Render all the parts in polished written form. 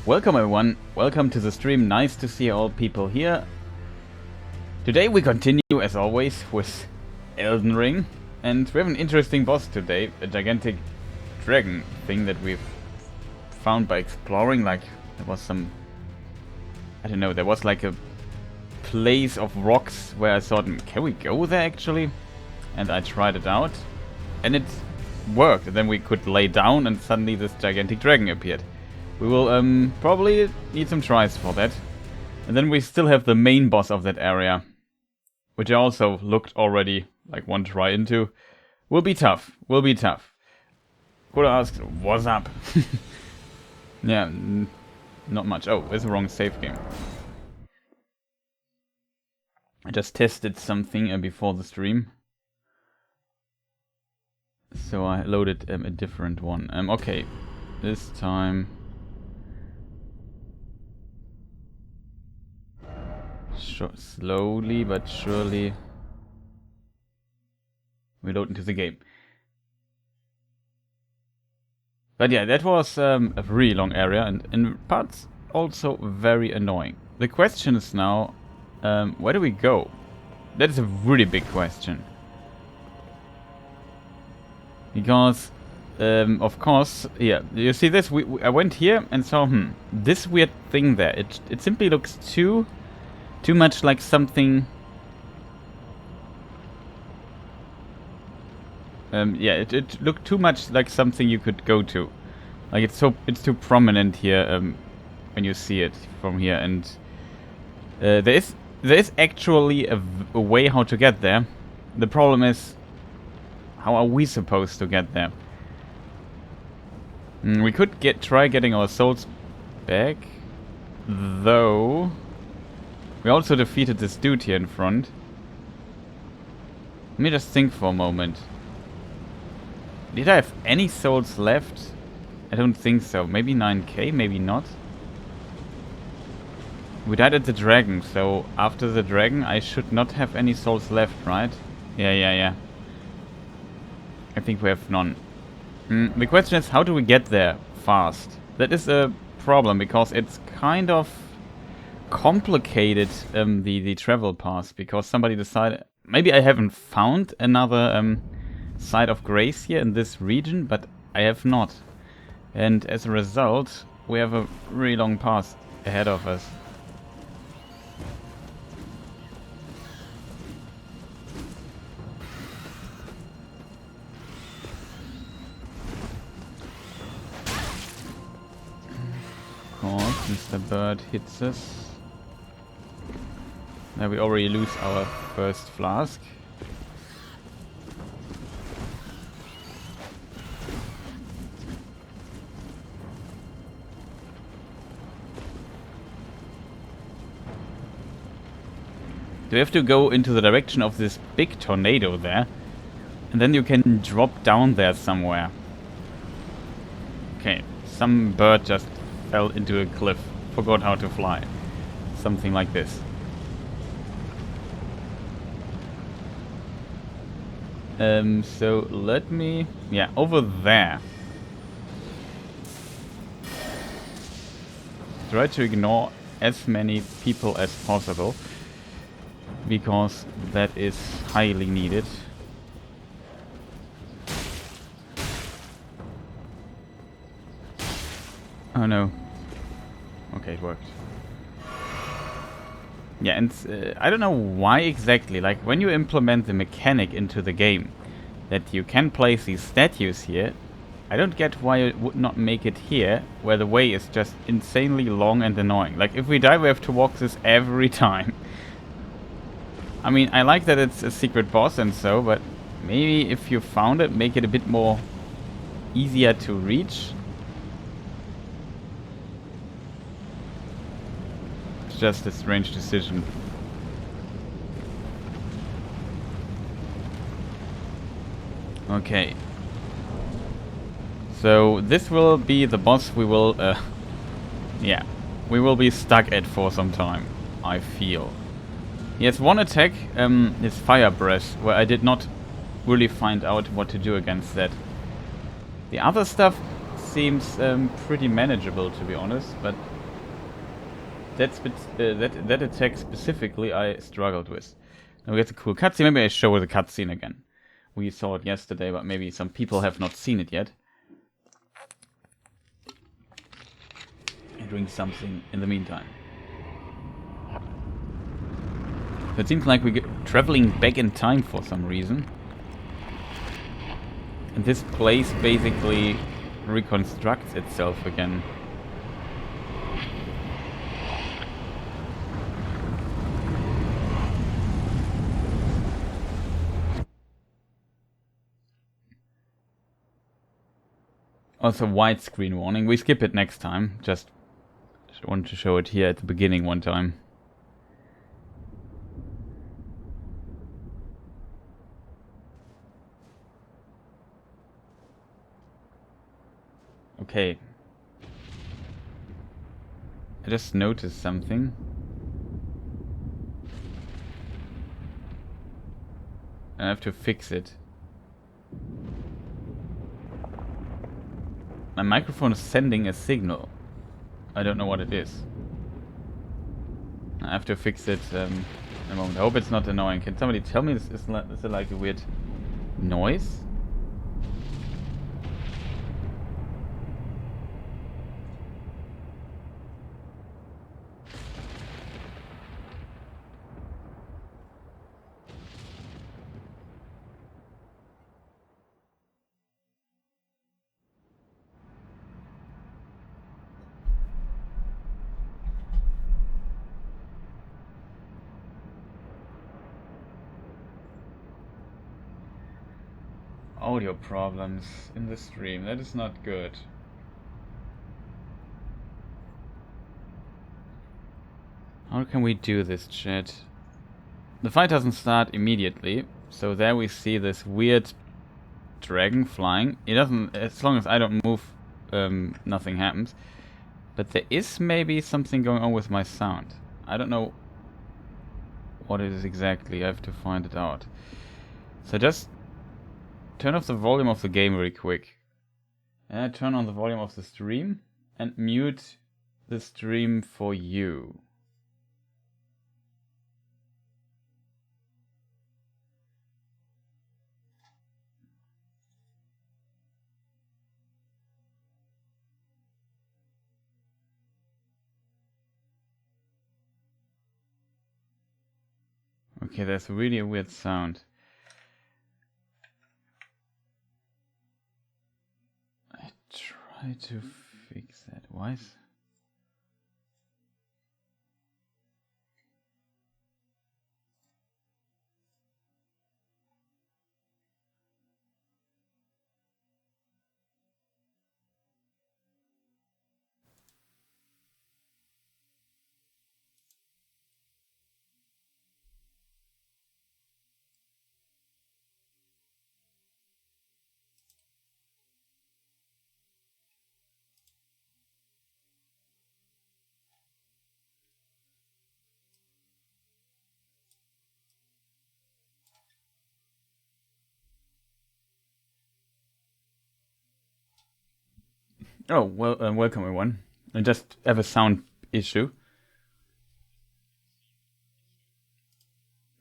Welcome everyone, welcome to the stream, nice to see all people here. Today we continue as always with Elden Ring, and we have an interesting boss today, a gigantic dragon thing that we've found by exploring. Like there was some, I don't know, there was like a place of rocks where I thought, can we go there actually? And I tried it out and it worked, and then we could lay down and suddenly this gigantic dragon appeared. We will probably need some tries for that. And then we still have the main boss of that area, which I also looked already like one try into. Will be tough, will be tough. Could I ask, what's up? Yeah, not much. Oh, it's the wrong save game. I just tested something before the stream. So I loaded a different one. Okay, this time... slowly but surely we load into the game. But yeah, that was a really long area and in parts also very annoying. The question is now, where do we go? That is a really big question. Because, of course, yeah, you see this? I went here and saw, this weird thing there. It simply looks too much like something. Yeah, it looked too much like something you could go to. Like it's too prominent here when you see it from here, and there is actually a way how to get there. The problem is, how are we supposed to get there? We could try getting our souls back, though. We also defeated this dude here in front. Let me just think for a moment. Did I have any souls left? I don't think so. Maybe 9k, maybe not. We died at the dragon, so after the dragon I should not have any souls left, right? Yeah. I think we have none. The question is, how do we get there fast? That is a problem, because it's kind of complicated, the travel path, because somebody decided, maybe I haven't found another site of grace here in this region, but I have not, and as a result we have a really long path ahead of us. Of course, Mr. Bird hits us. Now we already lose our first flask. Do we have to go into the direction of this big tornado there? And then you can drop down there somewhere. Okay, some bird just fell into a cliff. Forgot how to fly. Something like this. So let me... yeah, over there. Try to ignore as many people as possible, because that is highly needed. Oh no. Okay, it worked. Yeah, and I don't know why exactly, like when you implement the mechanic into the game that you can place these statues here, I don't get why it would not make it here, where the way is just insanely long and annoying. Like if we die we have to walk this every time. I mean, I like that it's a secret boss and so, but maybe if you found it, make it a bit more easier to reach. Just a strange decision. Okay. So this will be the boss we will, yeah, we will be stuck at for some time, I feel. He has one attack, his fire breath, where I did not really find out what to do against that. The other stuff seems pretty manageable, to be honest, but that attack specifically I struggled with. Now we get a cool cutscene. Maybe I show the cutscene again. We saw it yesterday, but maybe some people have not seen it yet. And drink something in the meantime. It seems like we're traveling back in time for some reason. And this place basically reconstructs itself again. Also, widescreen warning. We skip it next time. Just want to show it here at the beginning one time. Okay. I just noticed something. I have to fix it. My microphone is sending a signal. I don't know what it is. I have to fix it in a moment. I hope it's not annoying. Can somebody tell me, is it like a weird noise? Audio problems in the stream. That is not good. How can we do this, chat? The fight doesn't start immediately, so there we see this weird dragon flying. It doesn't, as long as I don't move, nothing happens. But there is maybe something going on with my sound. I don't know what it is exactly. I have to find it out. So just turn off the volume of the game really quick. And turn on the volume of the stream and mute the stream for you. Okay, that's really a weird sound. I try to fix that. Why is... Oh, well, welcome everyone. I just have a sound issue.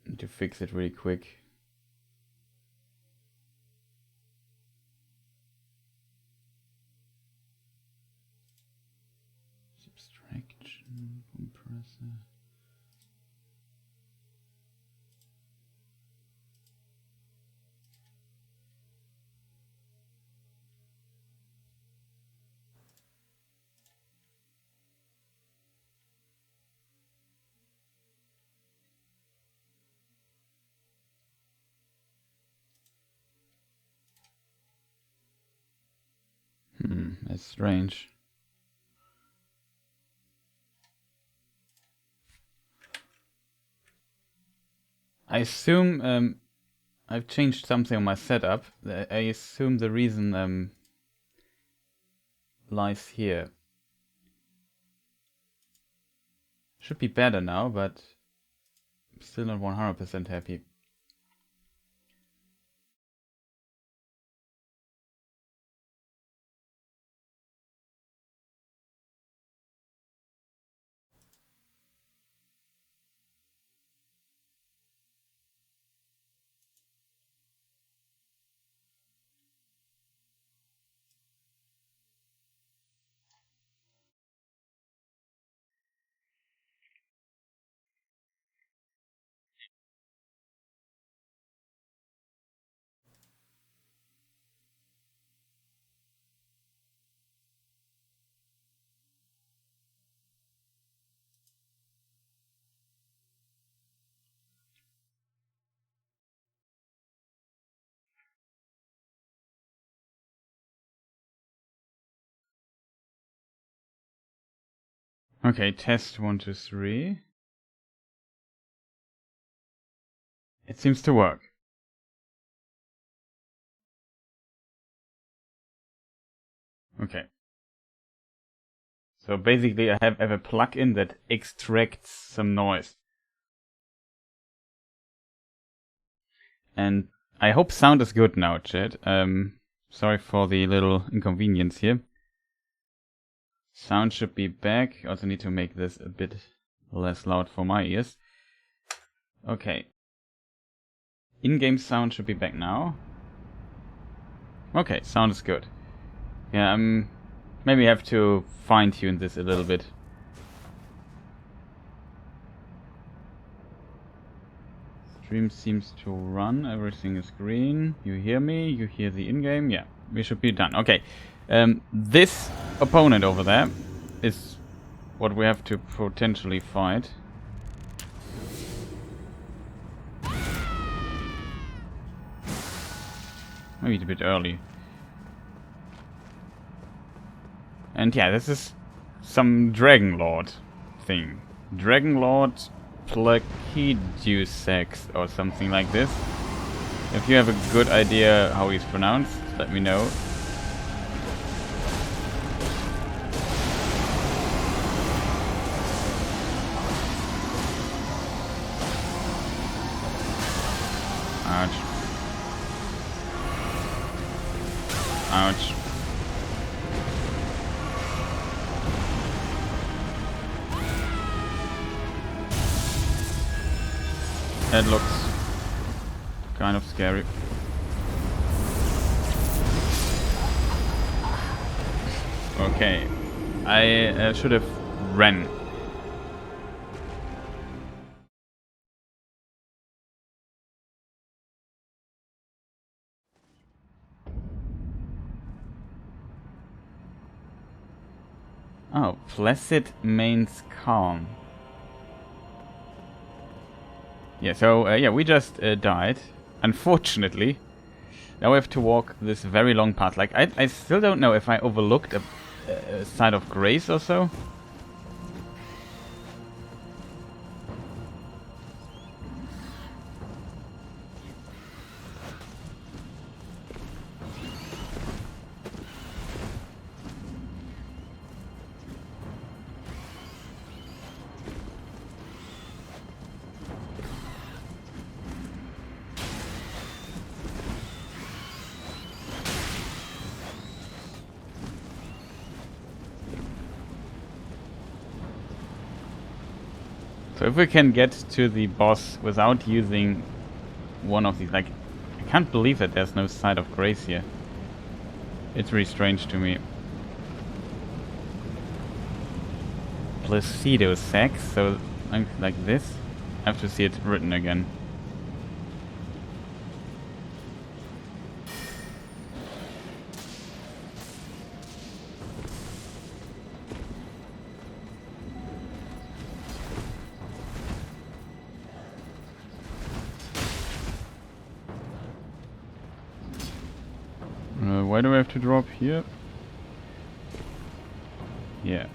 Need to fix it really quick. Subtraction, compressor. That's strange. I assume I've changed something on my setup. I assume the reason lies here. Should be better now, but I'm still not 100% happy. Okay, test 1, 2, 3. It seems to work. Okay. So basically I have a plugin that extracts some noise. And I hope sound is good now, chat. Sorry for the little inconvenience here. Sound should be back. Also need to make this a bit less loud for my ears. Okay. In-game sound should be back now. Okay, sound is good. Yeah, maybe have to fine-tune this a little bit. Stream seems to run, everything is green. You hear me, you hear the in-game, yeah, we should be done. Okay, this opponent over there is what we have to potentially fight. Maybe it's a bit early. And yeah, this is some Dragonlord thing. Dragonlord Placidusax or something like this. If you have a good idea how he's pronounced, let me know. Ouch. Ouch. That looks kind of scary. Okay, I should have ran. Oh, placid means calm. Yeah, so yeah, we just died. Unfortunately, now we have to walk this very long path. Like, I still don't know if I overlooked a side of grace or so. So if we can get to the boss without using one of these, like, I can't believe that there's no side of grace here. It's really strange to me. Placidusax, so like this. I have to see it written again. Why do I have to drop here? Yeah.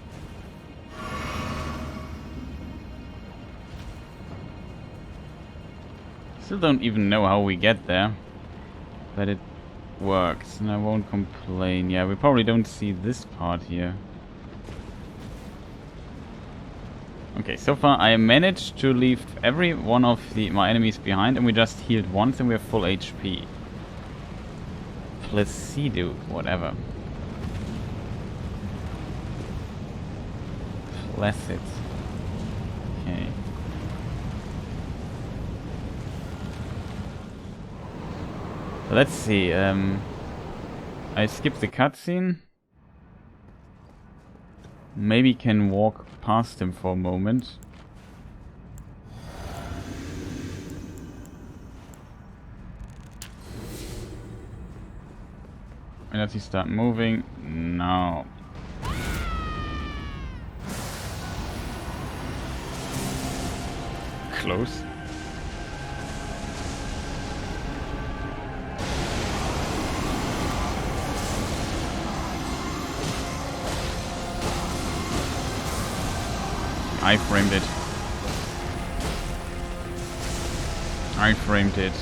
Still don't even know how we get there, but it works, and I won't complain. Yeah, we probably don't see this part here. Okay, so far I managed to leave every one of my enemies behind, and we just healed once, and we have full HP. Placidu, whatever. Placid. Okay. Let's see. I skipped the cutscene. Maybe can walk past him for a moment. And does he start moving? No. Close. I framed it. I framed it.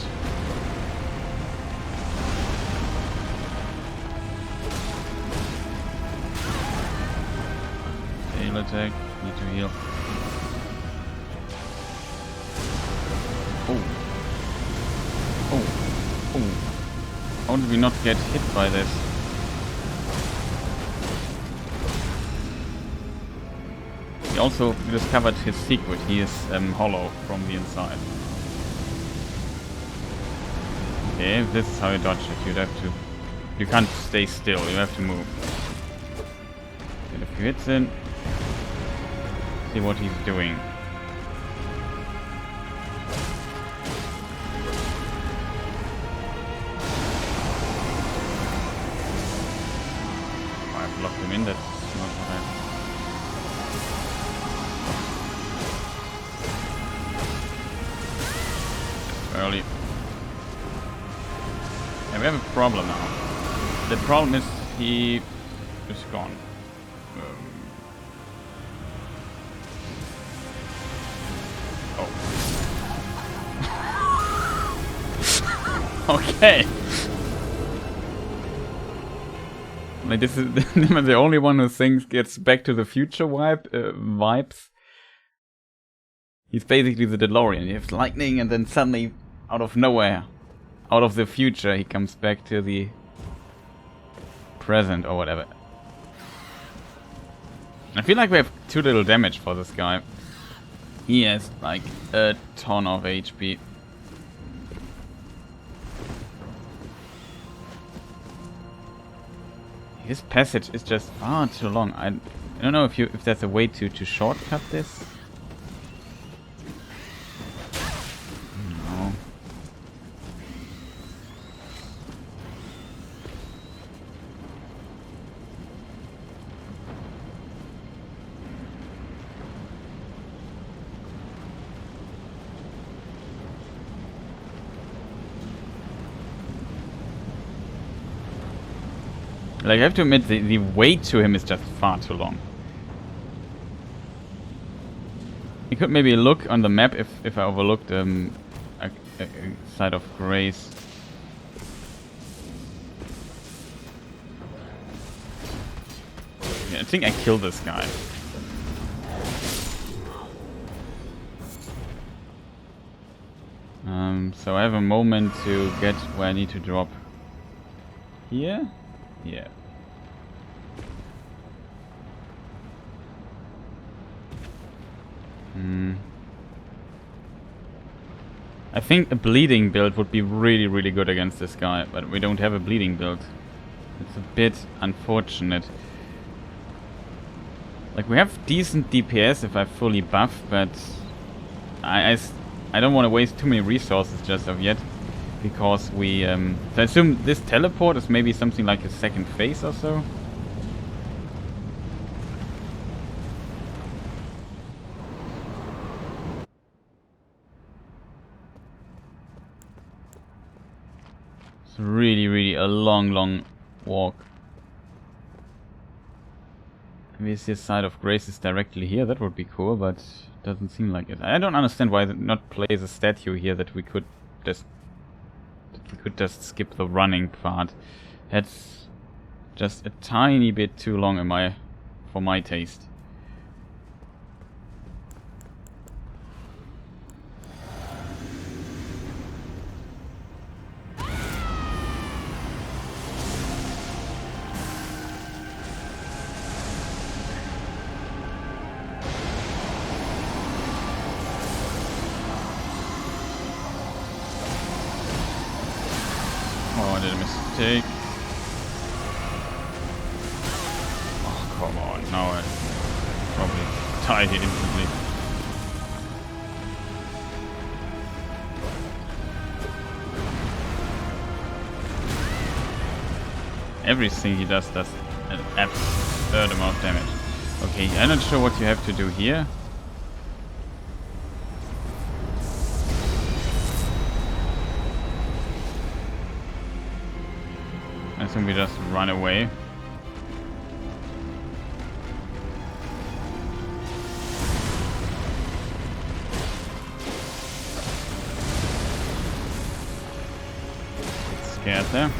Tail attack. Need to heal. Oh. Oh. Oh. How did we not get hit by this? We also discovered his secret. He is hollow from the inside. Okay, this is how you dodge it. You'd have to... You can't stay still. You have to move. Get a few hits in. See what he's doing. Oh, I've locked him in. That's not what I... Early. And we have a problem now. The problem is he is gone. Okay. Like this is the only one who thinks gets Back to the Future vibes. He's basically the DeLorean. You have lightning, and then suddenly, out of nowhere, out of the future, he comes back to the present or whatever. I feel like we have too little damage for this guy. He has like a ton of HP. His passage is just far too long. I don't know if there's a way to shortcut this. No. Like, I have to admit, the wait to him is just far too long. You could maybe look on the map if I overlooked a side of grace. Yeah, I think I killed this guy. So I have a moment to get where I need to drop. Here? Yeah. I think a bleeding build would be really, really good against this guy, but we don't have a bleeding build. It's a bit unfortunate. Like, we have decent DPS if I fully buff, but I don't want to waste too many resources just of yet. Because we, so I assume this teleport is maybe something like a second phase or so. It's really, really a long, long walk. Maybe this side of grace is directly here. That would be cool, but doesn't seem like it. I don't understand why not place a statue here that we could just skip the running part. That's just a tiny bit too long for my taste. Oh, I did a mistake. Oh, come on. Now I probably die here instantly. Everything he does an absurd amount of damage. Okay, I'm not sure what you have to do here. I think we just run away. scared there.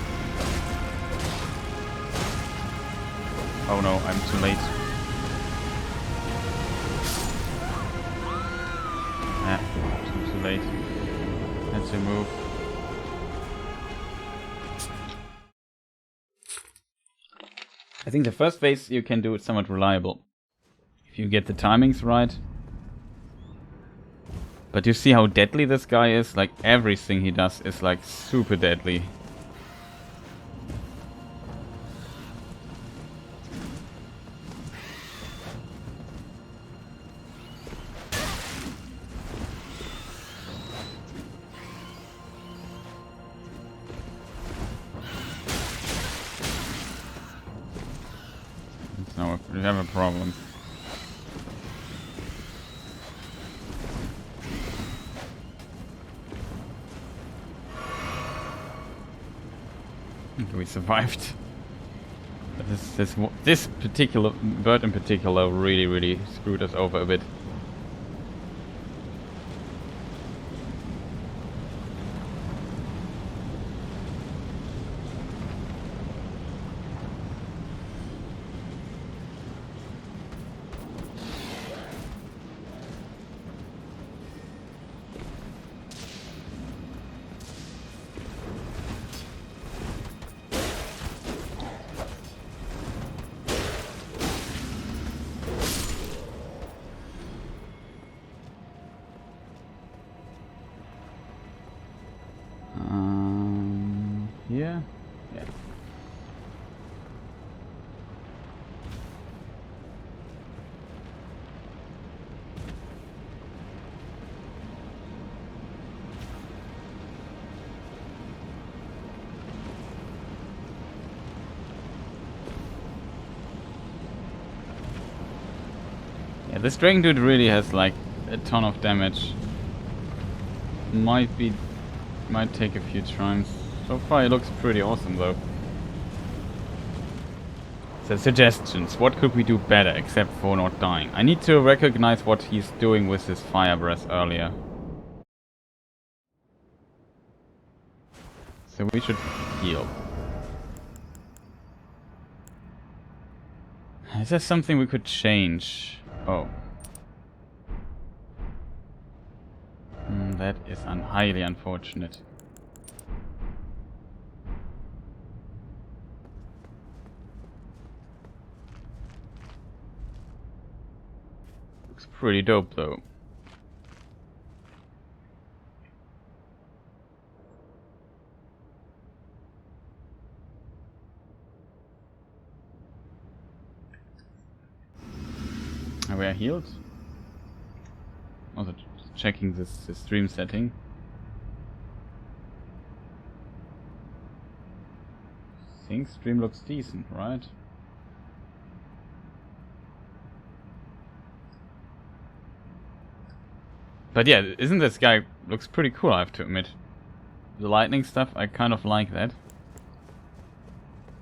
Oh no, I'm too late. Ah, too late. That's a move. I think the first phase you can do it somewhat reliable. If you get the timings right. But you see how deadly this guy is? Like everything he does is like super deadly. So we have a problem. We survived. But this particular bird in particular really screwed us over a bit. Yeah. Yeah, this dragon dude really has like a ton of damage. Might take a few tries. So far it looks pretty awesome though. So suggestions, what could we do better except for not dying? I need to recognize what he's doing with his fire breath earlier. So we should heal. Is there something we could change? Oh. That is highly unfortunate. Looks pretty dope though. Are we healed? Also checking this stream setting. I think stream looks decent, right? But yeah, isn't this guy looks pretty cool, I have to admit. The lightning stuff, I kind of like that.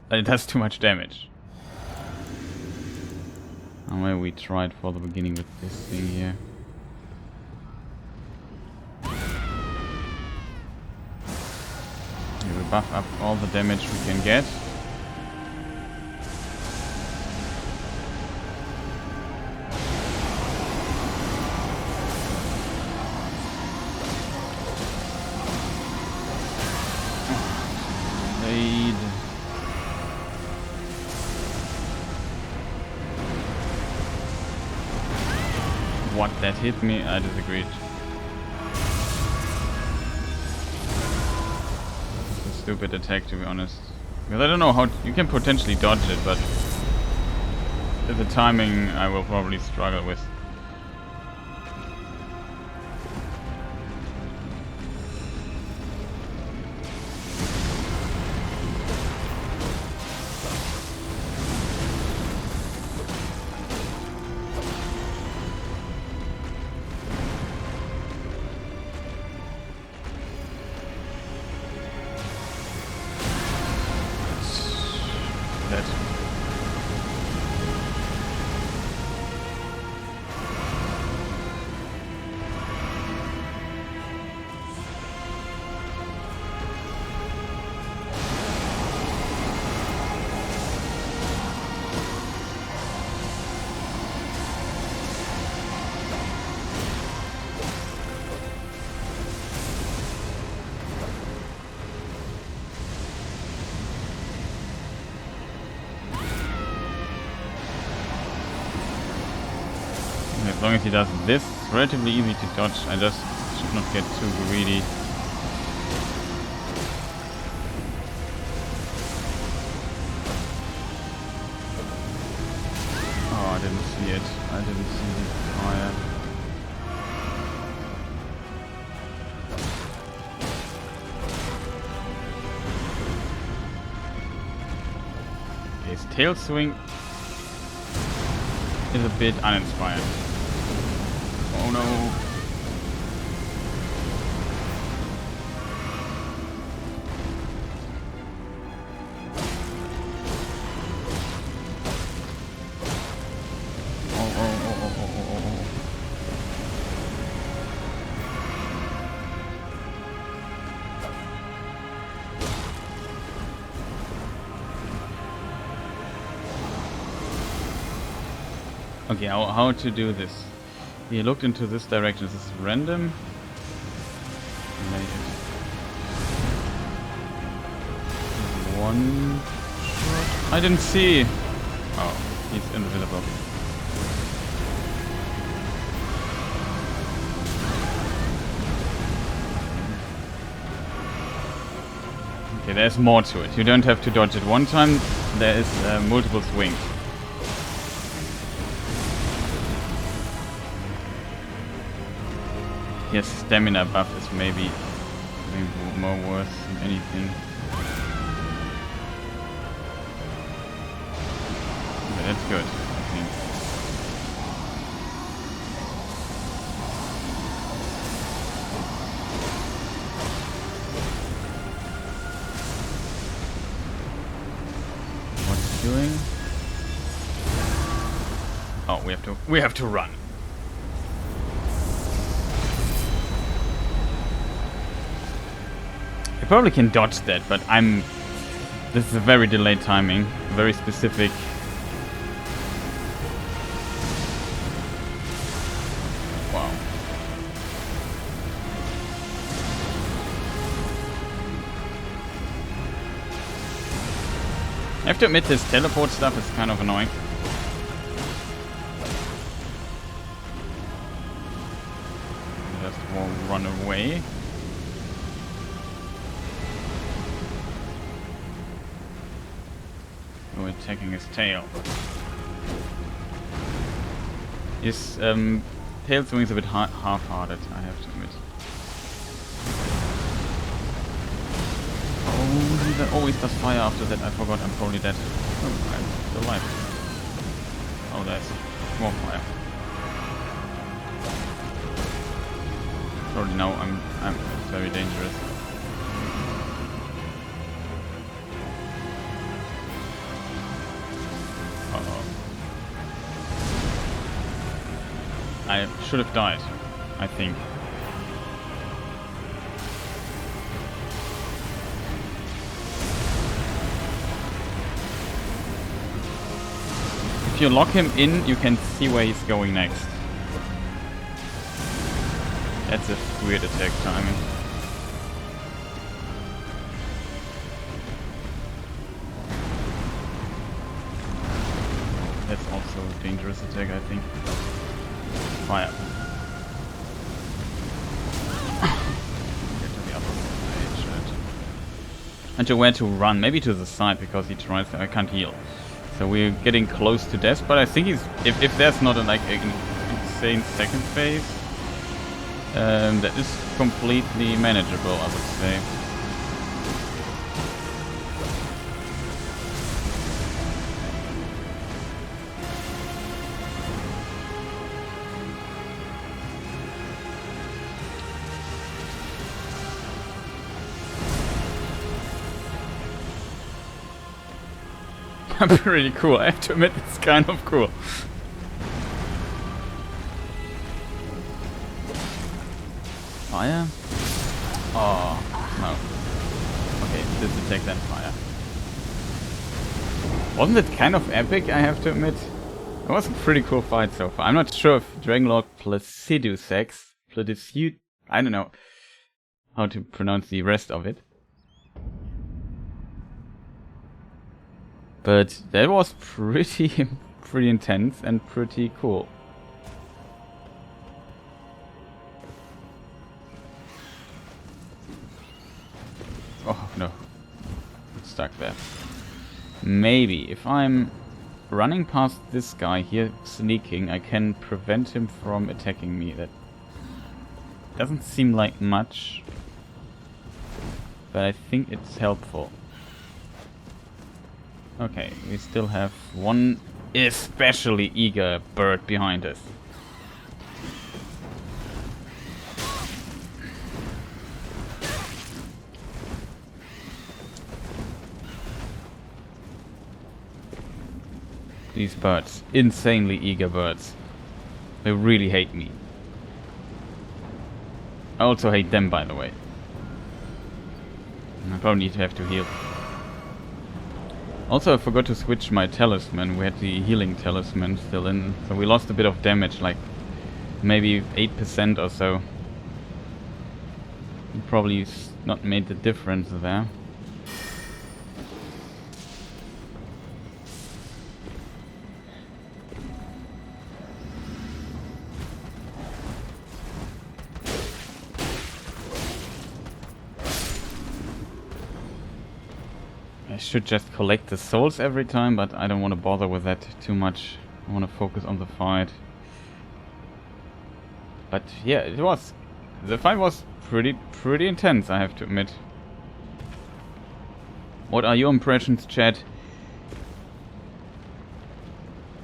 But it does too much damage. And well, we tried for the beginning with this thing here. We buff up all the damage we can get. What, that hit me? I disagreed. It's a stupid attack, to be honest. Because I don't know how you can potentially dodge it, but the timing I will probably struggle with. As long as he does this, it's relatively easy to dodge. I just should not get too greedy. Oh, I didn't see it. I didn't see the fire. His tail swing is a bit uninspired. Oh no. Oh. Okay, how to do this? He looked into this direction. Is this random? Related. One shot. I didn't see. Oh, he's invisible. Okay, there's more to it. You don't have to dodge it one time. There is multiple swings. Yes, stamina buff is maybe more worth than anything. Okay, that's good, I think. What's it doing? Oh, we have to run. I probably can dodge that, but this is a very delayed timing, very specific. Wow. I have to admit, this teleport stuff is kind of annoying. Just run away. Attacking his tail. His tail swing is a bit half-hearted, I have to admit. Oh, he always does fire after that. I forgot I'm probably dead. Oh, I'm still alive. Oh, there's more fire. Probably now I'm very dangerous. I should have died, I think. If you lock him in, you can see where he's going next. That's a weird attack timing. That's also a dangerous attack, I think. Fire. Get to the other side. And to where to run? Maybe to the side, because he tries to, I can't heal. So we're getting close to death, but I think he's if there's not an insane second phase, that is completely manageable, I would say. Pretty cool, I have to admit, it's kind of cool. Fire? Oh, no. Okay, this attack then fire. Wasn't it kind of epic, I have to admit? It was a pretty cool fight so far. I'm not sure if Dragonlord Placidusax, I don't know how to pronounce the rest of it. But that was pretty intense and pretty cool. No. Stuck there. Maybe if I'm running past this guy here, sneaking, I can prevent him from attacking me. That doesn't seem like much, but I think it's helpful. Okay, we still have one especially eager bird behind us. These birds, insanely eager birds. They really hate me. I also hate them, by the way. I probably need to have to heal. Also, I forgot to switch my talisman. We had the healing talisman still in, so we lost a bit of damage, like maybe 8% or so. Probably not made the difference there. I should just collect the souls every time, but I don't want to bother with that too much. I want to focus on the fight. But yeah, the fight was pretty intense, I have to admit. What are your impressions, chat?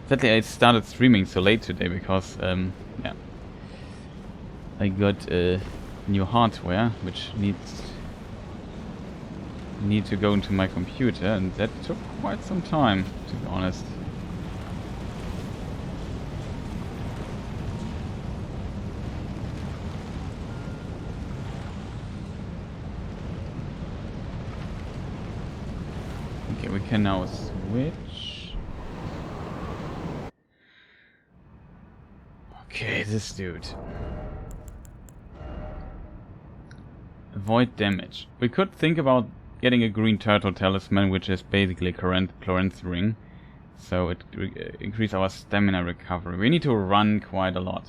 Sadly, I started streaming so late today because yeah, I got new hardware which need to go into my computer, and that took quite some time, to be honest. Okay, we can now switch. Okay, this dude. Avoid damage. We could think about getting a green turtle talisman, which is basically Chlorant's ring, so it increase our stamina recovery. We need to run quite a lot.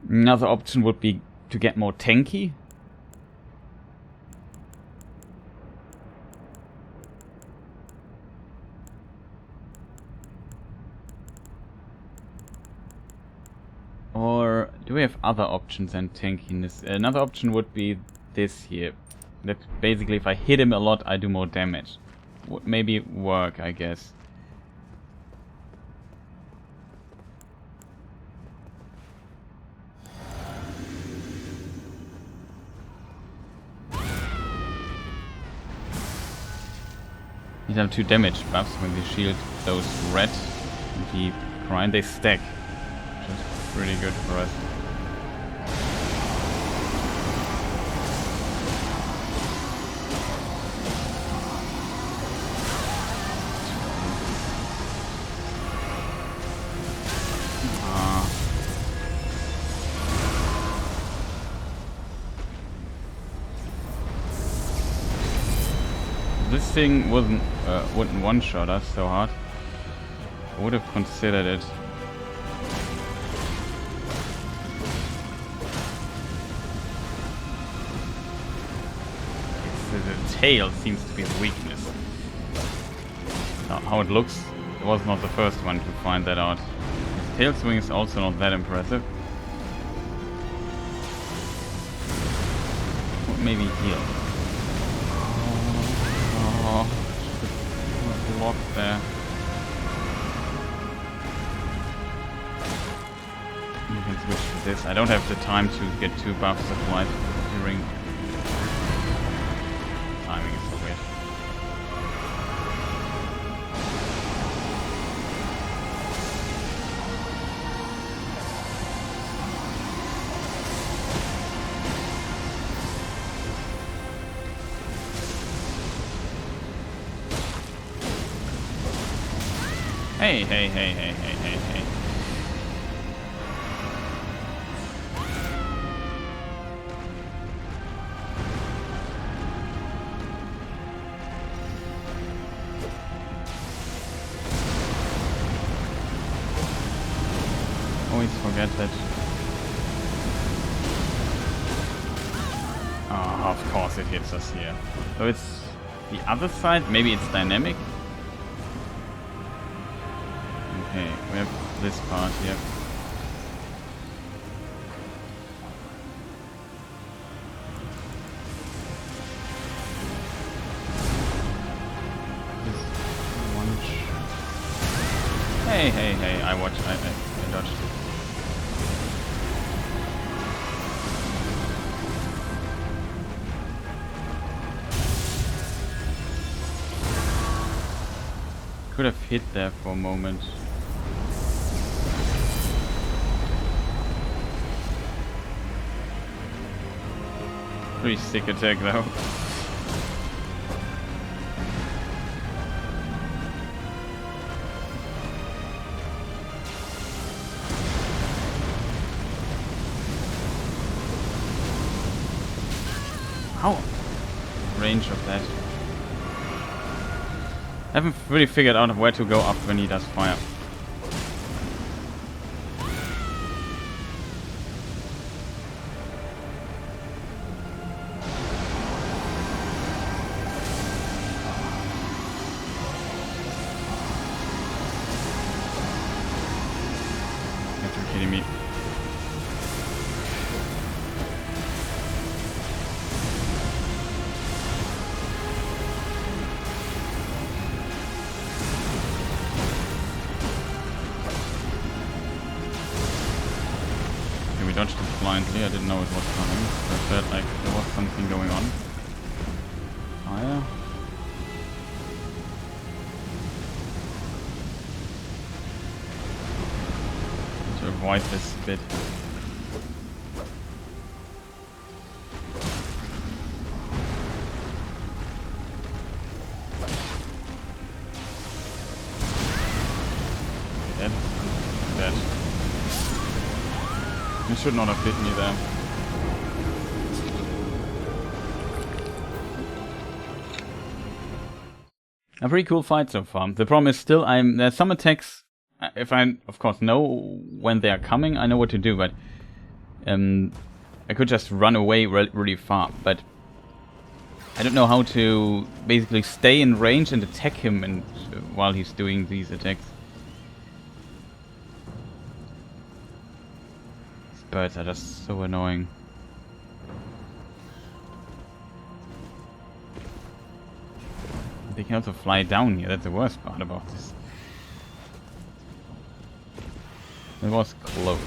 Another option would be to get more tanky. Or do we have other options than tankiness? Another option would be this here. That basically if I hit him a lot I do more damage. Would maybe work, I guess. These have 2 damage buffs when we shield those red and the prime, they stack. Which is pretty good for us. This thing wouldn't one-shot us so hard. I would have considered it. The tail seems to be the weakness. How it looks, it was not the first one to find that out. His tail swing is also not that impressive. Maybe heal. Oh, just blocked there. You can switch to this. I don't have the time to get 2 buffs of life during. Timing is so weird. Hey, hey, hey, hey, hey, hey, hey. Always forget that. Oh. Of course it hits us here. So it's the other side, maybe it's dynamic. Okay, we have this part here. Hey, I dodged it. Could have hit there for a moment. Pretty sick attack though. How? Range of that. I haven't really figured out where to go up when he does fire. You have to be kidding me. We dodged it blindly, I didn't know it was coming. So I felt like there was something going on. Fire. To avoid this bit. Dead. He should not have hit me there. A pretty cool fight so far. The problem is still there's some attacks, if I of course know when they are coming, I know what to do, but I could just run away really far, but I don't know how to basically stay in range and attack him and while he's doing these attacks. Birds are just so annoying. They can also fly down here, that's the worst part about this. It was close.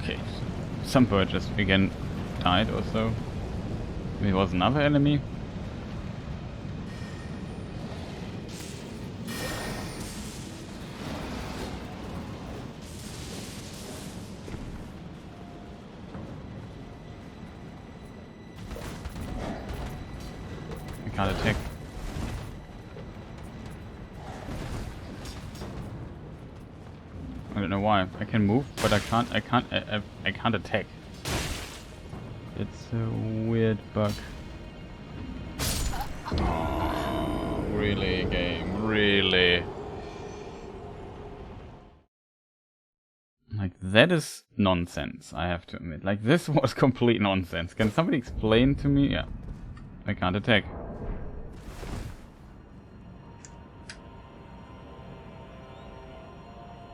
Okay, some bird just again died or so. Maybe it was another enemy. I can't attack. I don't know why. I can move, but I can't attack. It's a weird bug. Oh, really, game? Really? Like, that is nonsense, I have to admit. Like, this was complete nonsense. Can somebody explain to me? Yeah. I can't attack.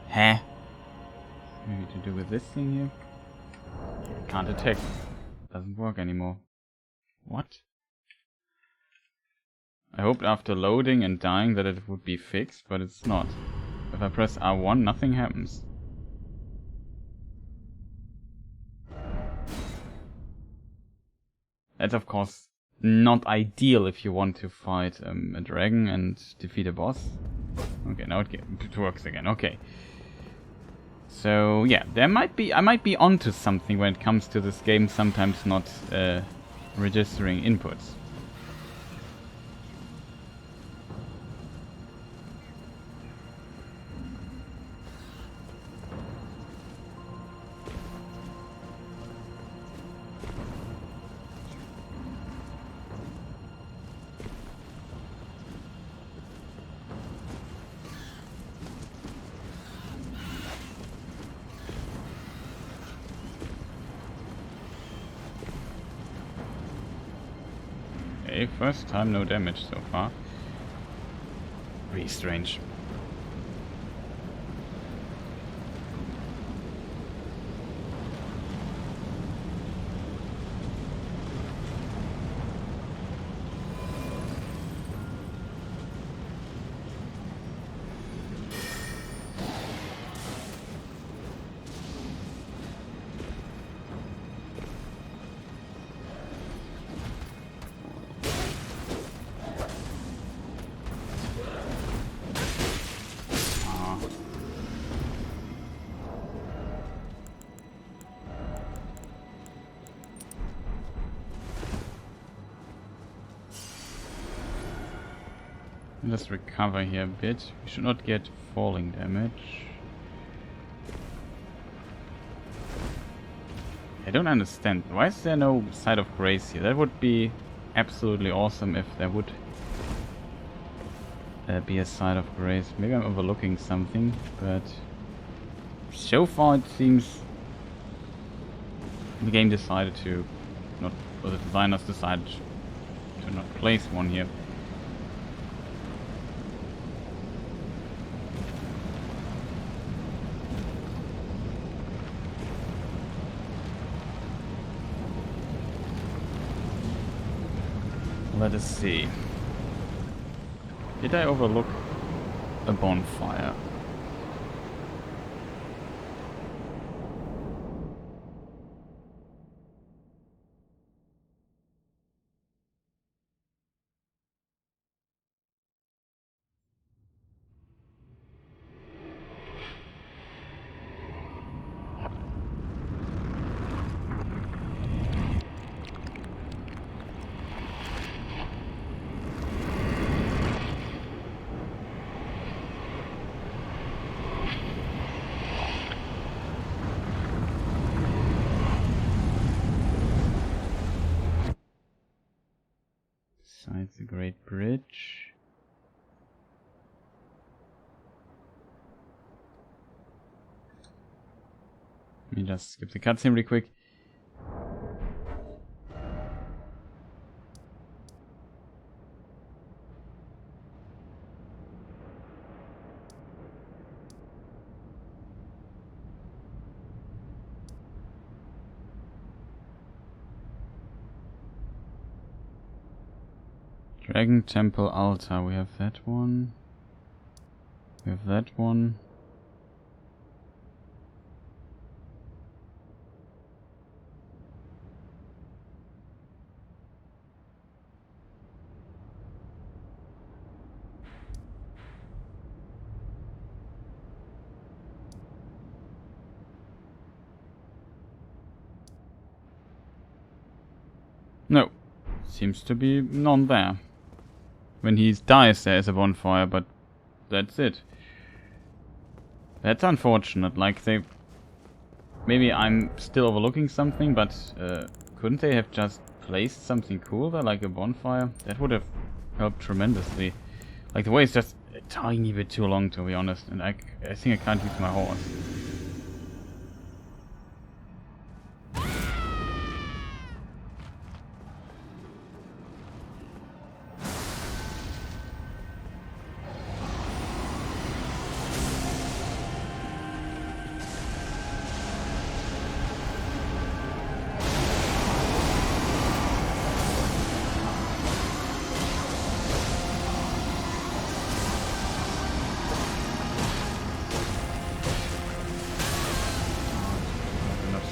Huh? Maybe to do with this thing here? Can't attack. Doesn't work anymore. What? I hoped after loading and dying that it would be fixed, but it's not. If I press R1, nothing happens. That's of course not ideal if you want to fight a dragon and defeat a boss. Okay, now it works again. Okay. So yeah, I might be onto something when it comes to this game. Sometimes not registering inputs. Okay, first time no damage so far. Pretty strange. Let's recover here a bit. We should not get falling damage. I don't understand. Why is there no Side of Grace here? That would be absolutely awesome if there would be a Side of Grace. Maybe I'm overlooking something, but so far it seems the game decided to not, or the designers decided to not place one here. Let us see. Did I overlook a bonfire? Besides the Great Bridge. Let me just skip the cutscene really quick. Dragon Temple Altar, we have that one. We have that one. No, seems to be none there. When he dies there is a bonfire, but that's it. That's unfortunate, like they... Maybe I'm still overlooking something, but couldn't they have just placed something cool there, like a bonfire? That would have helped tremendously. Like the way is just a tiny bit too long, to be honest, and I think I can't use my horse.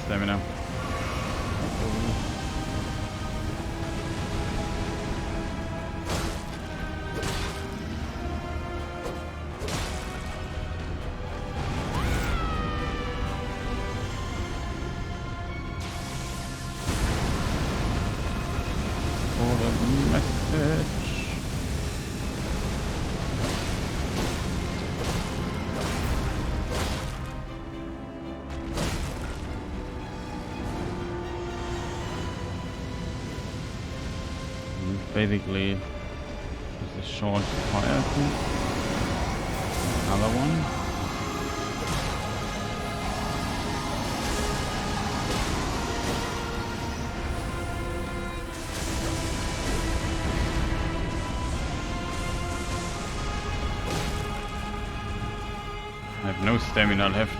Stamina. basically just a short fire thing. Another one. I have no stamina left.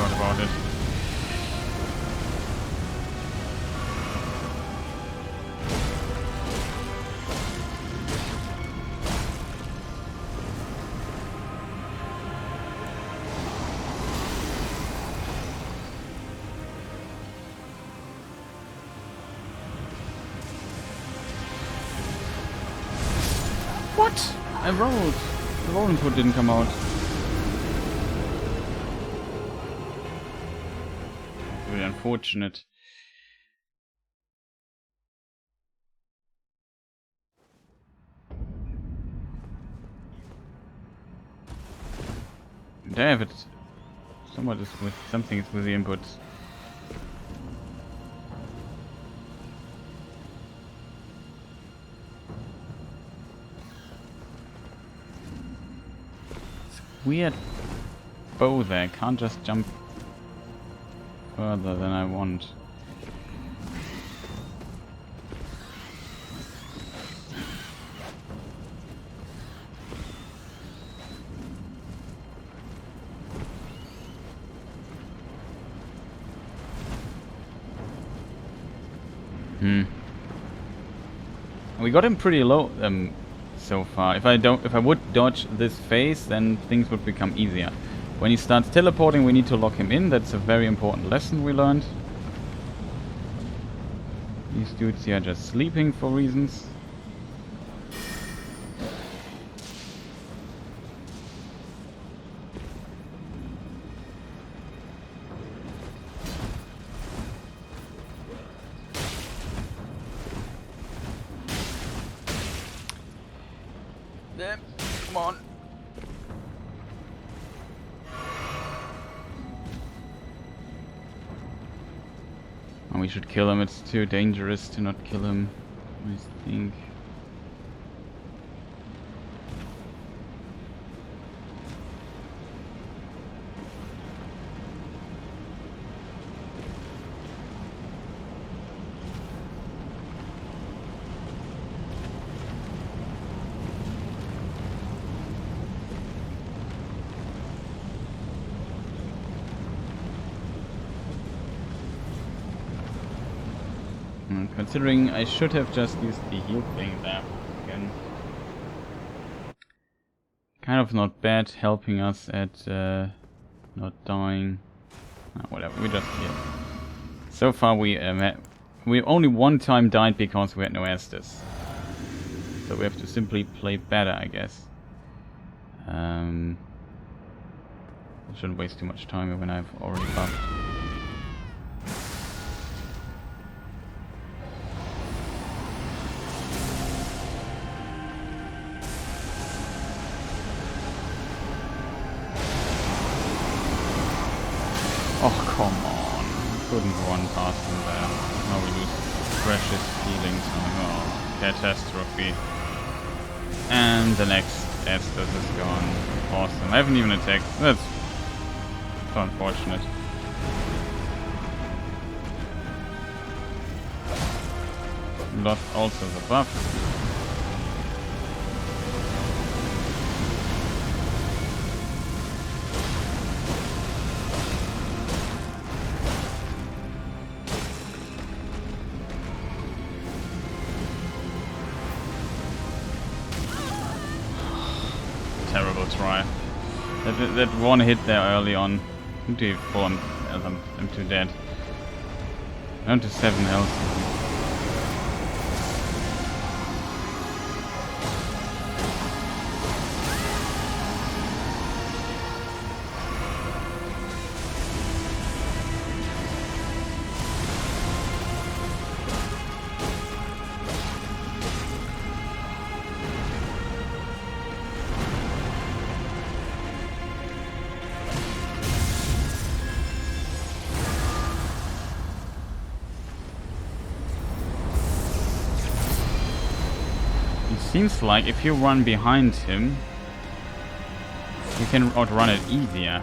About it. What? I rolled. The roll input didn't come out. Really unfortunate. Damn it. Something is with the inputs. It's weird bow there. I can't just jump further than I want. We got him pretty low so far. If I would dodge this phase, then things would become easier. When he starts teleporting, we need to lock him in. That's a very important lesson we learned. These dudes here are just sleeping for reasons. Come on. We should kill him. It's too dangerous to not kill him, I think. Considering I should have just used the heal thing there again. Kind of not bad, helping us at not dying. Whatever, we just heal. So far we only one time died because we had no Estus. So we have to simply play better, I guess. I shouldn't waste too much time when I've already buffed. Oh, come on. Couldn't run past him there. Now we lose precious healing time. Oh, catastrophe. And the next Estus is gone. Awesome. I haven't even attacked. That's so unfortunate. Lost also the buff. Terrible try. That one hit there early on. I'm too dead. Down to 7 health. Seems like if you run behind him, you can outrun it easier.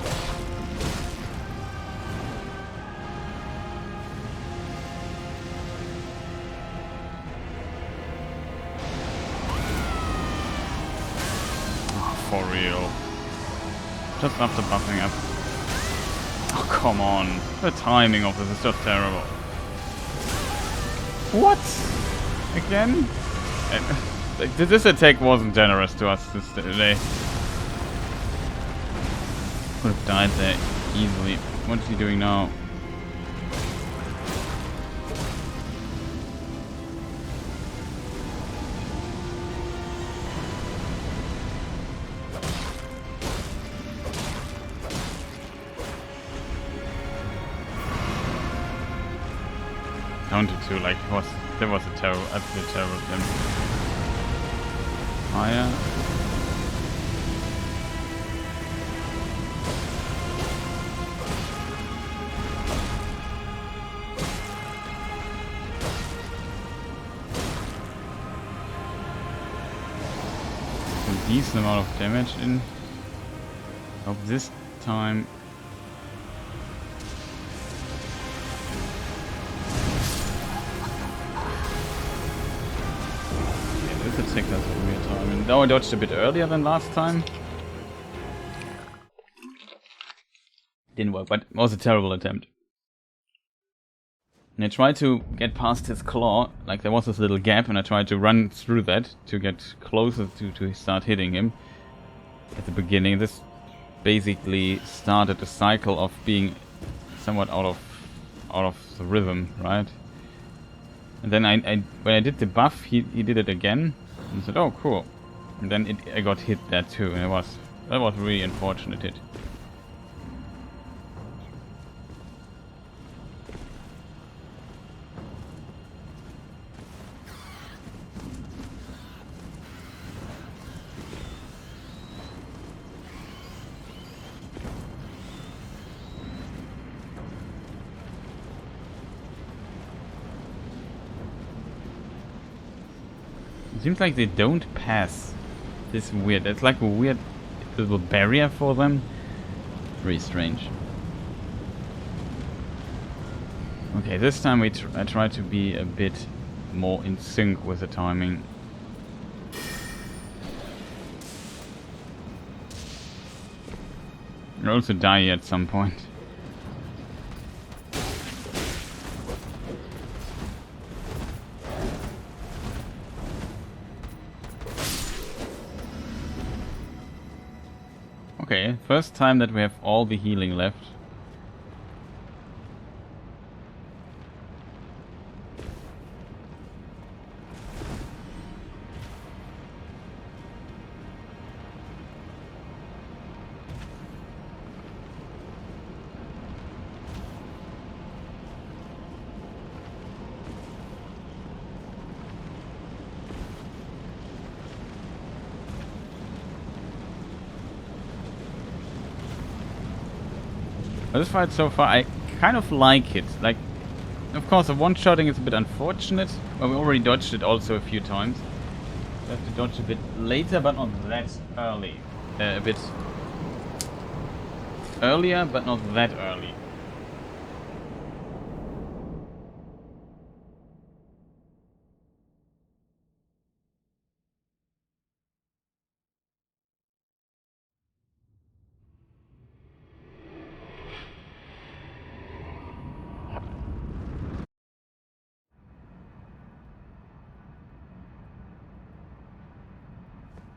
Oh, for real. Just after buffing up. Oh, come on. The timing of this is just terrible. What? Again? Like, this attack wasn't generous to us today. Could have died there easily. What is he doing now? Down to 2, like, that was a terrible, absolutely terrible attempt. Fire. A decent amount of damage in. Hope this time. This attack has a weird time. Now I dodged a bit earlier than last time. Didn't work, but it was a terrible attempt. And I tried to get past his claw, like there was this little gap, and I tried to run through that to get closer to start hitting him. At the beginning, this basically started a cycle of being somewhat out of the rhythm, right? And then when I did the buff, he did it again, and said, "Oh, cool." And then I got hit there too, and that was really unfortunate hit. It seems like they don't pass this weird. It's like a weird little barrier for them. Very strange. Okay, this time I try to be a bit more in sync with the timing. I'll also die at some point. Okay, first time that we have all the healing left. This fight so far, I kind of like it. Like, of course, the one-shotting is a bit unfortunate. Well, we already dodged it also a few times. We have to dodge a bit later, but not that early. A bit earlier, but not that early.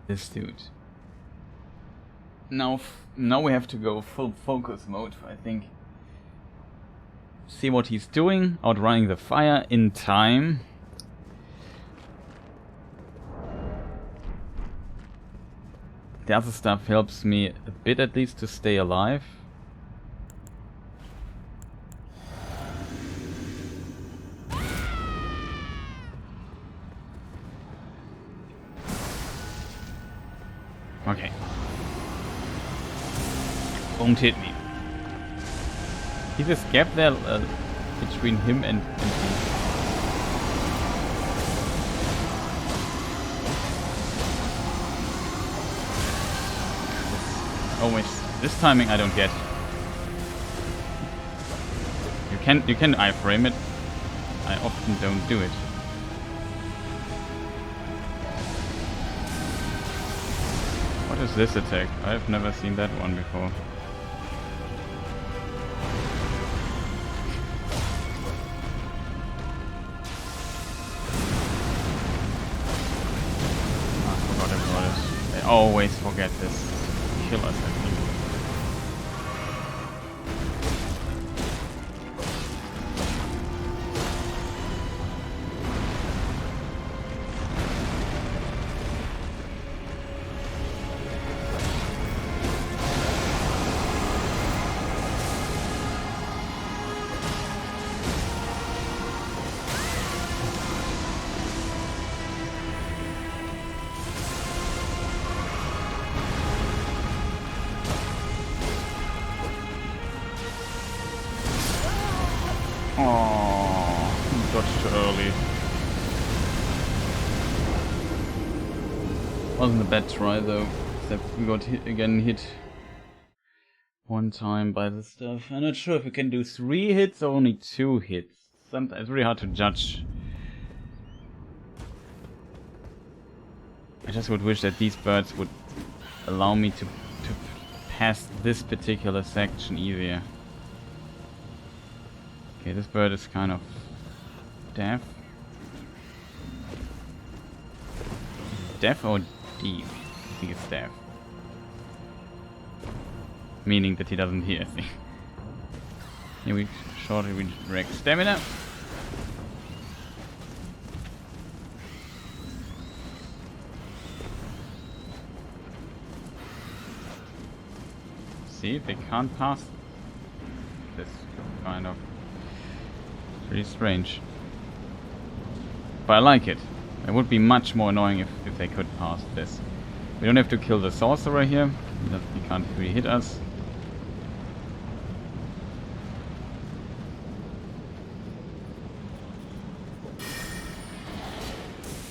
This dude. Now we have to go full focus mode, I think. see what he's doing, outrunning the fire in time. The other stuff helps me a bit at least to stay alive. Okay. Won't hit me. He's a gap there between him and me. Always this timing I don't get. You can iframe it. I often don't do it. What is this attack? I've never seen that one before. I forgot about it. I always forget this. Kill us, I think. Oh, dodged too early. Wasn't a bad try though, except we got hit one time by the stuff. I'm not sure if we can do 3 hits or only 2 hits. Sometimes it's really hard to judge. I just would wish that these birds would allow me to pass this particular section easier. Okay, this bird is kind of deaf. Deaf or deep? I think it's deaf. Meaning that he doesn't hear. Here we shortly redirect stamina. See, they can't pass this kind of. Pretty strange. But I like it. It would be much more annoying if they could pass this. We don't have to kill the sorcerer here. He can't really hit us.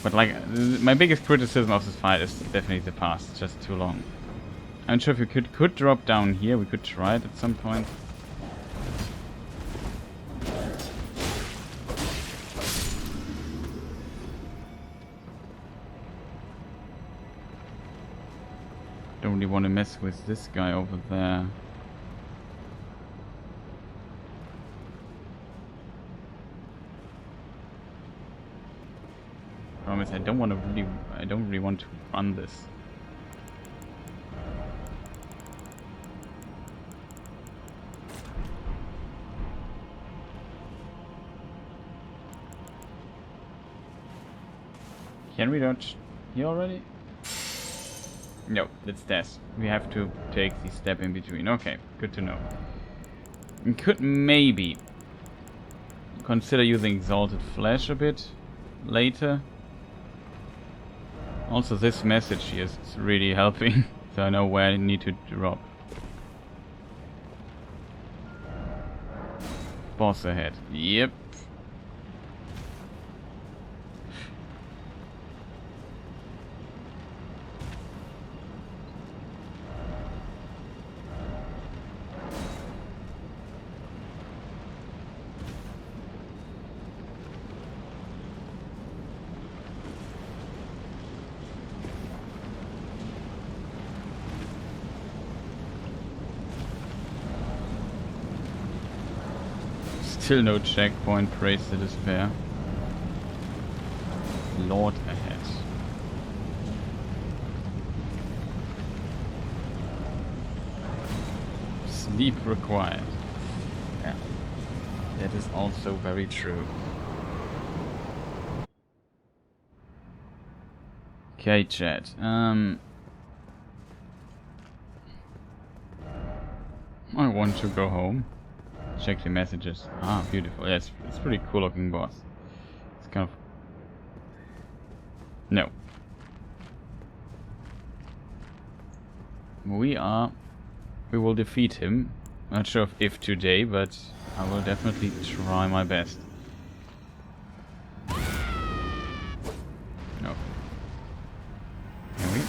But like, my biggest criticism of this fight is definitely the pass. It's just too long. I'm not sure if we could drop down here. We could try it at some point. Don't really want to mess with this guy over there. Problem is, I don't really want to run this. Can we dodge here already? No, that's death. We have to take the step in between. Okay, good to know. We could maybe consider using Exalted Flesh a bit later. Also, this message here is really helping, so I know where I need to drop. Boss ahead. Yep. Still no checkpoint, praise the despair. Lord ahead. Sleep required. Yeah. That is also very true. Okay, chat. I want to go home. Check the messages. Ah, beautiful. Yeah, it's pretty cool looking boss. It's kind of... No. We will defeat him. Not sure if today, but I will definitely try my best. No. Here we...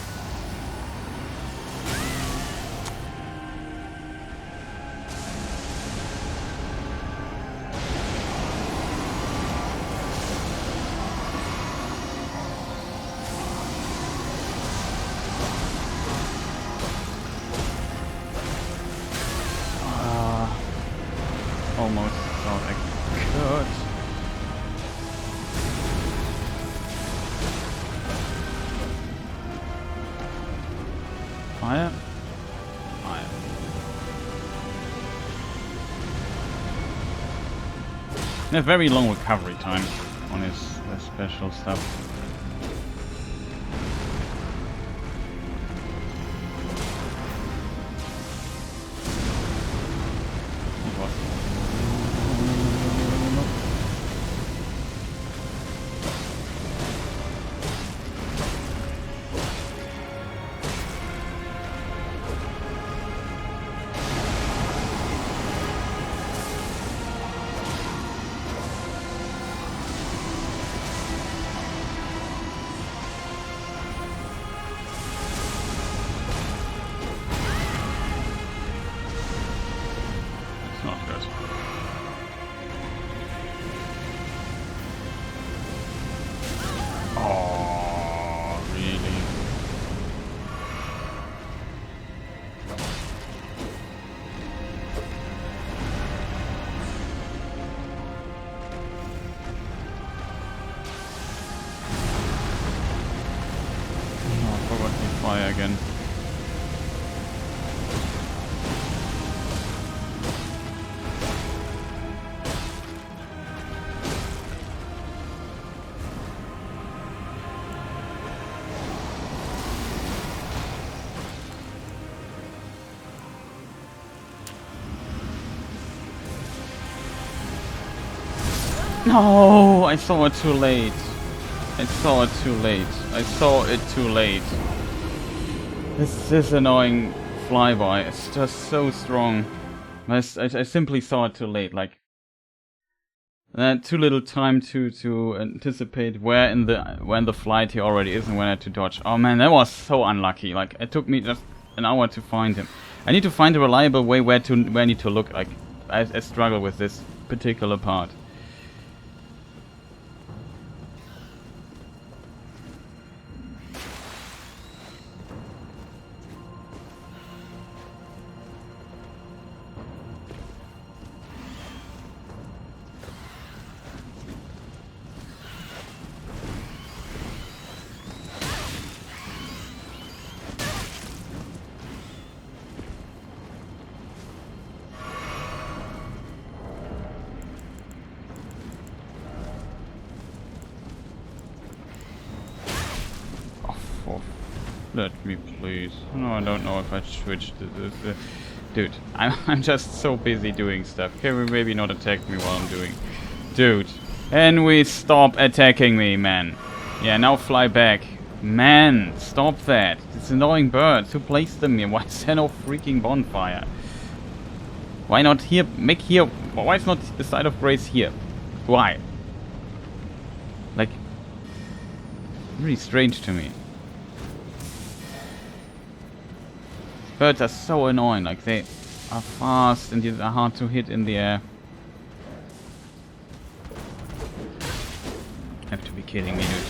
Almost thought I could. Fire? Fire. He has very long recovery time on his special stuff. Fire again. No, I saw it too late. I saw it too late. I saw it too late. This annoying flyby is just so strong. I simply saw it too late. Like, I had too little time to anticipate where in the flight he already is and when I had to dodge. Oh man, that was so unlucky. Like, it took me just an hour to find him. I need to find a reliable way where I need to look. Like, I struggle with this particular part. Let me please. No, I don't know if I switched to this. Dude, I'm just so busy doing stuff. Can we maybe not attack me while I'm doing... Dude, and we stop attacking me, man. Yeah, now fly back. Man, stop that. It's annoying birds. Who placed them here? Why is there no freaking bonfire? Why not here? Make here... Why is not the side of grace here? Why? Like... Really strange to me. Birds are so annoying, like they are fast and are hard to hit in the air. Have to be kidding me, dude.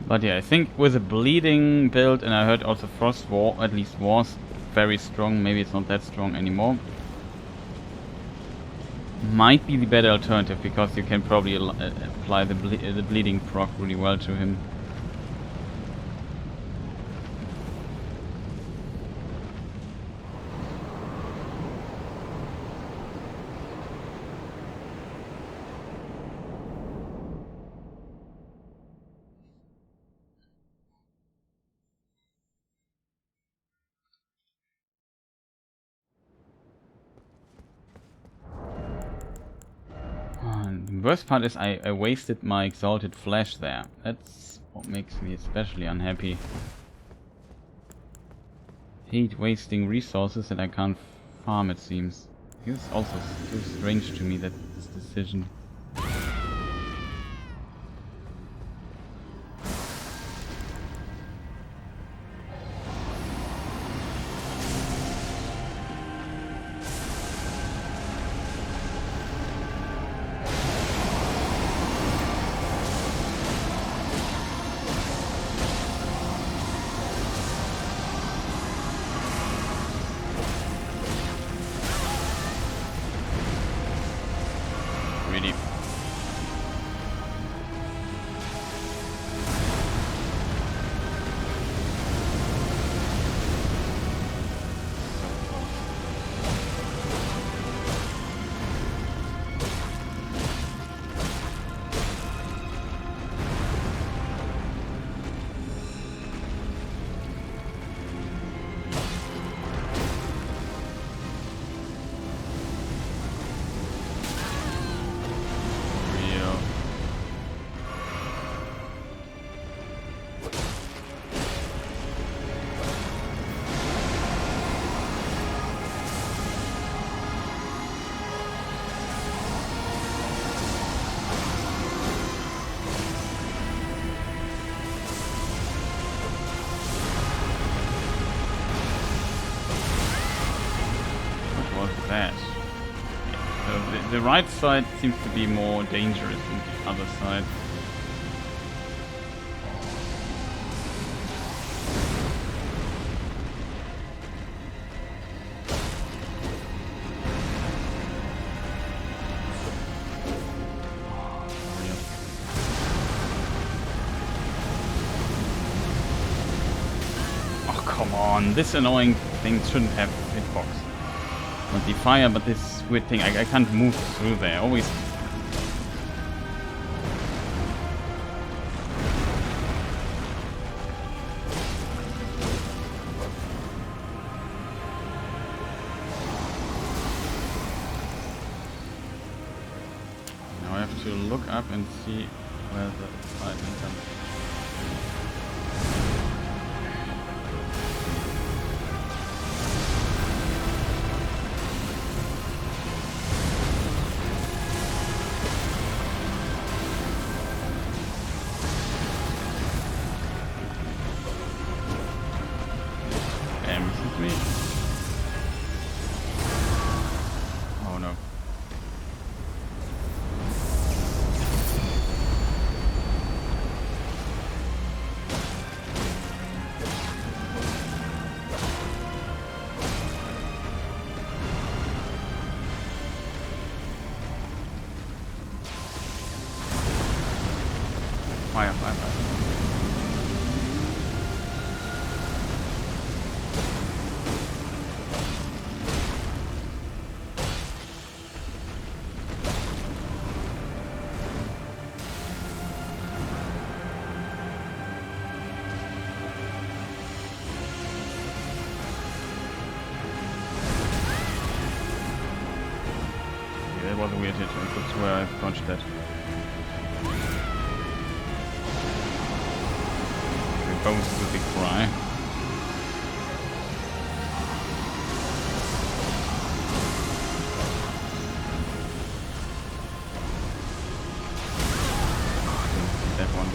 But yeah, I think with a bleeding build, and I heard also Frost War, at least was very strong, maybe it's not that strong anymore, might be the better alternative, because you can probably apply the bleeding proc really well to him. The worst part is I wasted my Exalted Flash there. That's what makes me especially unhappy. Hate wasting resources that I can't farm, it seems. It's also too strange to me, that this decision. Really. That. So the right side seems to be more dangerous than the other side. Oh, come on, this annoying thing shouldn't have hitbox. Not the fire, but this weird thing, I can't move through there, always. Now I have to look up and see where the fighting comes. Oh no. Fire, fire, fire. That was a weird hit, I could swear I dodged that. The bones is a big fry. Oh, I didn't see that one.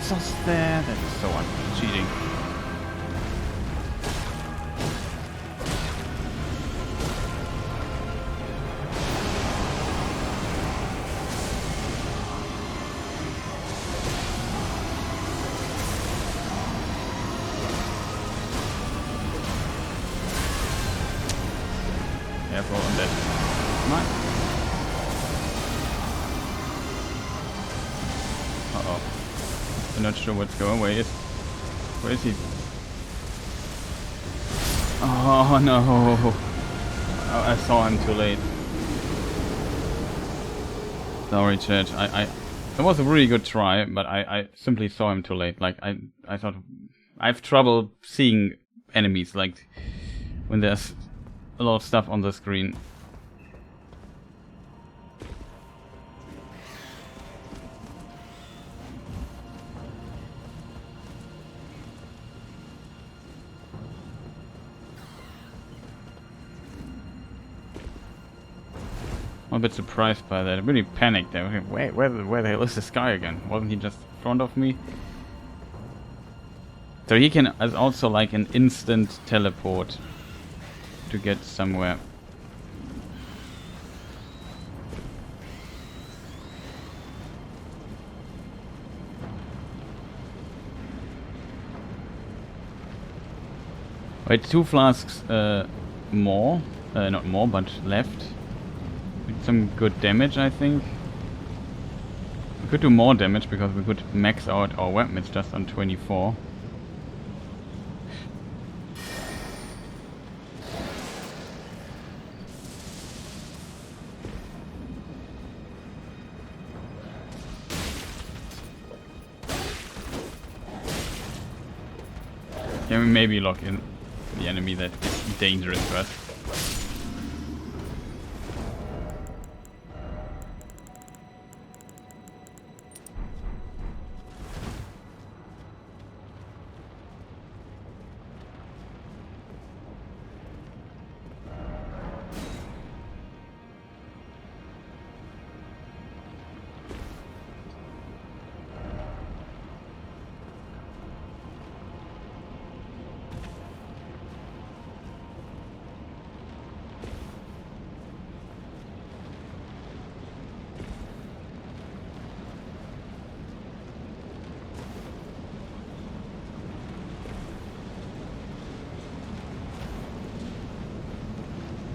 exhaust there. That's so cheating. Careful on that. Come on. Uh-oh. I'm not sure what's going. Where is he? Oh no. Oh, I saw him too late. Sorry, chat. It was a really good try, but I simply saw him too late. Like I thought I have trouble seeing enemies like when there's a lot of stuff on the screen. I'm a bit surprised by that. I really panicked there. Where the hell is this guy again? Wasn't he just in front of me? So he can is also like an instant teleport to get somewhere. Wait, 2 flasks more. Not more, but left. With some good damage, I think. We could do more damage because we could max out our weapon. It's just on 24. Can we maybe lock in the enemy that is dangerous to us?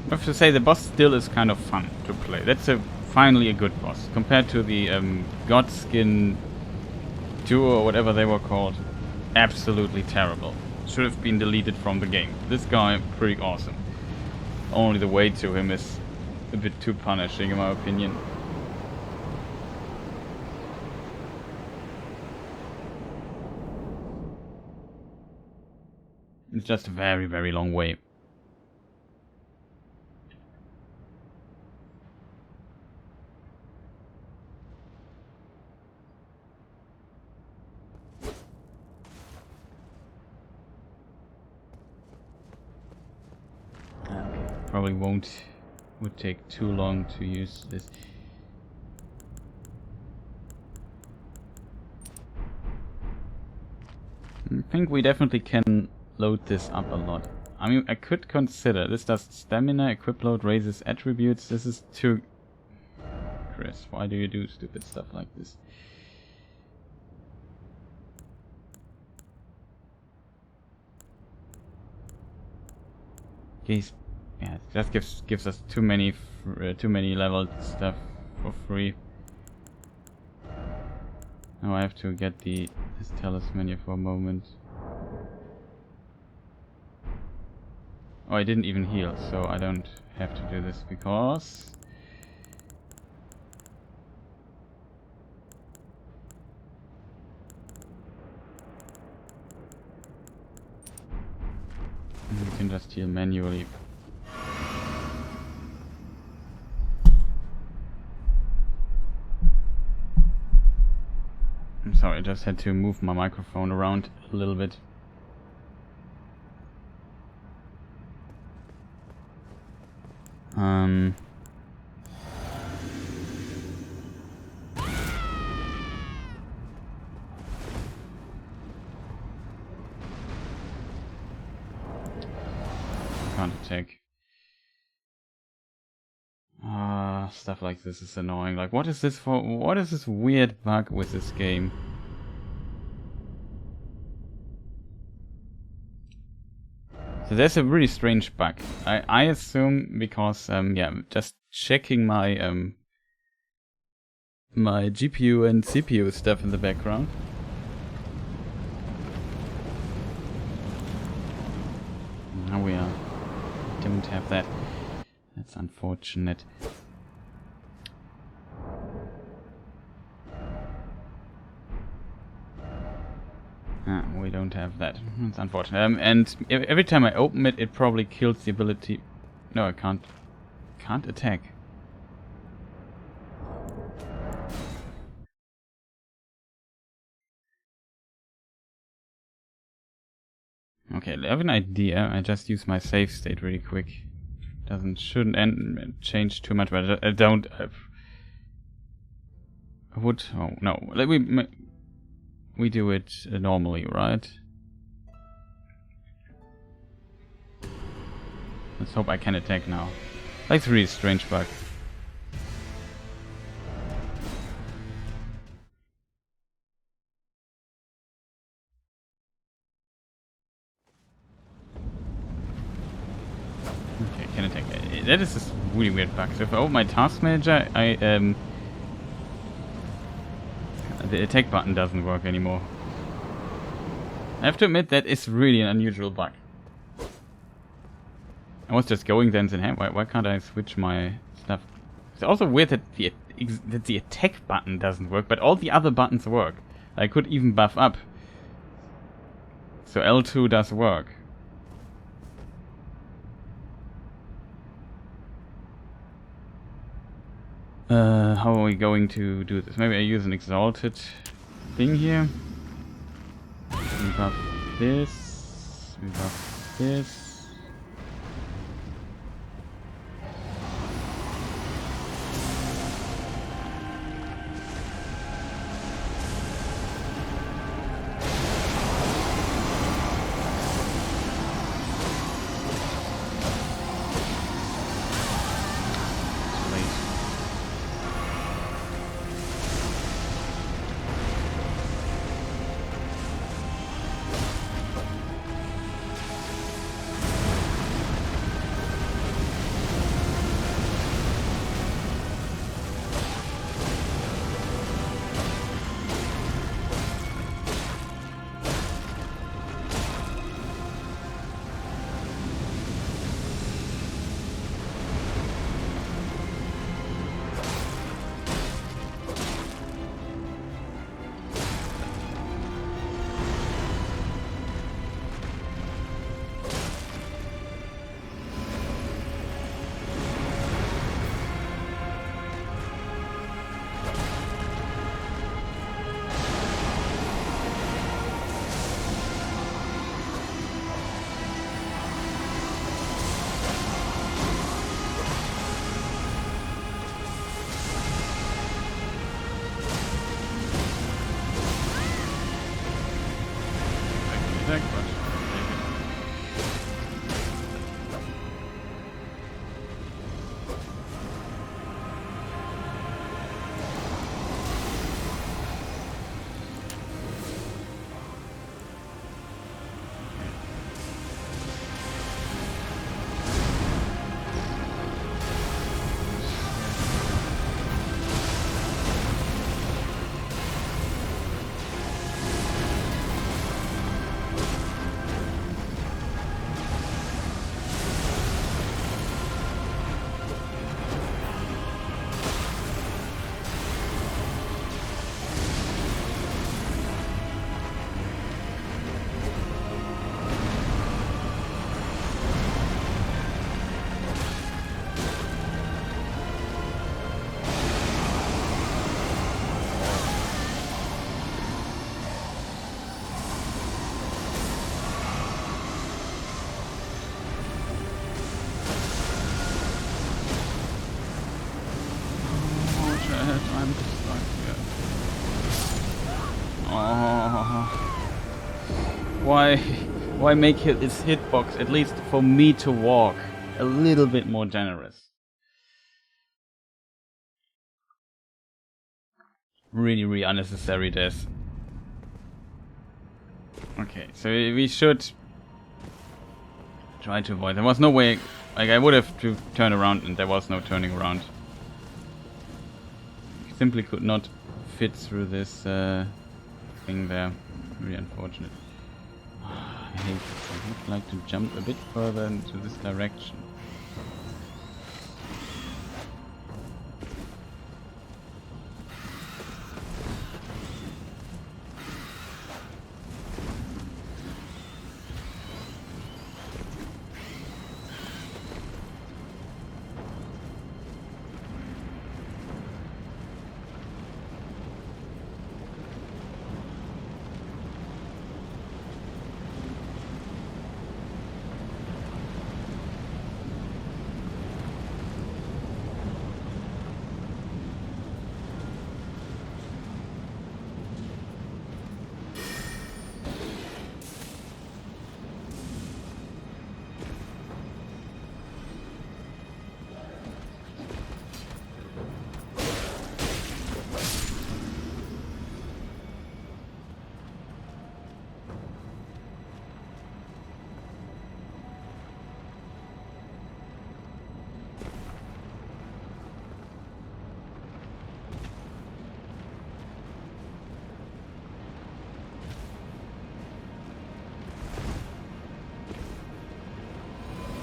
I have to say the boss still is kind of fun to play. That's finally a good boss compared to the Godskin Duo or whatever they were called. Absolutely terrible. Should have been deleted from the game. This guy pretty awesome. Only the way to him is a bit too punishing in my opinion. It's just a very, very long way. Probably would take too long to use this. I think we definitely can load this up a lot. I mean, I could consider this does stamina, equip load raises attributes. This is too... Chris, why do you do stupid stuff like this? Okay, yeah, it just gives us too many leveled stuff for free. Now I have to get this talisman here for a moment. Oh, I didn't even heal, so I don't have to do this because... You can just heal manually. I'm sorry, I just had to move my microphone around a little bit. can't attack. Stuff like this is annoying. Like, what is this for? What is this weird bug with this game? So there's a really strange bug. I assume because yeah, just checking my my GPU and CPU stuff in the background. Now we don't have that. That's unfortunate. We don't have that. It's unfortunate. And every time I open it, it probably kills the ability. No, I can't. Can't attack. Okay, I have an idea. I just use my save state really quick. Shouldn't change too much, but I don't. I would. Oh no! Let we do it normally, right? Let's hope I can attack now. That's a really strange bug. Okay, can attack. That is a really weird bug. So if I open my task manager, the attack button doesn't work anymore. I have to admit that is really an unusual bug. I was just going then saying, hey, why can't I switch my stuff? It's also weird that the attack button doesn't work, but all the other buttons work. I could even buff up. So L2 does work. How are we going to do this? Maybe I use an exalted thing here. We buff this. We buff this. Why? Why make his hitbox, at least for me to walk, a little bit more generous? Really, really unnecessary this. Okay, so we should try to avoid. There was no way, like I would have to turn around and there was no turning around. Simply could not fit through this thing there. Really unfortunate. I hate this. I would like to jump a bit further into this direction.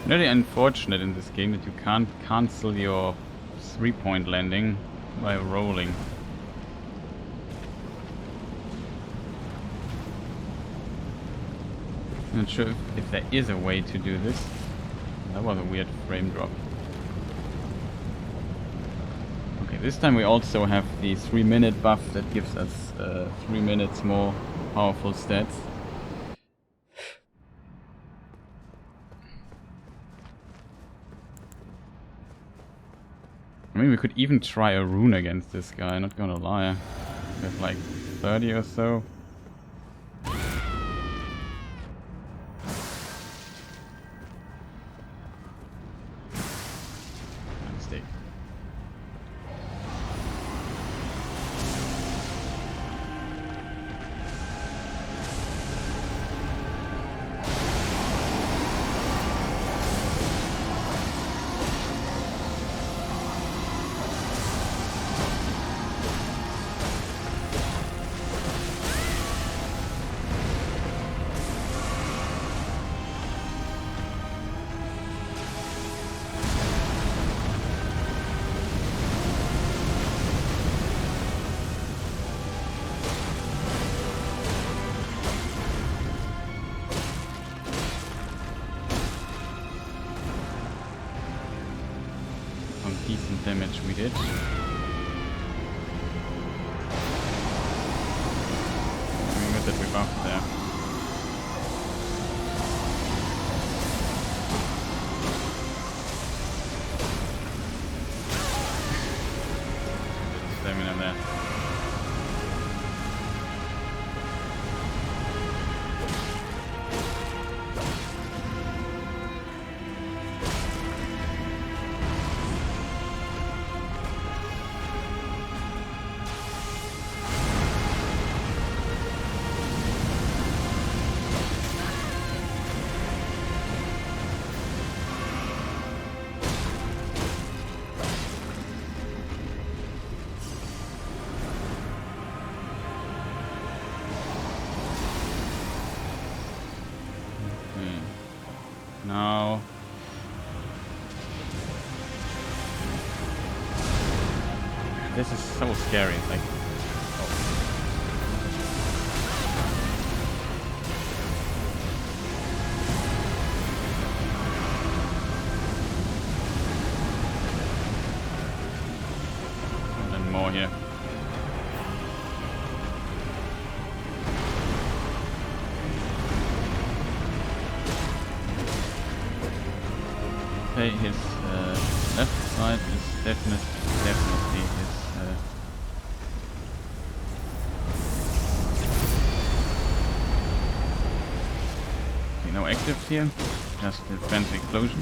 Really unfortunate in this game that you can't cancel your 3-point landing by rolling. Not sure if there is a way to do this. That was a weird frame drop. Okay, this time we also have the 3-minute buff that gives us 3 minutes more powerful stats. I mean, we could even try a rune against this guy, not gonna lie. We have like 30 or so. Mistake. Decent damage we did. We got that rebuff there. Stamina there. Now this is so scary, like and more here. Okay, his left side is definitely his okay, no actives here, just the frenzy explosion.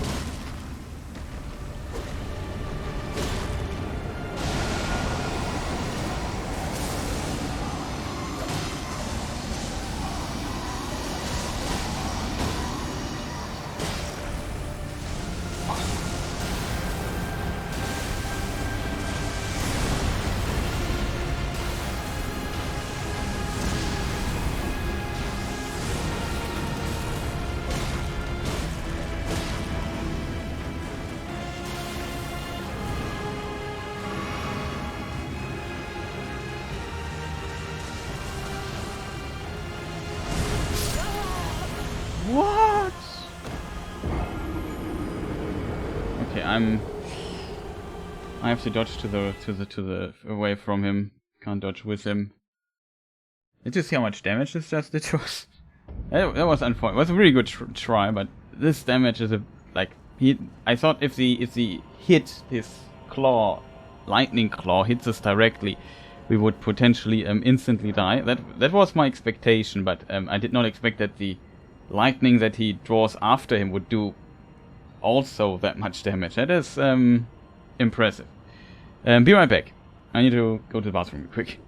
What? Okay, I have to dodge to the away from him. Can't dodge with him. Did you see how much damage this just did to us? That was unfortunate. It was a really good try, but this damage is I thought if the hit his claw, lightning claw hits us directly, we would potentially instantly die. That was my expectation, but I did not expect that the lightning that he draws after him would do also that much damage. That is impressive. Be right back. I need to go to the bathroom real quick.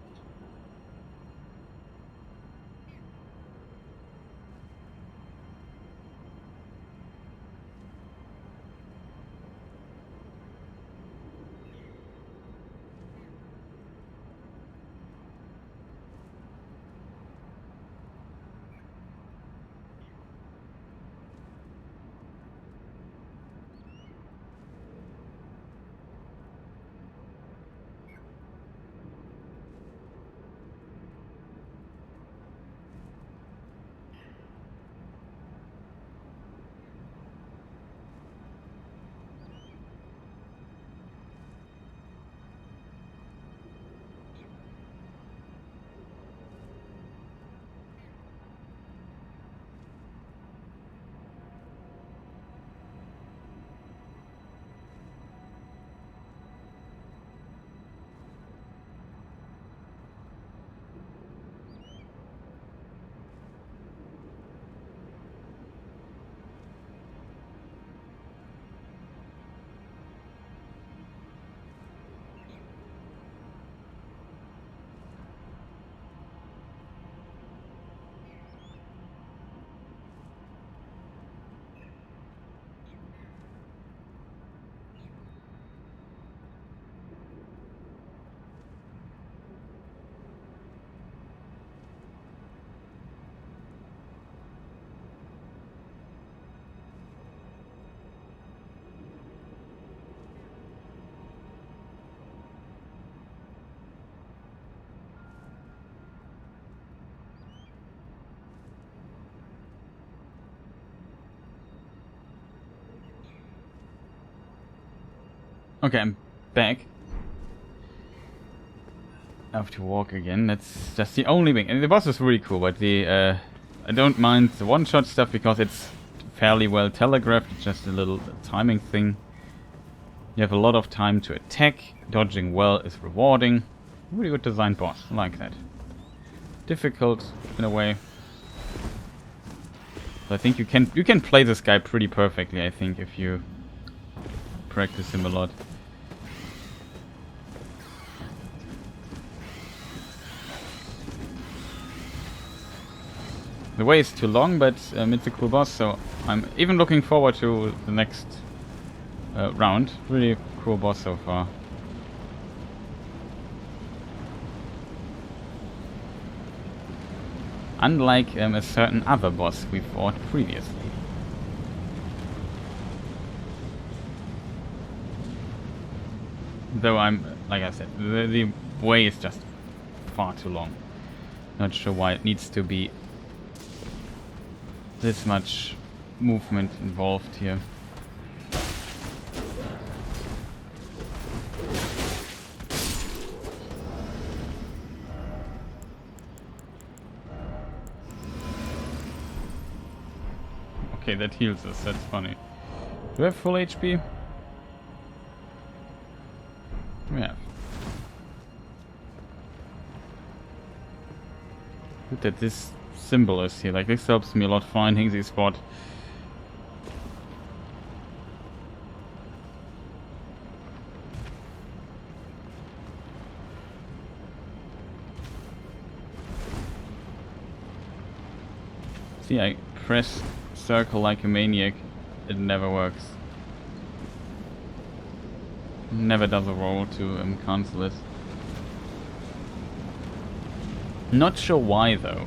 Okay, I'm back. I have to walk again. That's just the only thing. And the boss is really cool, but I don't mind the one-shot stuff because it's fairly well telegraphed. It's just a little timing thing. You have a lot of time to attack. Dodging well is rewarding. Really good designed boss. I like that. Difficult in a way. So I think you can play this guy pretty perfectly, I think, if you practice him a lot. The way is too long, but it's a cool boss, so I'm even looking forward to the next round. Really cool boss so far. Unlike a certain other boss we fought previously. Though like I said, the way is just far too long. Not sure why it needs to be this much movement involved here. Okay, that heals us, that's funny. Do I have full HP? We have. Good that this symbol is here. Like, this helps me a lot finding the spot. See, I press circle like a maniac. It never works. Never does a roll to cancel it. Not sure why though.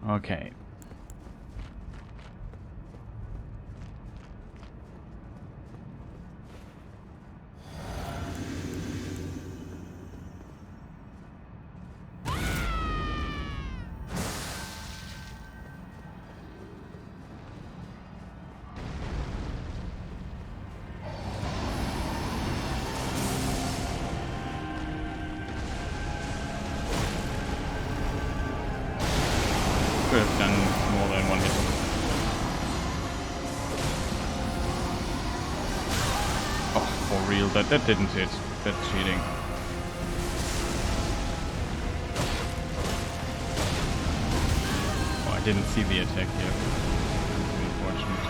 Okay. Could have done more than one hit. Oh, for real, that didn't hit. That's cheating. Oh, I didn't see the attack here. Unfortunate.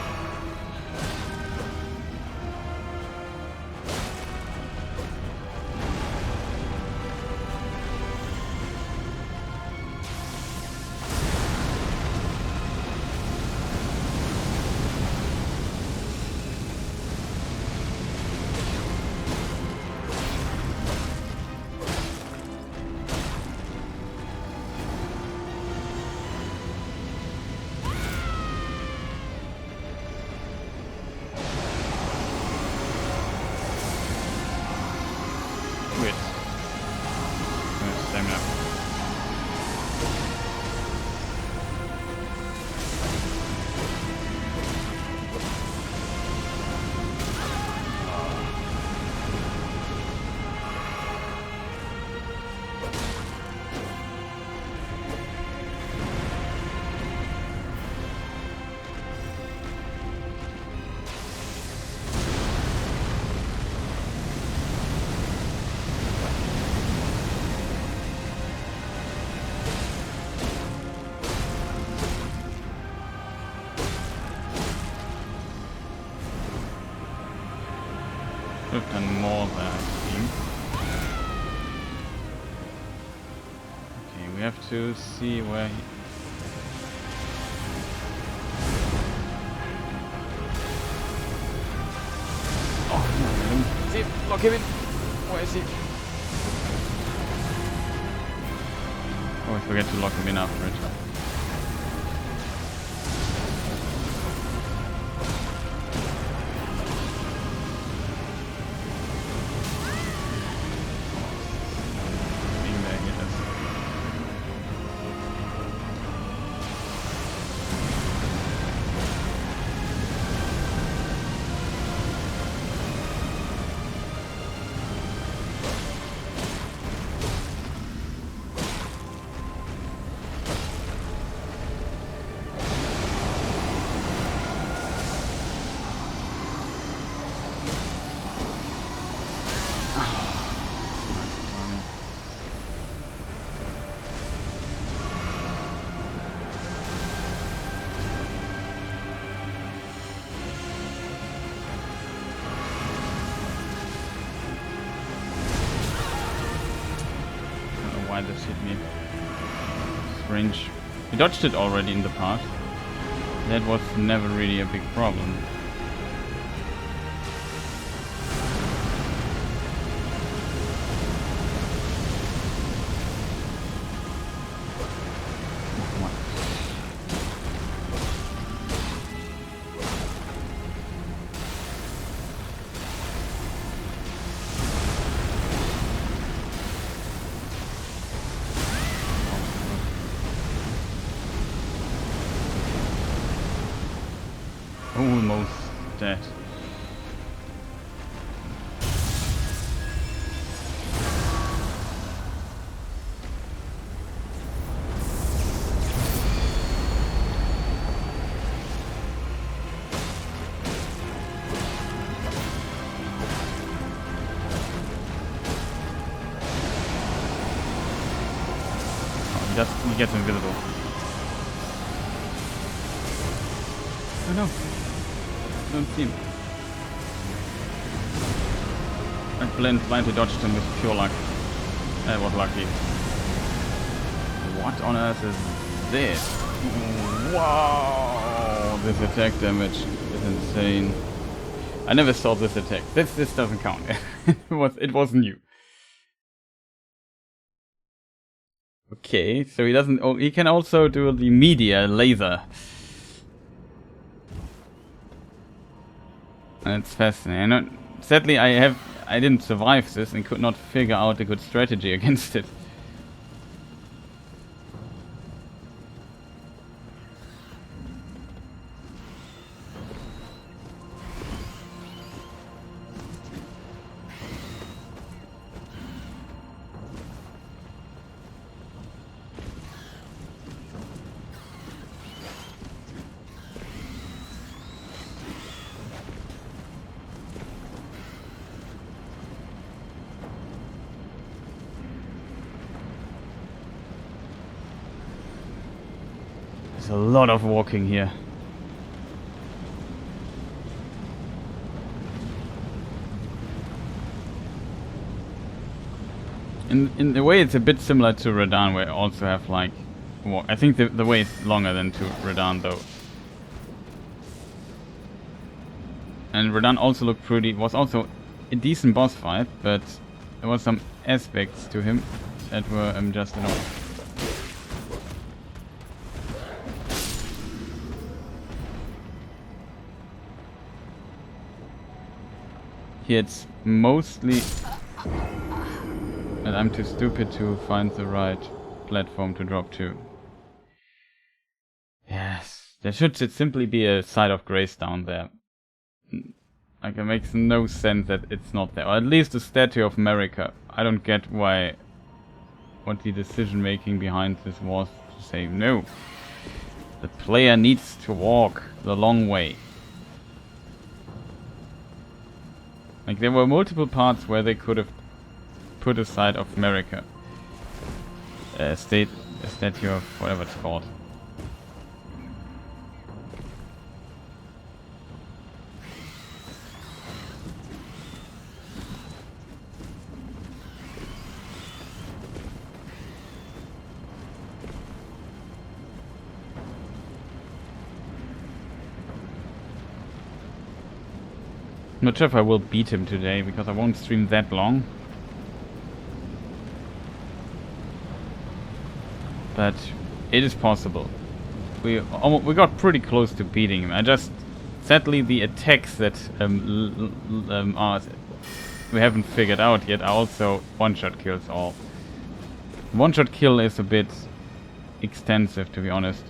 Could have done more there, I think. Okay, we have to see where he... Oh, no, see, lock him in! Where is he? Oh, I forget to lock him in after it. Why this hit me. Strange. We dodged it already in the past. That was never really a big problem. Almost dead. he gets invisible. Oh no. Don't see him. I blindly dodged him with pure luck. That was lucky. What on earth is this? Wow! This attack damage is insane. I never saw this attack. This doesn't count. It was new. Okay, so he doesn't. Oh, he can also do the media laser. That's fascinating. Sadly, I didn't survive this and could not figure out a good strategy against it. There's a lot of walking here. In a way, it's a bit similar to Radahn, where you also have like walk. I think the way is longer than to Radahn though. And Radahn also looked pretty. Was also a decent boss fight, but there was some aspects to him that were just annoying. Here it's mostly that I'm too stupid to find the right platform to drop to. Yes, there should simply be a side of grace down there. Like, it makes no sense that it's not there. Or at least a statue of America. I don't get what the decision making behind this was to say no. The player needs to walk the long way. Like, there were multiple parts where they could have put a side of America. A statue of whatever it's called. I'm not sure if I will beat him today, because I won't stream that long. But it is possible. We got pretty close to beating him. Sadly, the attacks that we haven't figured out yet are also one-shot kills all. One-shot kill is a bit extensive, to be honest.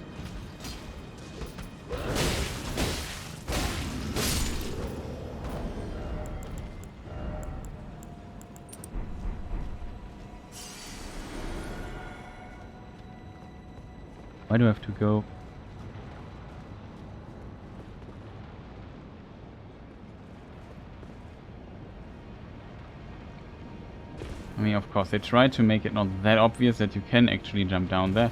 Why do I have to go? I mean, of course, they try to make it not that obvious that you can actually jump down there.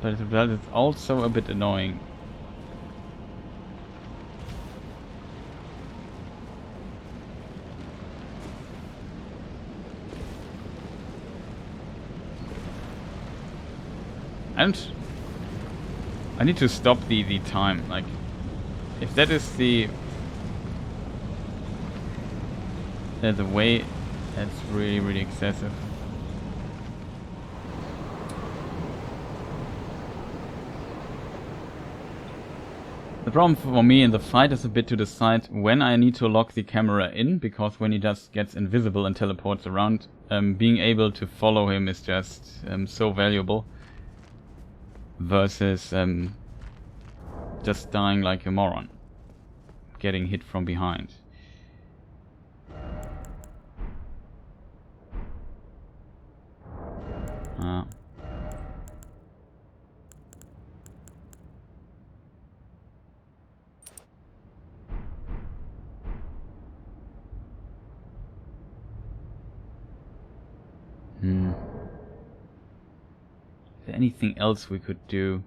But it's also a bit annoying. And I need to stop the time. Like, if that is the way, that's really excessive. The problem for me in the fight is a bit to decide when I need to lock the camera in, because when he just gets invisible and teleports around, being able to follow him is just so valuable. Versus just dying like a moron, getting hit from behind. Is there anything else we could do?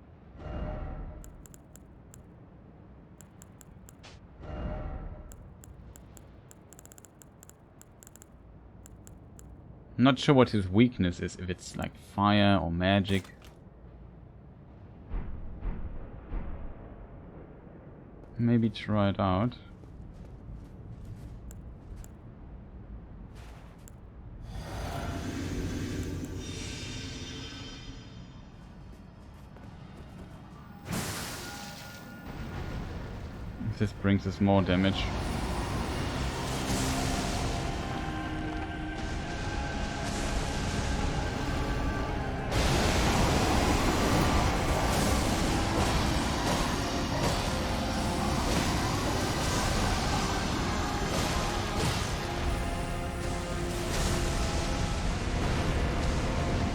I'm not sure what his weakness is, if it's like fire or magic. Maybe try it out. This brings us more damage.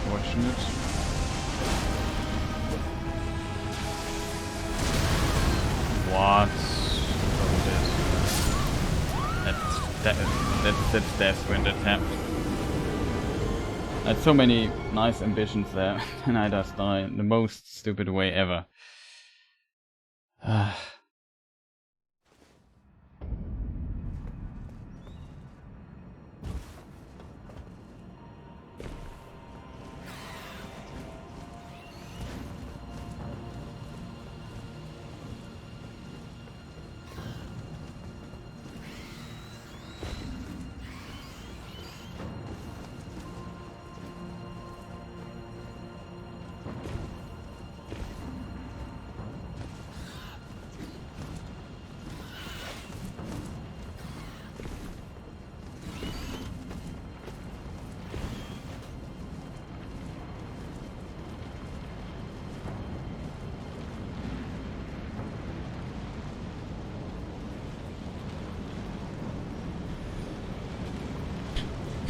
Unfortunate. What? That's death wind attempt. I had so many nice ambitions there, and I just die in the most stupid way ever.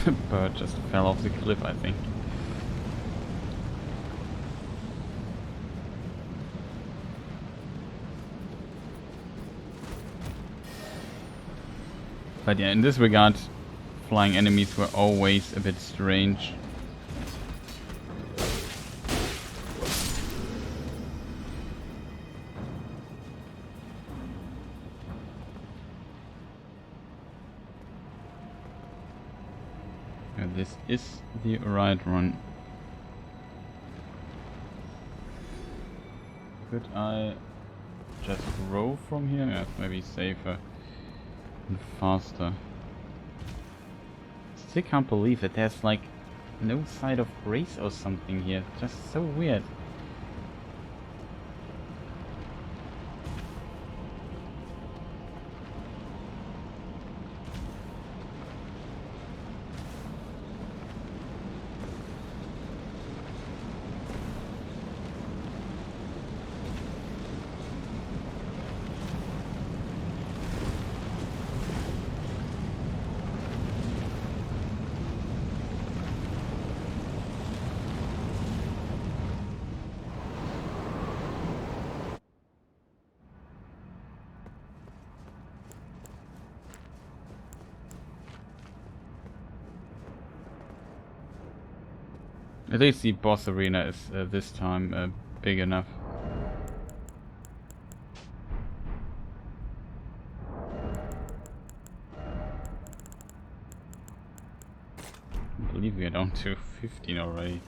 The bird just fell off the cliff, I think. But yeah, in this regard, flying enemies were always a bit strange. This is the right run. Could I just row from here? Yeah, maybe safer and faster. Still can't believe that there's like no side of grace or something here. Just so weird. At least the boss arena is this time big enough. I believe we are down to 15 already.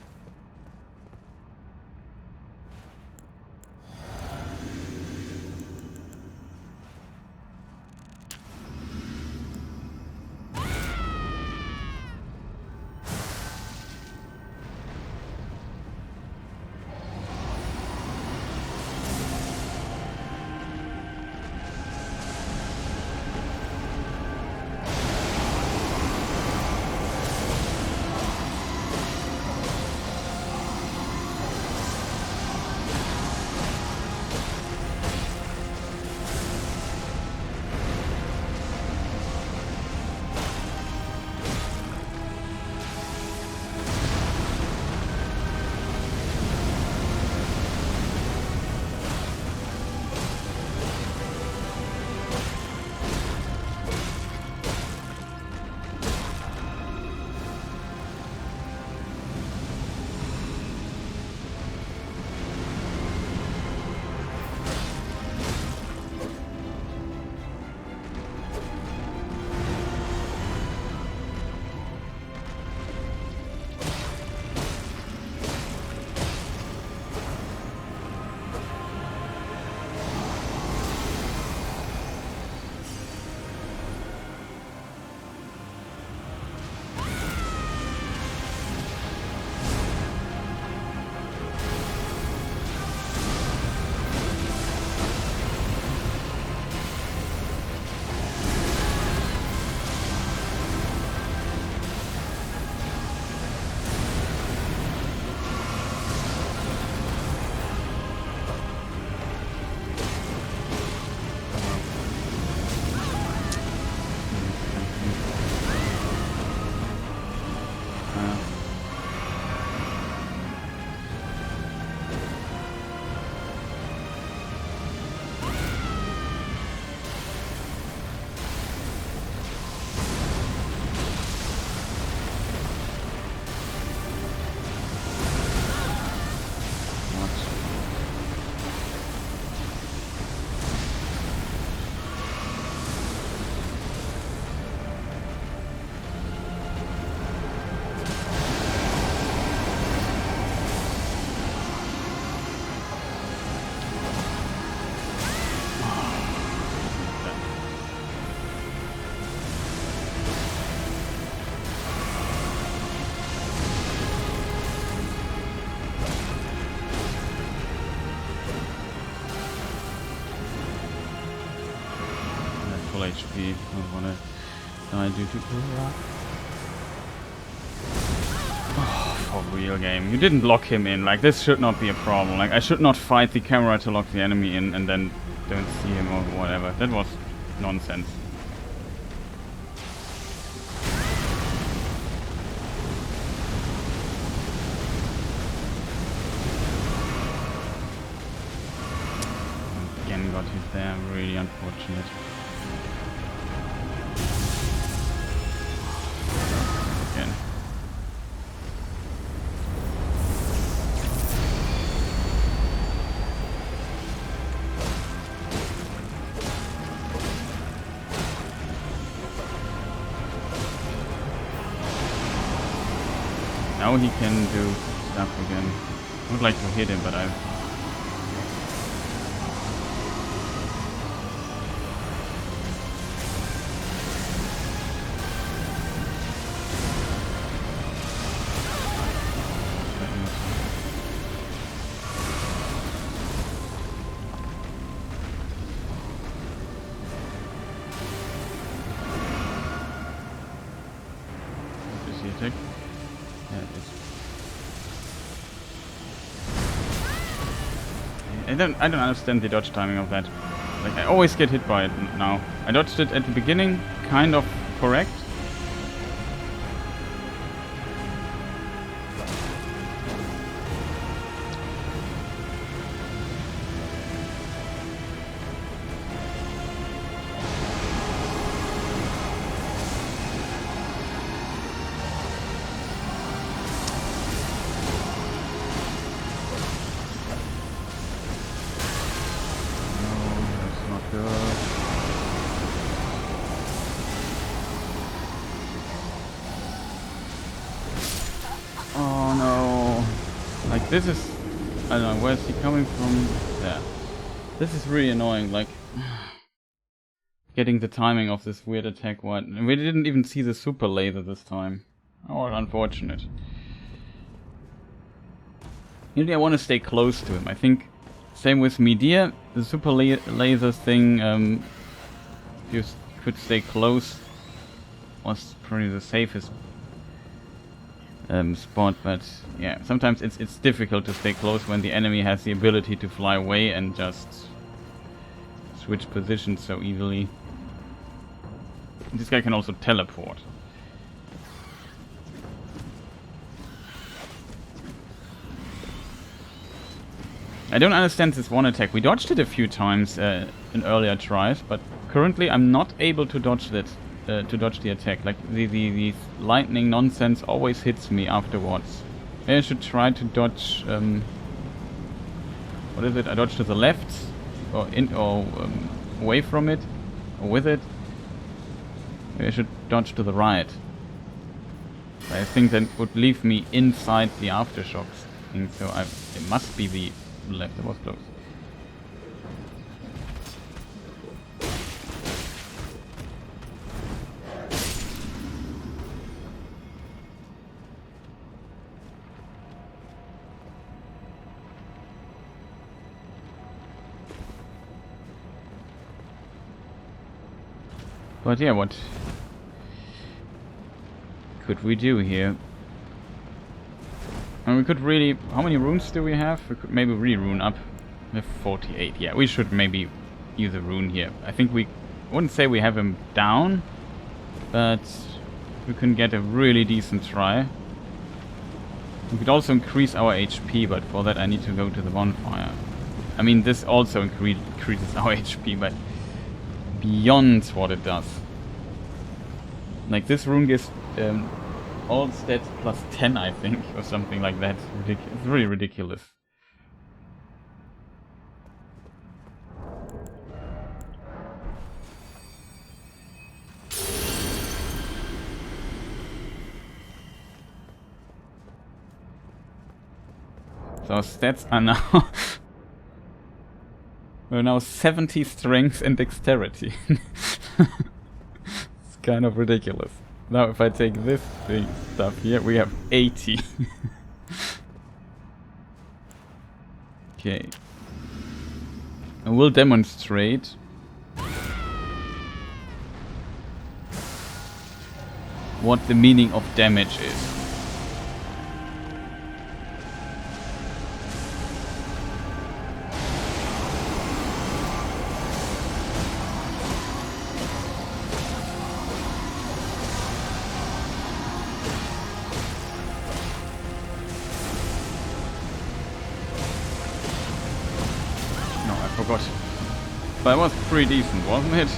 HP. I wanna die due to... Oh, for real game. You didn't lock him in. Like, this should not be a problem. Like, I should not fight the camera to lock the enemy in and then don't see him or whatever. That was nonsense. Again got hit there. Really unfortunate. Again. Now he can do stuff again. I would like to hit him, but I... What is he attack? I don't understand the dodge timing of that. Like, I always get hit by it now. I dodged it at the beginning, kind of correct. Oh no. Like, this is... I don't know, where's he coming from? There. This is really annoying, like... Getting the timing of this weird attack right. And we didn't even see the super laser this time. Oh, unfortunate. Usually I want to stay close to him. I think... Same with Media. The super laser thing, if you could stay close, was probably the safest spot, but yeah, sometimes it's difficult to stay close when the enemy has the ability to fly away and just switch positions so easily. This guy can also teleport. I don't understand this one attack. We dodged it a few times in earlier tries, but currently I'm not able to dodge that. To dodge the attack. Like, the lightning nonsense always hits me afterwards. Maybe I should try to dodge... what is it? I dodge to the left? Or in, or away from it? Or with it? Maybe I should dodge to the right. I think that would leave me inside the aftershocks thing, so it must be the left. It was close. But yeah, what could we do here? And we could really... How many runes do we have? We could maybe re-rune up. We have 48. Yeah, we should maybe use a rune here. I think we... wouldn't say we have him down, but we can get a really decent try. We could also increase our HP, but for that I need to go to the bonfire. I mean, this also increases our HP, but beyond what it does. Like, this rune gives all stats plus 10, I think, or something like that. It's really ridiculous. So our stats are now... We're now 70 strength and dexterity. It's kind of ridiculous. Now if I take this stuff here, we have 80. Okay. I will demonstrate. what the meaning of damage is. No, I forgot. That was pretty decent, wasn't it?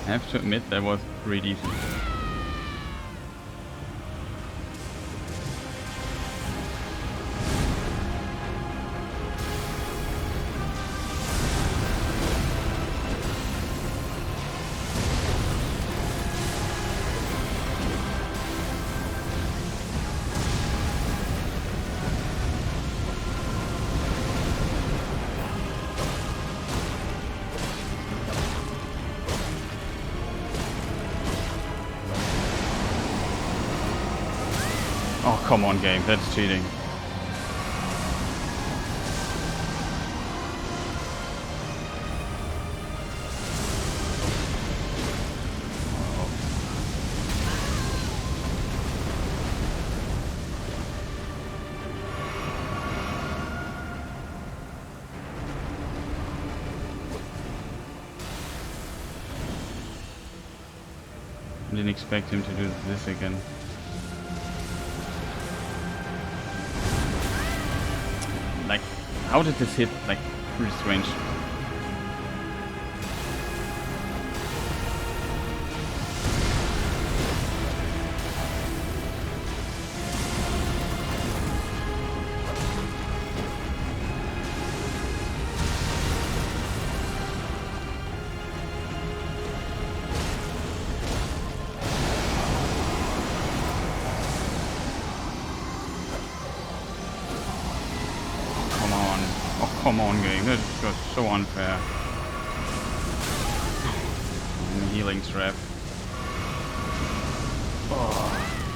I have to admit that was pretty decent. Oh, come on, game. That's cheating. I didn't expect him to do this again. Like, how did this hit? Like, pretty strange. Come on, game. That's just so unfair. Healing trap.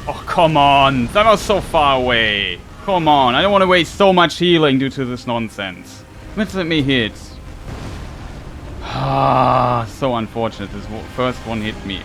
Oh, come on. That was so far away. Come on. I don't want to waste so much healing due to this nonsense. Let's let me hit. Ah, so unfortunate. This first one hit me.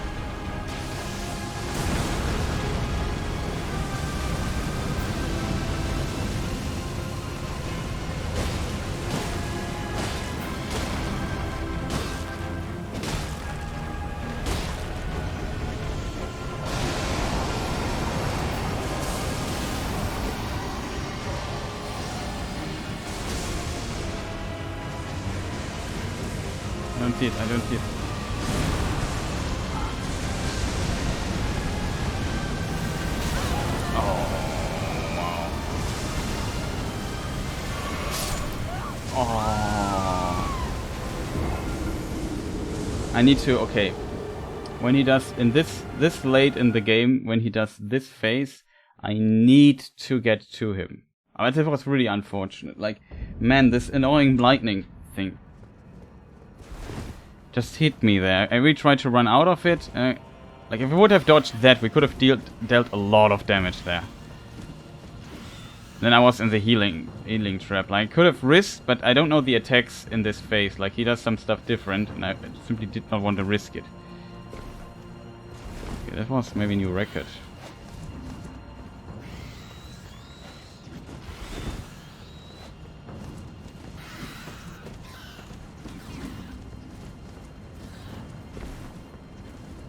I don't see it. Oh, wow. Oh. I need to, okay. When he does, in this late in the game, when he does this phase, I need to get to him. But it was really unfortunate. Like, man, this annoying lightning thing just hit me there. I really tried to run out of it. Like, if we would have dodged that, we could have dealt a lot of damage there. Then I was in the healing trap. Like, I could have risked, but I don't know the attacks in this phase. Like, he does some stuff different, and I simply did not want to risk it. Okay, that was maybe a new record.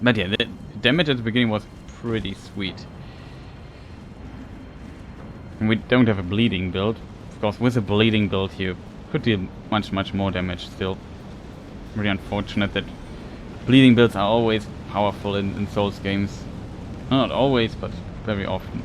But yeah, the damage at the beginning was pretty sweet. And we don't have a bleeding build. Of course, with a bleeding build you could deal much more damage still. Really unfortunate that bleeding builds are always powerful in Souls games. Not always, but very often.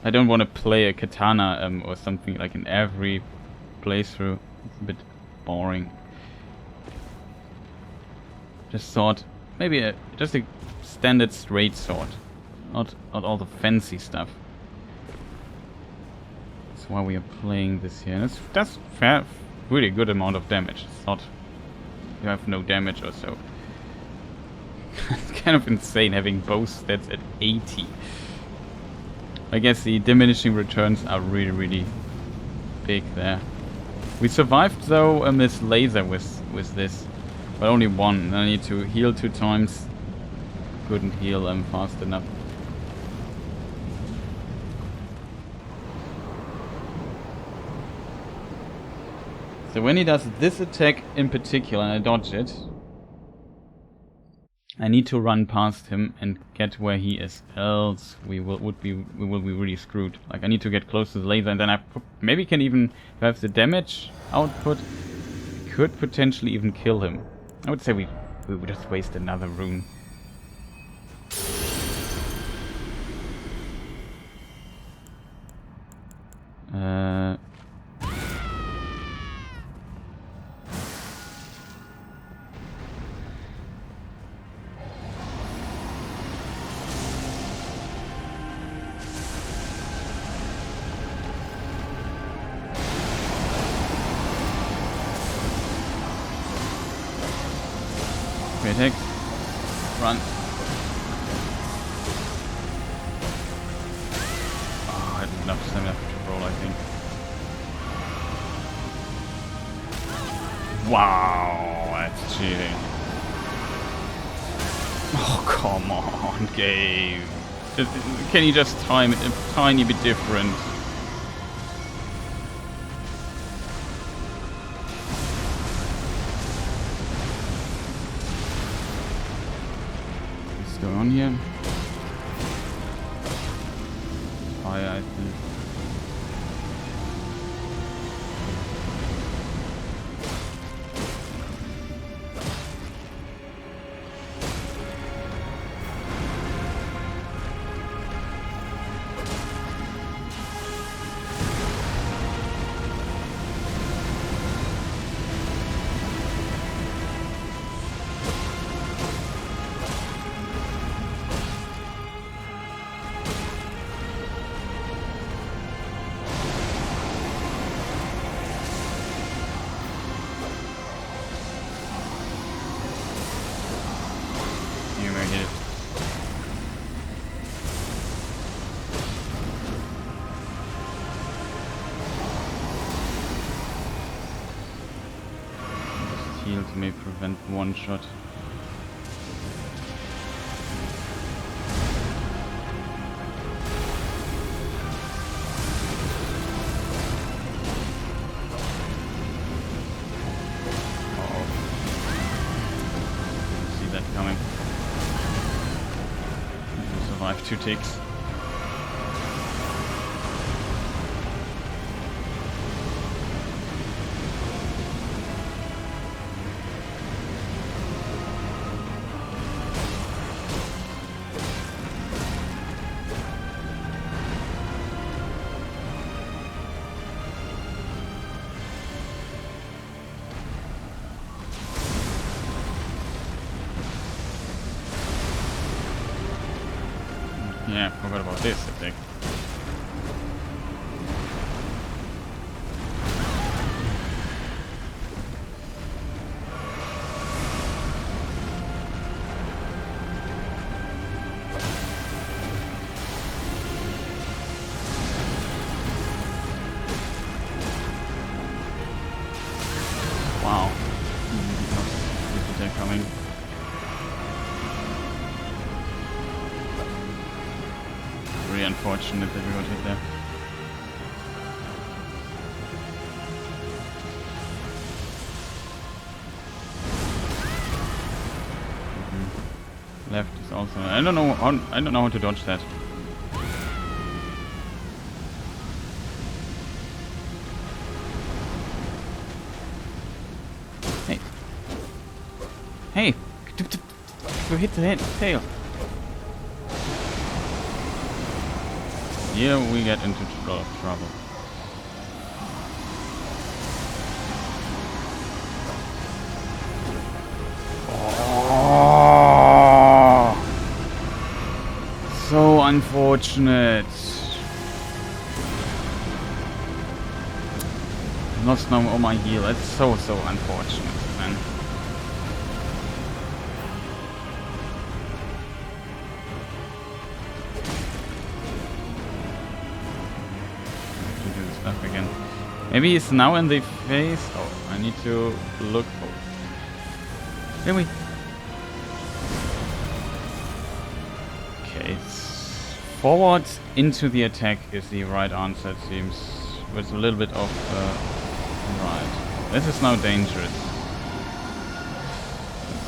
I don't want to play a katana or something like in every playthrough. It's a bit boring. Just thought maybe just a standard straight sword, not all the fancy stuff. That's why we are playing this here. And that's fair, really good amount of damage. It's not you have no damage or so. It's kind of insane having both stats at 80. I guess the diminishing returns are really big there. We survived though this laser with this, but only one. I need to heal 2 times. Couldn't heal fast enough. So when he does this attack in particular and I dodge it, I need to run past him and get where he is, else we will be really screwed. Like I need to get close to the laser, and then I maybe can even, if I have the damage output, could potentially even kill him. I would say we would just waste another rune. Attack. Run. Oh, I did enough stamina to roll, I think. Wow, that's cheating. Oh, come on, game. Can you just time it a tiny bit different? Going on here? Fire, I think. Shield may prevent one shot. Uh-oh. See that coming. We'll survive 2 ticks. Yeah, I forgot about this attack. Wow. This attack coming. Very unfortunate that we got hit there. Left is also. I don't know how to dodge that. Hey. Hey. You hit the tail. Here we get into a lot of trouble. Oh, so unfortunate. Lost now all my heal. That's so unfortunate, man. Do this stuff again. Maybe he's now in the face. Oh, I need to look. Oh. Here we. Okay, forward into the attack is the right answer. It seems with a little bit of. Right. This is now dangerous.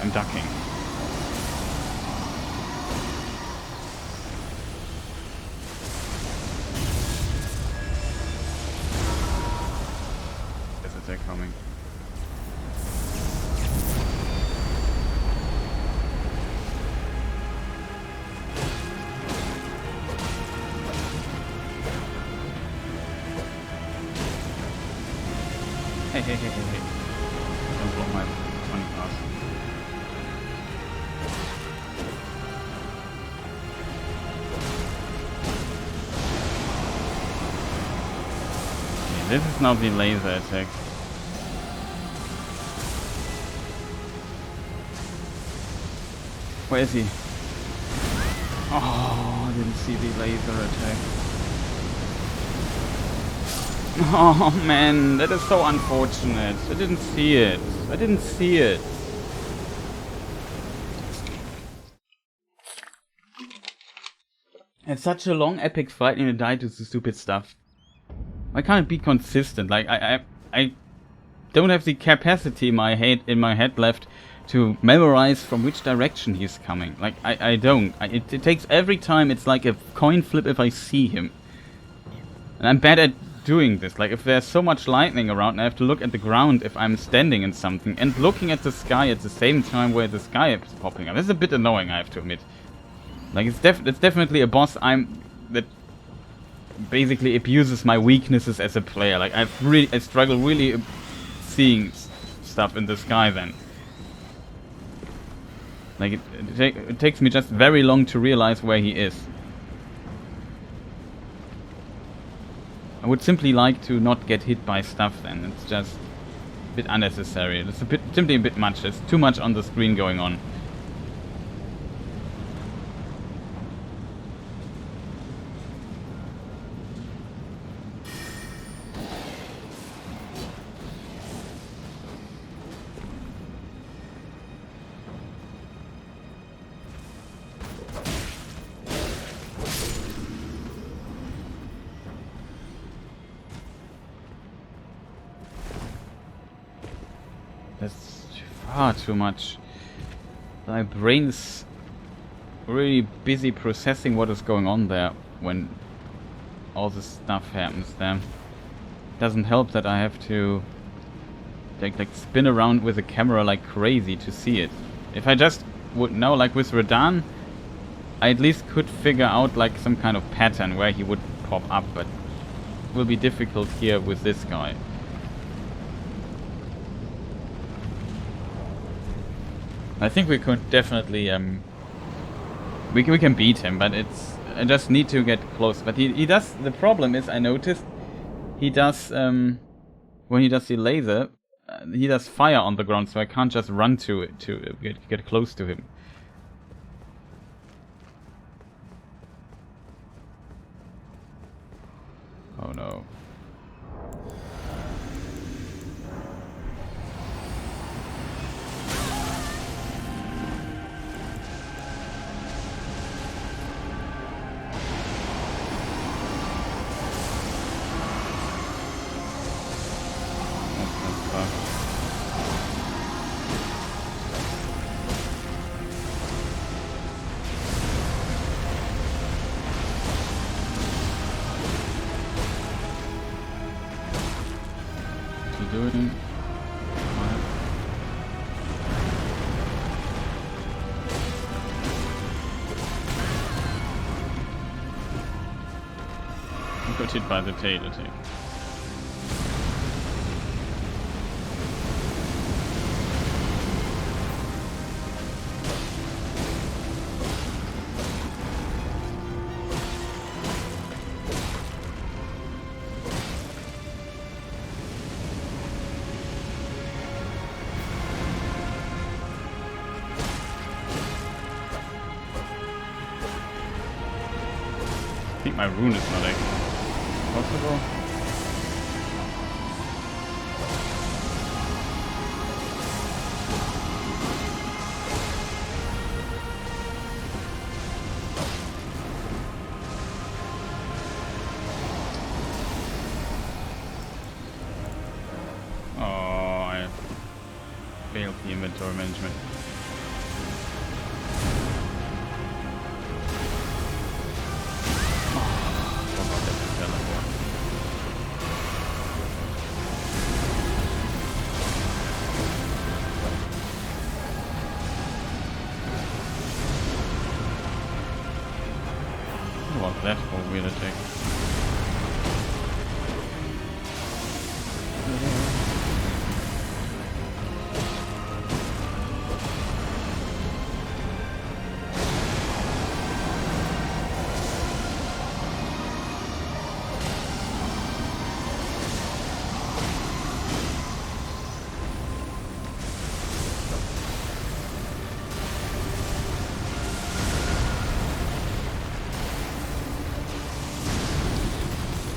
I'm ducking. There's attack coming. Hey. Don't blow my funny pass. Okay, this is now the laser attack. Where is he? Oh, I didn't see the laser attack. Oh man, that is so unfortunate. I didn't see it. It's such a long epic fight and I died to the stupid stuff. Why can't it be consistent? Like I don't have the capacity in my head left to memorize from which direction he's coming. Like I don't. It takes every time. It's like a coin flip if I see him. And I'm bad at doing this. Like if there's so much lightning around, I have to look at the ground if I'm standing in something and looking at the sky at the same time where the sky is popping up. This is a bit annoying, I have to admit. Like it's definitely a boss that basically abuses my weaknesses as a player. Like I struggle really seeing stuff in the sky then. Like it takes me just very long to realize where he is. I would simply like to not get hit by stuff then. It's just a bit unnecessary. It's simply a bit much. There's too much on the screen going on. That's far too much. My brain's really busy processing what is going on there when all this stuff happens there. Doesn't help that I have to like spin around with the camera like crazy to see it. If I just would know, like with Radahn, I at least could figure out like some kind of pattern where he would pop up, but it will be difficult here with this guy. I think we could definitely we can beat him, but I just need to get close. But he does. The problem is, I noticed he does when he does the laser, he does fire on the ground, so I can't just run to it to get close to him. Oh no. hit by the tail attack. I think my rune is not actually possible. Oh, I failed the inventory management. What was that for a weird attack?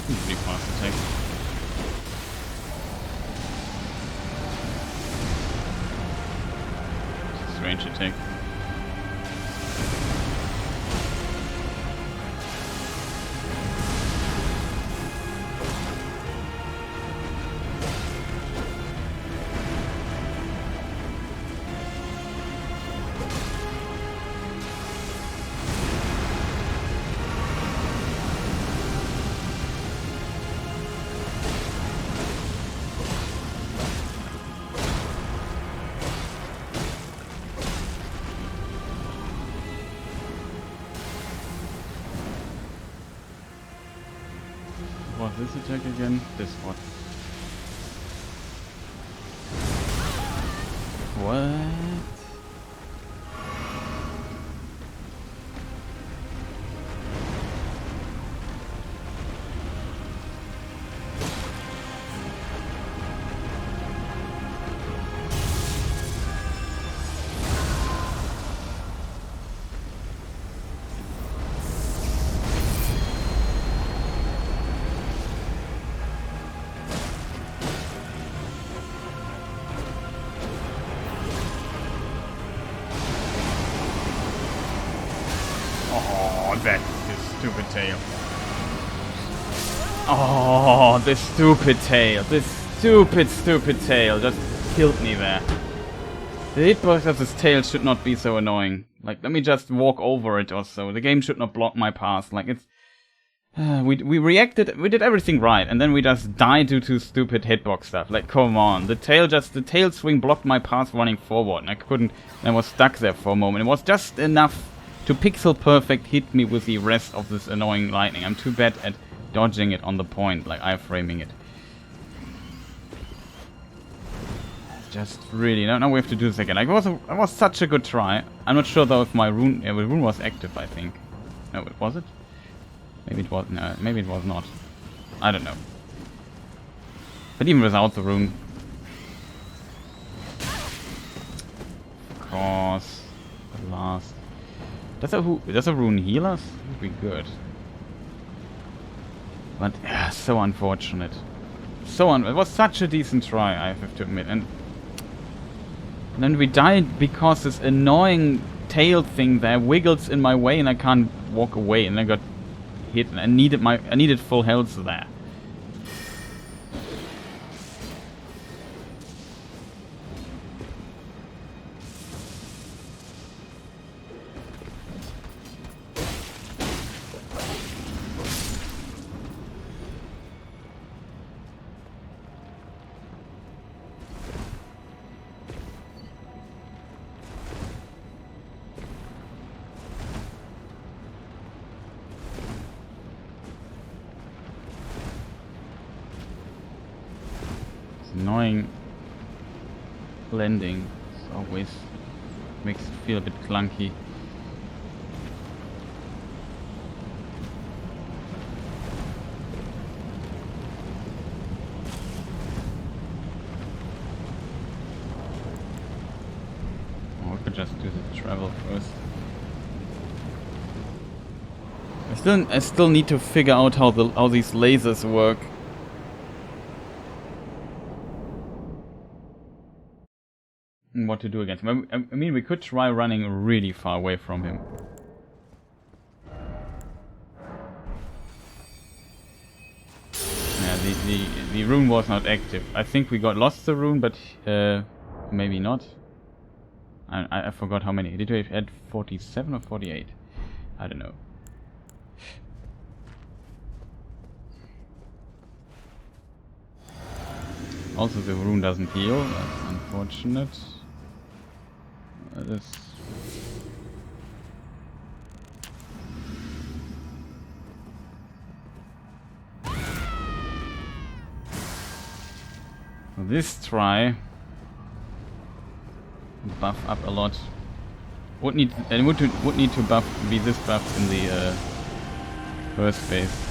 Pretty fast attack. Strange attack. What was this attack again? This one. What? Oh, that this stupid tail. Oh, this stupid tail. This stupid tail just killed me there. The hitbox of this tail should not be so annoying. Like, let me just walk over it or so. The game should not block my path. Like, it's... we reacted, we did everything right, and then we just died due to stupid hitbox stuff. Like, come on. The tail swing blocked my path running forward, and I couldn't... I was stuck there for a moment. It was just enough to pixel perfect hit me with the rest of this annoying lightning. I'm too bad at dodging it on the point, like iframing it. Just really, now we have to do this again. Like, it was such a good try. I'm not sure though if my rune, the rune was active, I think. No, was it? Maybe it was, no, maybe it was not. I don't know. But even without the rune. Of course. The last. Does a rune heal us? Would be good. But yeah, so unfortunate. It was such a decent try, I have to admit. And then we died because this annoying tail thing there wiggles in my way and I can't walk away, and I got hit and I needed full health there. annoying landing. It always makes it feel a bit clunky. Oh, we could just do the travel first. I still need to figure out how these lasers work. And what to do against him. I mean, we could try running really far away from him. Yeah, the rune was not active. I think we lost the rune, but maybe not. I forgot how many. Did we add 47 or 48? I don't know. Also, the rune doesn't heal. That's unfortunate. This try buff up a lot. Would need to be this buffed in the first phase.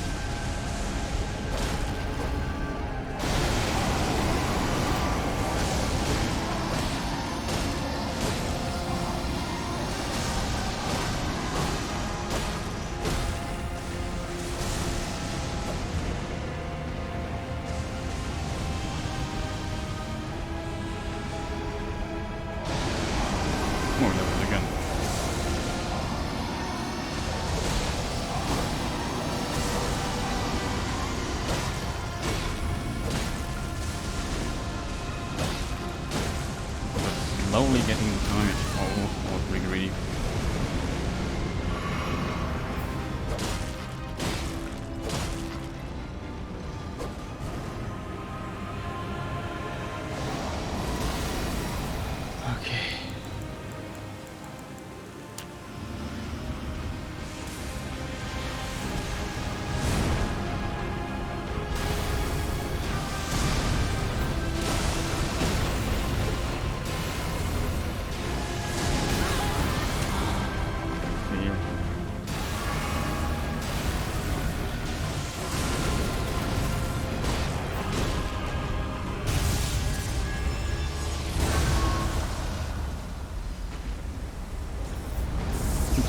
Slowly getting the target. Oh, was really greedy. Okay.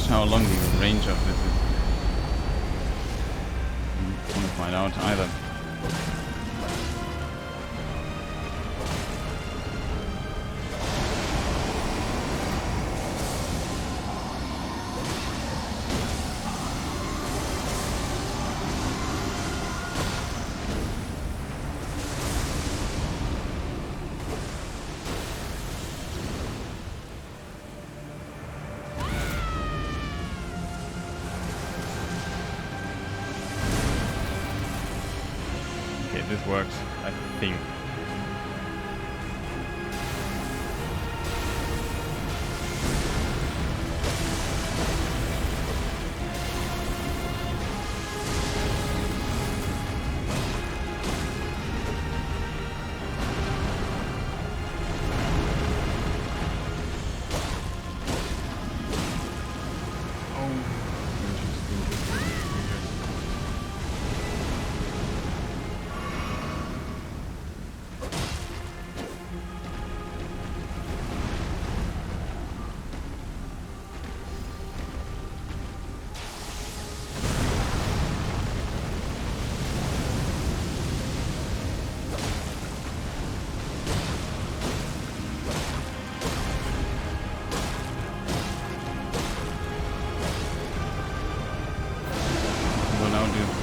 How long the range of this is. I don't want to find out either. This works, I think.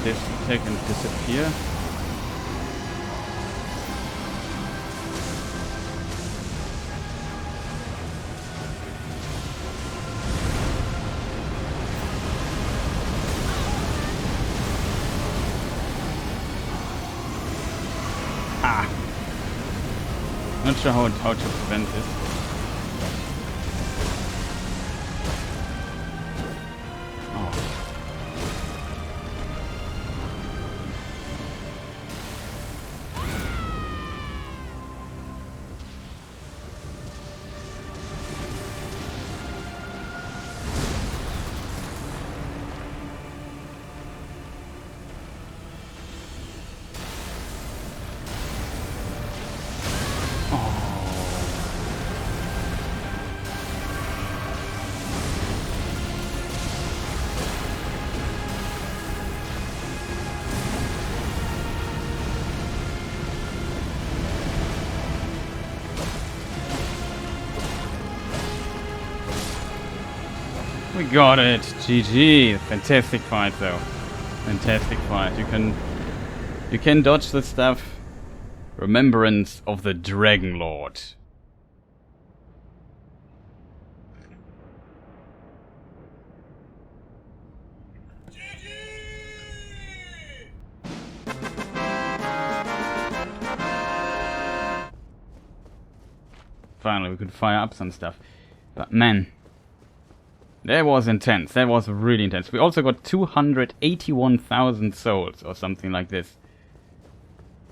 This attack and disappear. Ah! Not sure how to prevent this. We got it. GG. Fantastic fight though. Fantastic fight. You can dodge the stuff. Remembrance of the Dragonlord. Finally, we could fire up some stuff. But man, that was intense. That was really intense. We also got 281,000 souls or something like this.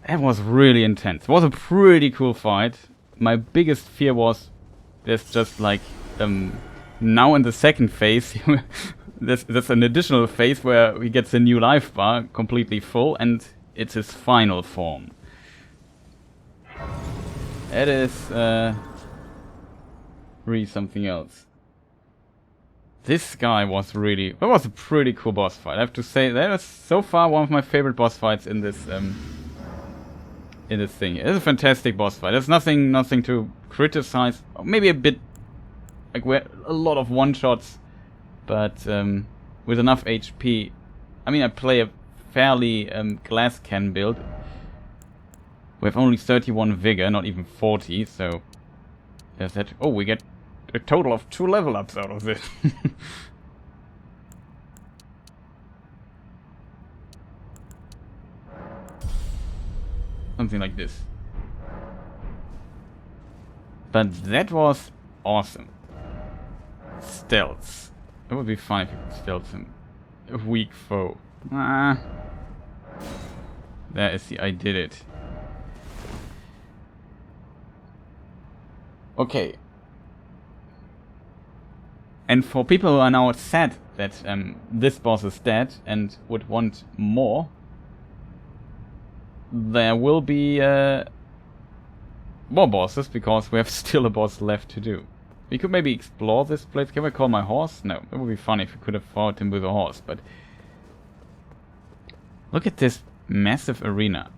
That was really intense. It was a pretty cool fight. My biggest fear was there's just like now in the second phase there's an additional phase where he gets a new life bar completely full and it's his final form. That is really something else. This guy was really... That was a pretty cool boss fight. I have to say, that was so far one of my favorite boss fights in this thing. It's a fantastic boss fight. There's nothing to criticize. Maybe a bit... Like, a lot of one-shots. But with enough HP... I mean, I play a fairly glass can build. We have only 31 vigor, not even 40, so... There's that... Oh, we get a total of 2 level ups out of this. Something like this. But that was awesome. Stealth. It would be fine if you could stealth him. A weak foe. Ah. There is the I did it. Okay. And for people who are now sad that this boss is dead and would want more, there will be more bosses because we have still a boss left to do. We could maybe explore this place. Can we call my horse? No, it would be funny if we could have fought him with a horse, but look at this massive arena.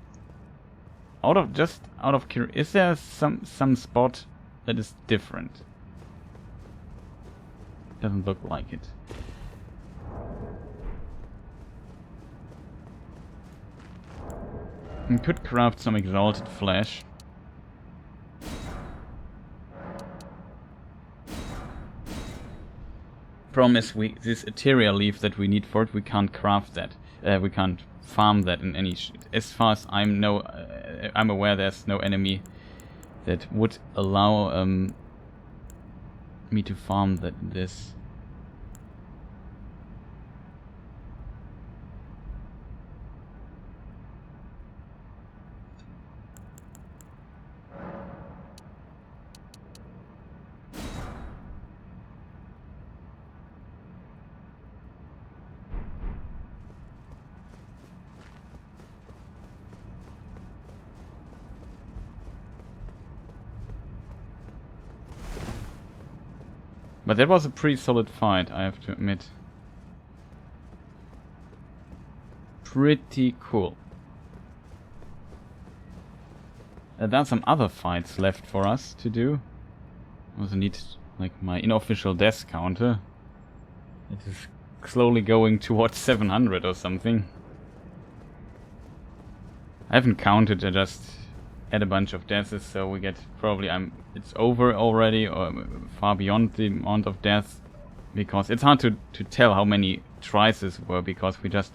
Out of curiosity, is there some spot that is different? Doesn't look like it. We could craft some exalted flesh. Problem is, this ethereal leaf that we need for it, we can't craft that. We can't farm that in any. As far as I'm aware, there's no enemy that would allow me to farm this. But that was a pretty solid fight, I have to admit. Pretty cool. There are some other fights left for us to do. I also need, like, my unofficial death counter. It is slowly going towards 700 or something. I haven't counted, I just had a bunch of deaths, so we get probably it's over already, or far beyond the amount of deaths, because it's hard to tell how many tries this were, because we just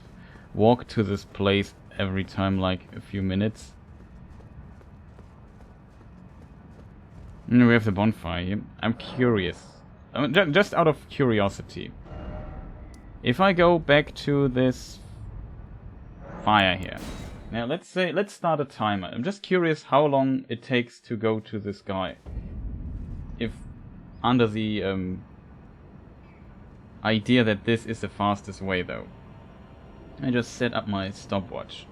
walk to this place every time like a few minutes. And we have the bonfire here. I'm curious, just out of curiosity, if I go back to this fire here. Now let's start a timer. I'm just curious how long it takes to go to this guy. If under the idea that this is the fastest way though. I just set up my stopwatch.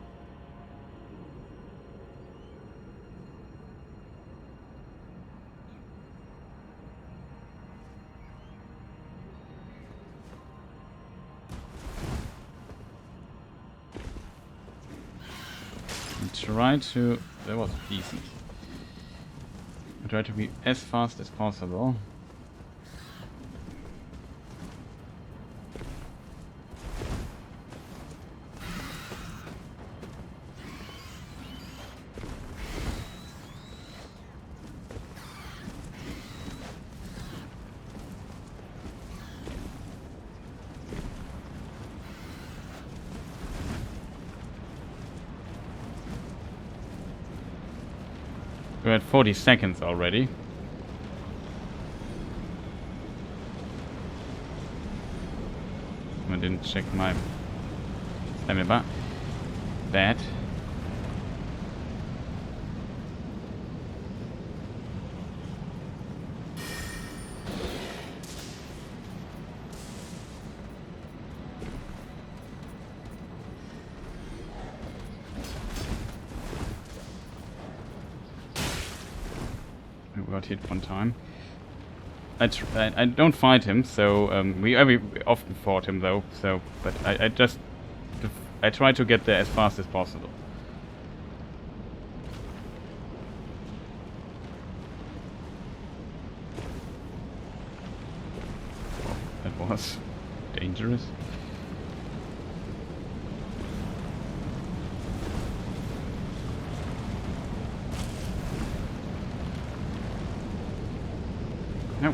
That was decent. I try to be as fast as possible. We're at 40 seconds already. I didn't check my stamina. Bad. We got hit one time. I don't fight him, so we often fought him though. So, but I try to get there as fast as possible. Oh, that was dangerous. No,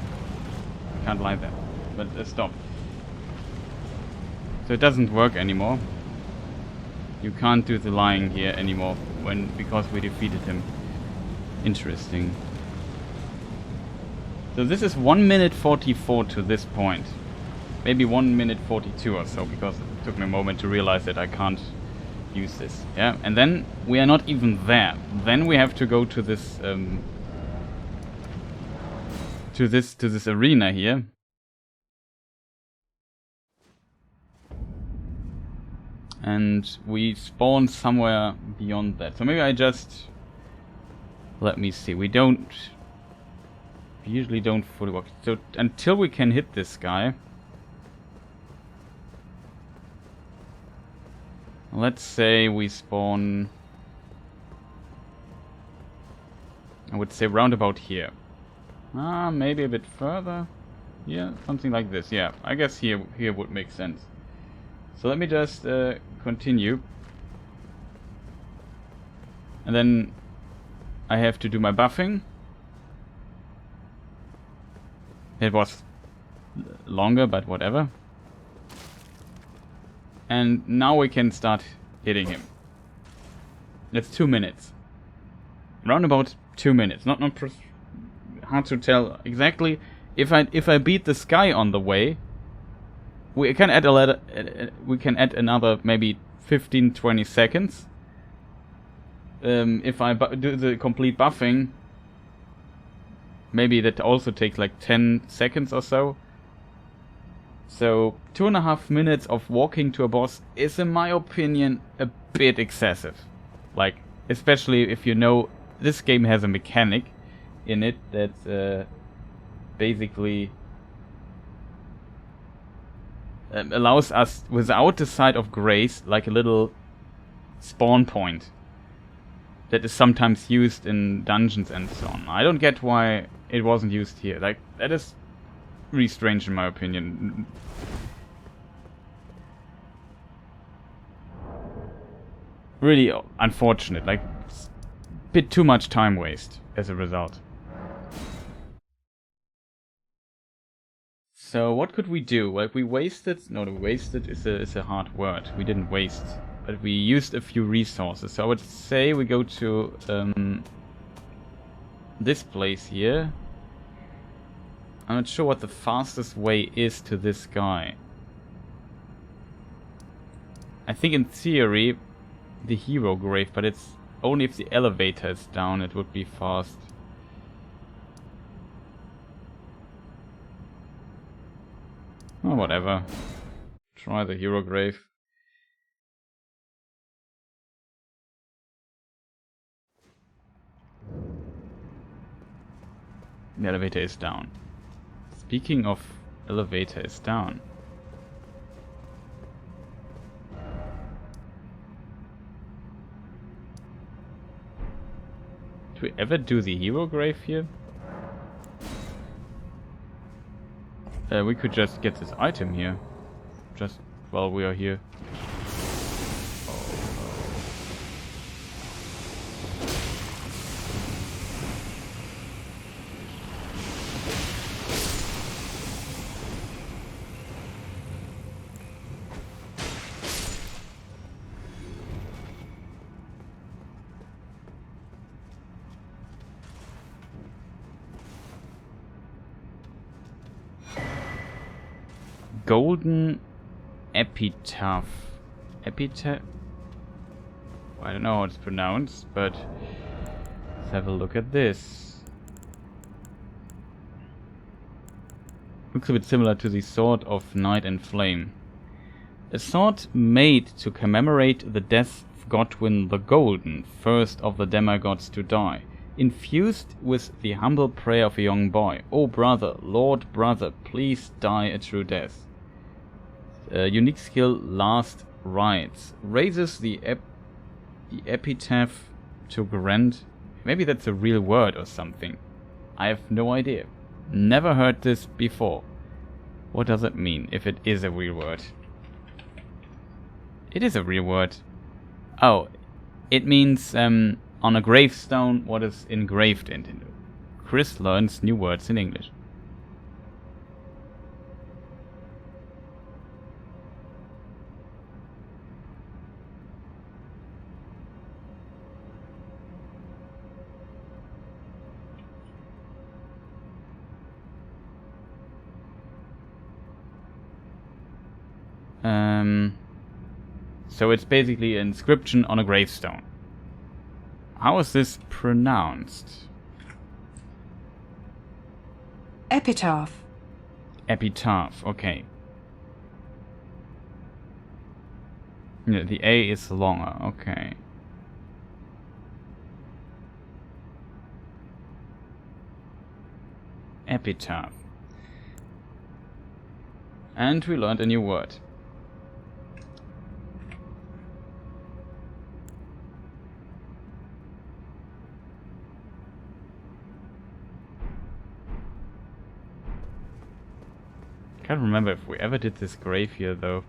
can't lie there. But stop. So it doesn't work anymore. You can't do the lying here anymore because we defeated him. Interesting. So this is 1 minute 44 to this point. Maybe 1 minute 42 or so, because it took me a moment to realize that I can't use this. Yeah, and then we are not even there. Then we have to go to this to this arena here. And we spawn somewhere beyond that. So maybe I just... Let me see. We usually don't fully walk. So until we can hit this guy... Let's say we spawn... I would say round about here. Maybe a bit further. Yeah, something like this. Yeah, I guess here would make sense. So let me just continue. And then I have to do my buffing. It was longer, but whatever. And now we can start hitting him. That's 2 minutes. Round about 2 minutes. Not hard to tell exactly. If I beat this guy on the way, we can add another maybe 15-20 seconds. If I do the complete buffing, maybe that also takes like 10 seconds or so. So 2.5 minutes of walking to a boss is, in my opinion, a bit excessive. Like, especially if you know this game has a mechanic in it that basically allows us, without the Site of Grace, like a little spawn point that is sometimes used in dungeons and so on. I don't get why it wasn't used here. Like, that is really strange in my opinion. Really unfortunate. Like, a bit too much time waste as a result. So what could we do? Well, we wasted... No, wasted is a hard word. We didn't waste, but we used a few resources. So I would say we go to this place here. I'm not sure what the fastest way is to this guy. I think in theory the hero grave, but it's only if the elevator is down it would be fast. Oh, whatever. Try the hero grave. The elevator is down. Speaking of elevator is down. Do we ever do the hero grave here? We could just get this item here. Just while we are here. golden epitaph. Epitaph? I don't know how it's pronounced, but let's have a look at this. Looks a bit similar to the Sword of Night and Flame. A sword made to commemorate the death of Godwyn the Golden, first of the demigods to die. Infused with the humble prayer of a young boy. Oh brother, Lord brother, please die a true death. Unique skill Last Rites. Raises the epitaph to grant. Maybe that's a real word or something. I have no idea. Never heard this before. What does it mean if it is a real word? It is a real word. Oh, it means on a gravestone what is engraved into it. Chris learns new words in English. So it's basically an inscription on a gravestone. How is this pronounced? Epitaph. Epitaph, okay. Yeah, the A is longer, okay. Epitaph. And we learned a new word. Can't remember if we ever did this grave here though.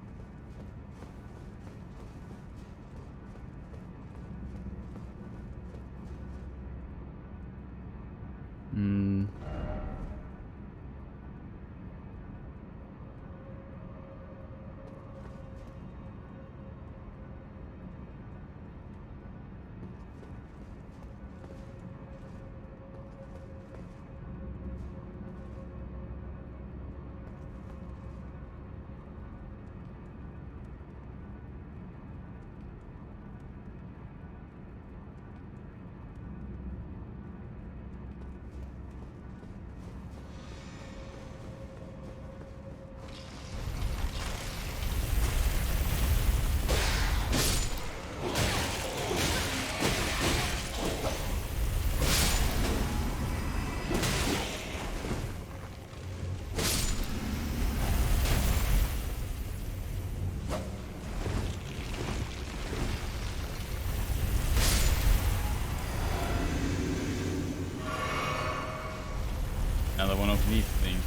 Another one of these things.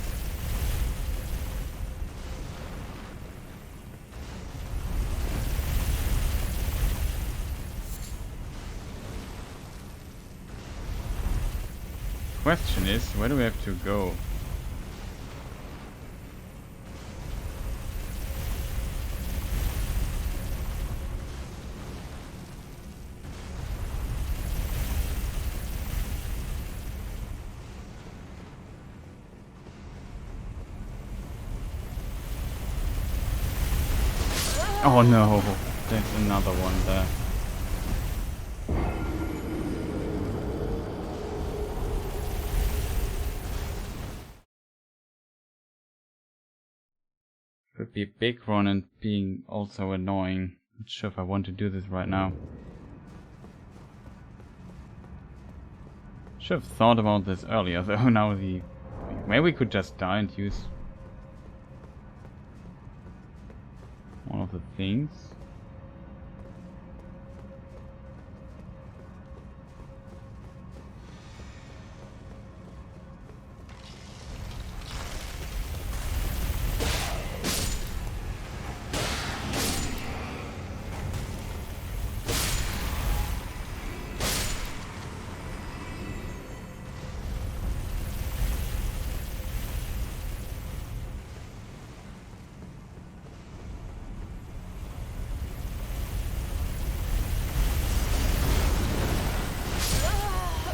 Question is, where do we have to go? Oh no, there's another one there. Could be a big one and being also annoying. Not sure if I want to do this right now. Should have thought about this earlier, though now maybe we could just die and use one of the things.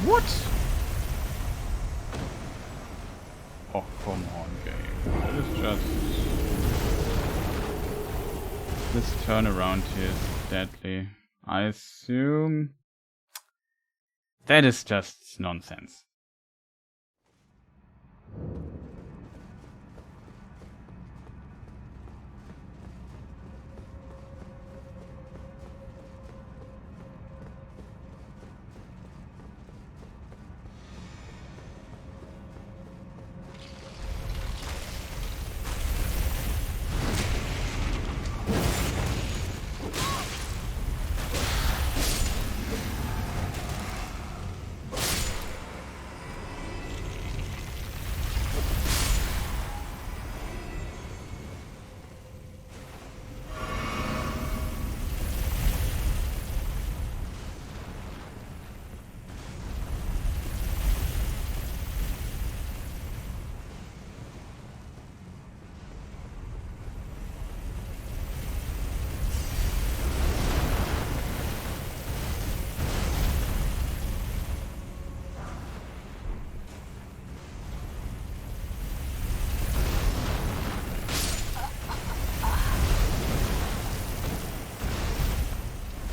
What? Oh, come on, game. That is just... this turnaround here is deadly. I assume that is just nonsense.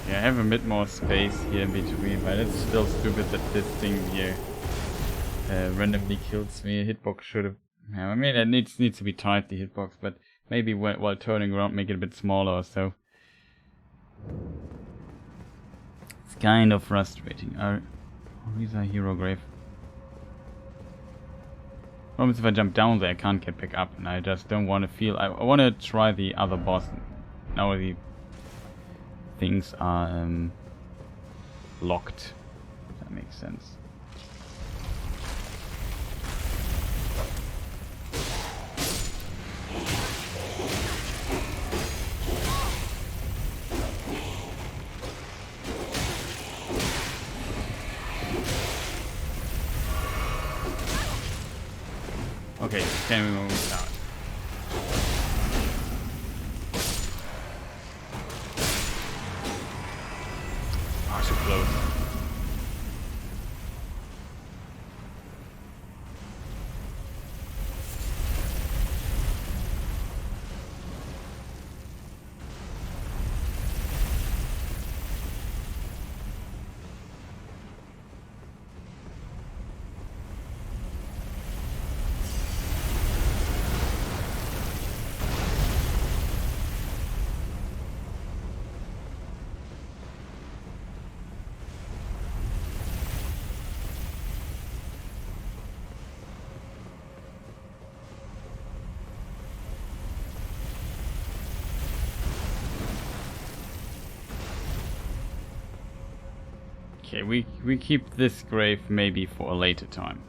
Yeah, I have a bit more space here in between, but it's still stupid that this thing here randomly kills me. Hitbox should have... I mean, it needs to be tight, the hitbox, but maybe while turning around make it a bit smaller or so. It's kind of frustrating. Where's our hero grave? Problem is if I jump down there I can't get back up, and I just don't want to feel... I want to try the other boss. Now the things are locked. If that makes sense. Okay, can we move out? Ah, so close. Okay, we keep this grave maybe for a later time.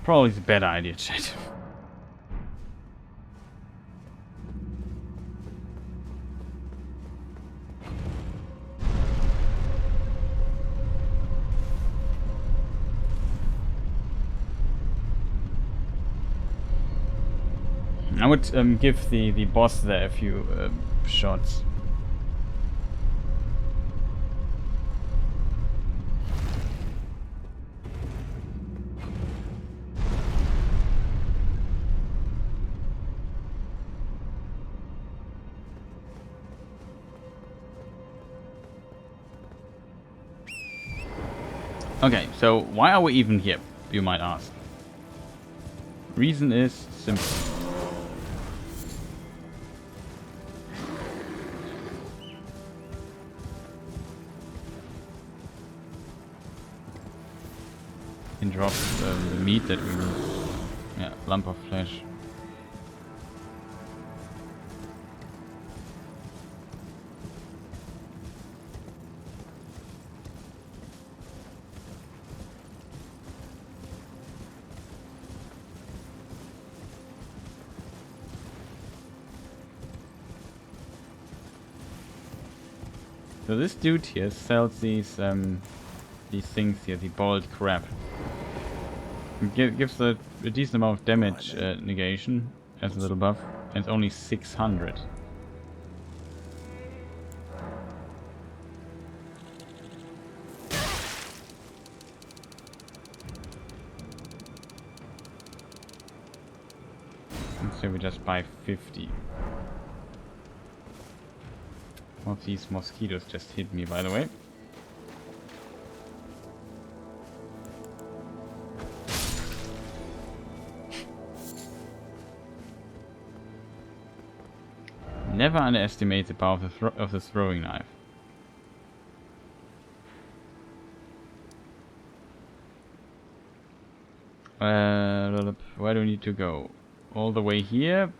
Probably is a better idea, chat. I would give the boss there a few shots. Okay, so why are we even here, you might ask? Reason is simple. Can drop the meat that we need. Yeah, lump of flesh. So this dude here sells these things here, the boiled crab. It gives a decent amount of damage negation as a little buff, and it's only 600. And so we just buy 50. One of these mosquitoes just hit me, by the way. Never underestimate the power of the throwing knife. Where do we need to go? All the way here.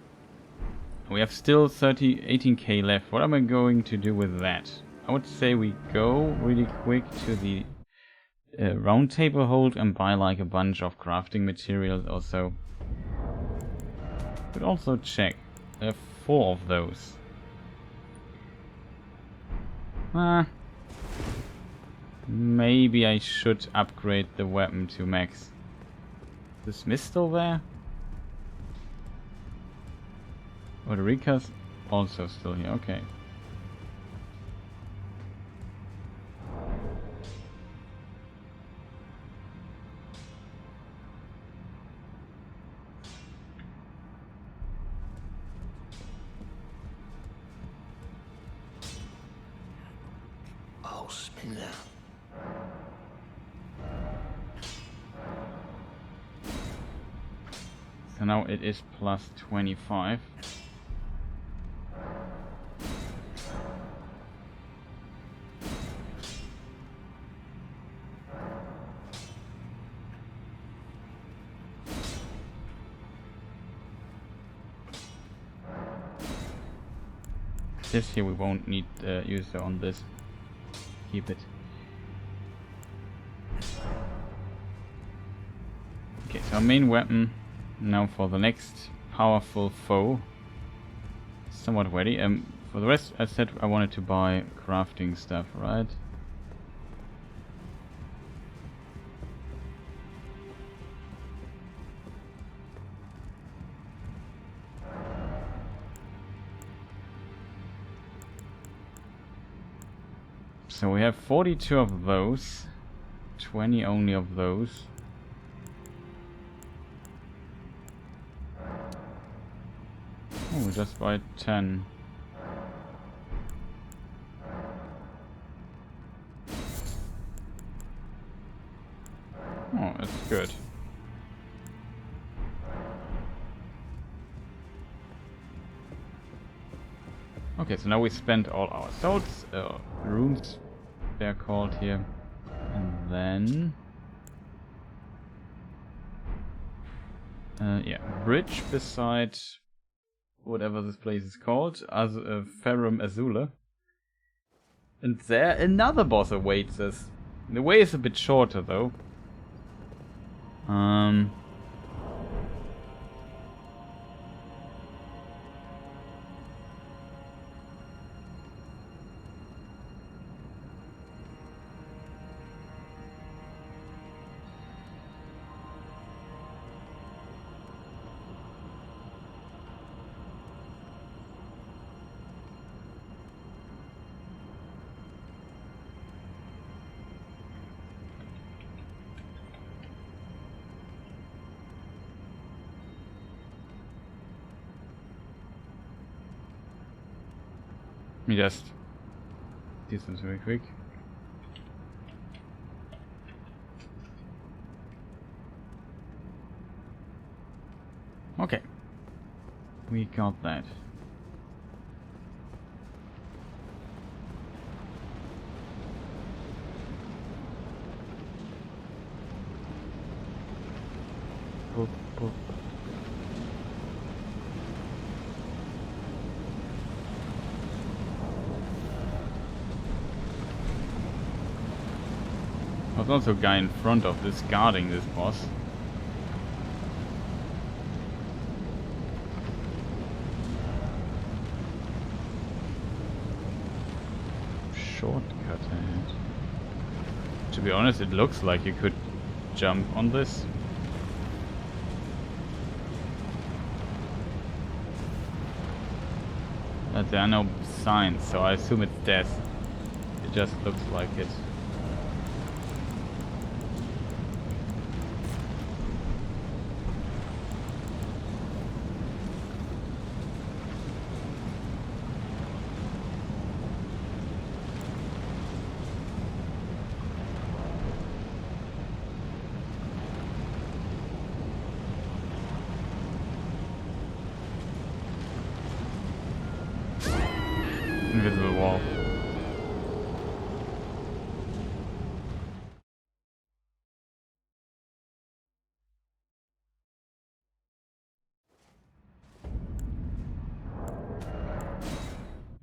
We have still 18k left. What am I going to do with that? I would say we go really quick to the round table hold and buy like a bunch of crafting materials also. Could also check. 4 of those. Maybe I should upgrade the weapon to max. Is this mist still there? Odorica's also still here, okay. Oh, spin that. So now it is plus 25. This here we won't need user on this. Keep it. Okay, so our main weapon now for the next powerful foe. Somewhat ready. For the rest, I said I wanted to buy crafting stuff, right? So we have 42 of those, 20 only of those. Oh, we just buy 10. Oh, that's good. Okay, so now we spent all our souls, runes, they're called here, and then yeah, bridge beside whatever this place is called, Farum Azula, and there another boss awaits us. The way is a bit shorter though. Let me just do this very quick. Okay, we got that. Boop, boop. There's also a guy in front of this guarding this boss. Shortcut ahead. To be honest, it looks like you could jump on this. But there are no signs, so I assume it's death. It just looks like it.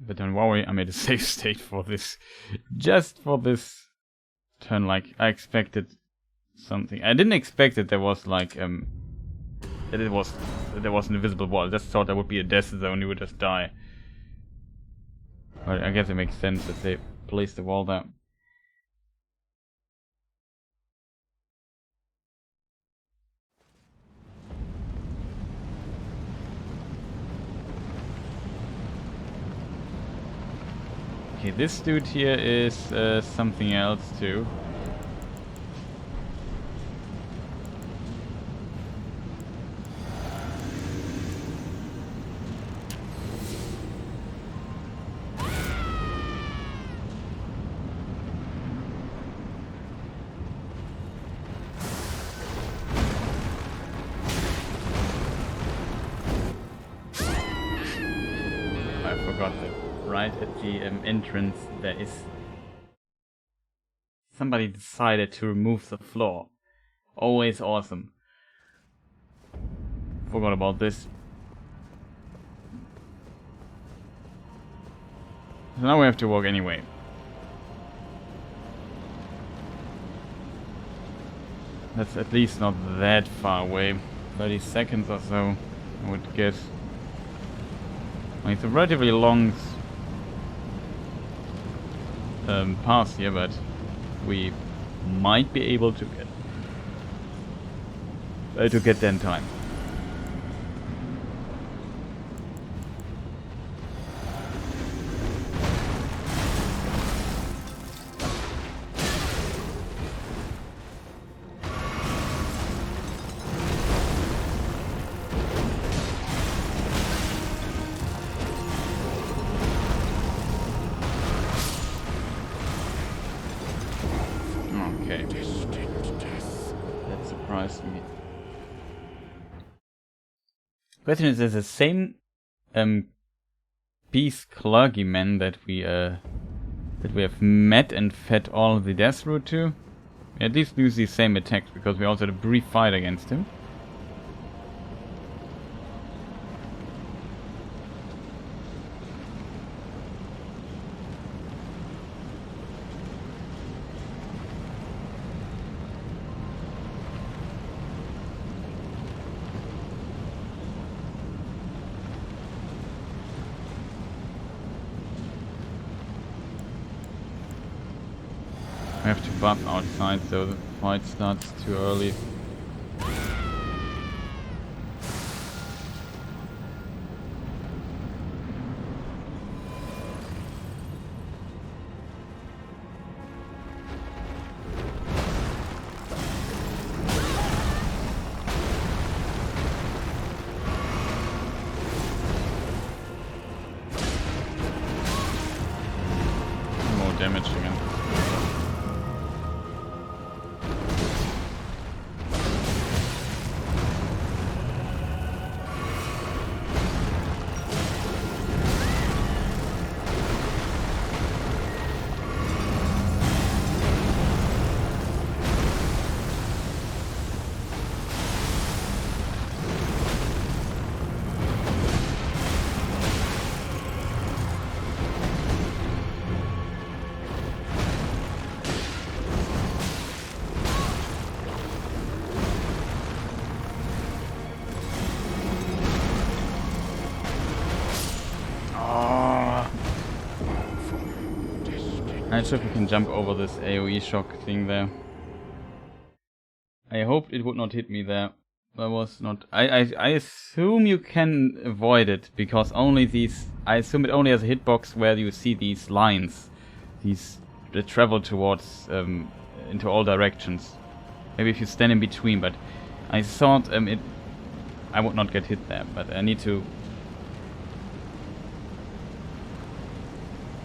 But don't worry, I made a save state for this. Just for this turn, like, I expected something. I didn't expect that there was, like, that there was an invisible wall. I just thought there would be a death zone, you would just die. But I guess it makes sense that they placed the wall there. Okay, this dude here is something else too. I forgot that right at the entrance there is... Somebody decided to remove the floor. Always awesome. Forgot about this. So now we have to walk anyway. That's at least not that far away. 30 seconds or so, I would guess. Well, it's a relatively long path here, but we might be able to get there in time. Okay. That surprised me. Question is the same peace clergyman that we have met and fed all the death root to. We at least use the same attacks because we also had a brief fight against him. We have to buff outside so the fight starts too early. More damage again. I'm not sure if we can jump over this AoE shock thing there. I hoped it would not hit me there. That was not... I assume you can avoid it, because only these... I assume it only has a hitbox where you see these lines. These that travel towards... into all directions. Maybe if you stand in between, but... I thought I would not get hit there, but I need to...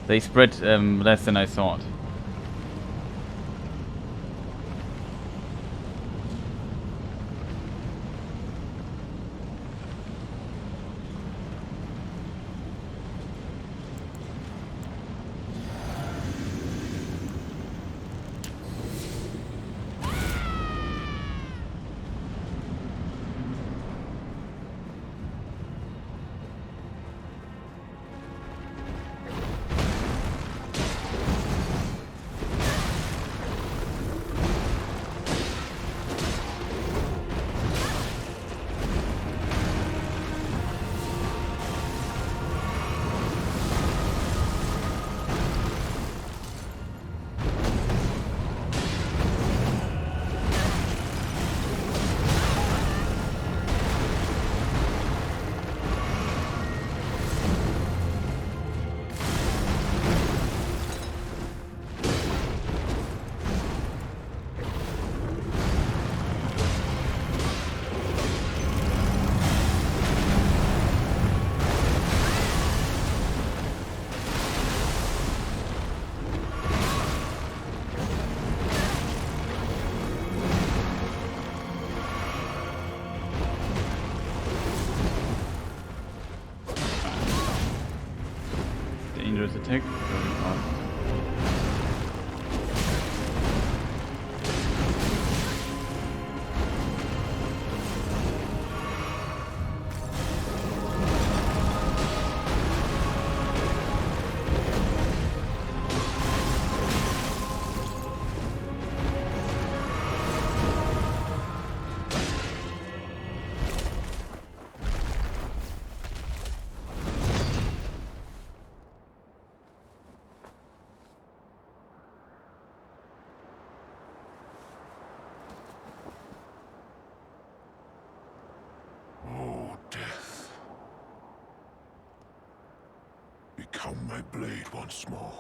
They spread less than I thought. this attack. Very fast. Become my blade once more.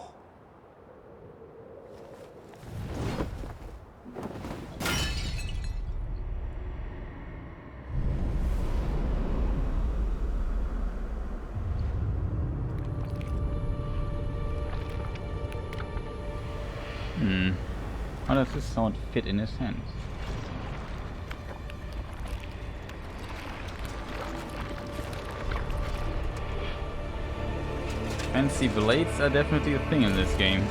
How does this sword fit in his hands? Fancy blades are definitely a thing in this game.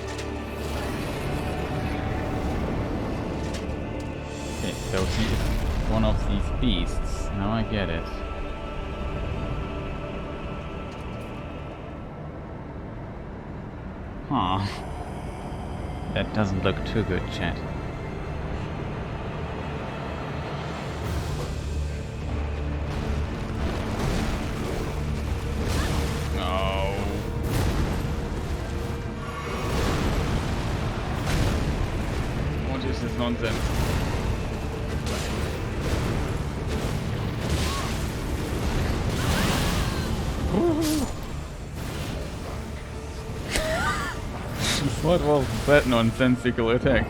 Okay, so he is one of these beasts. Now I get it. Huh. That doesn't look too good, chat. No. What is this nonsense? What was that nonsensical attack?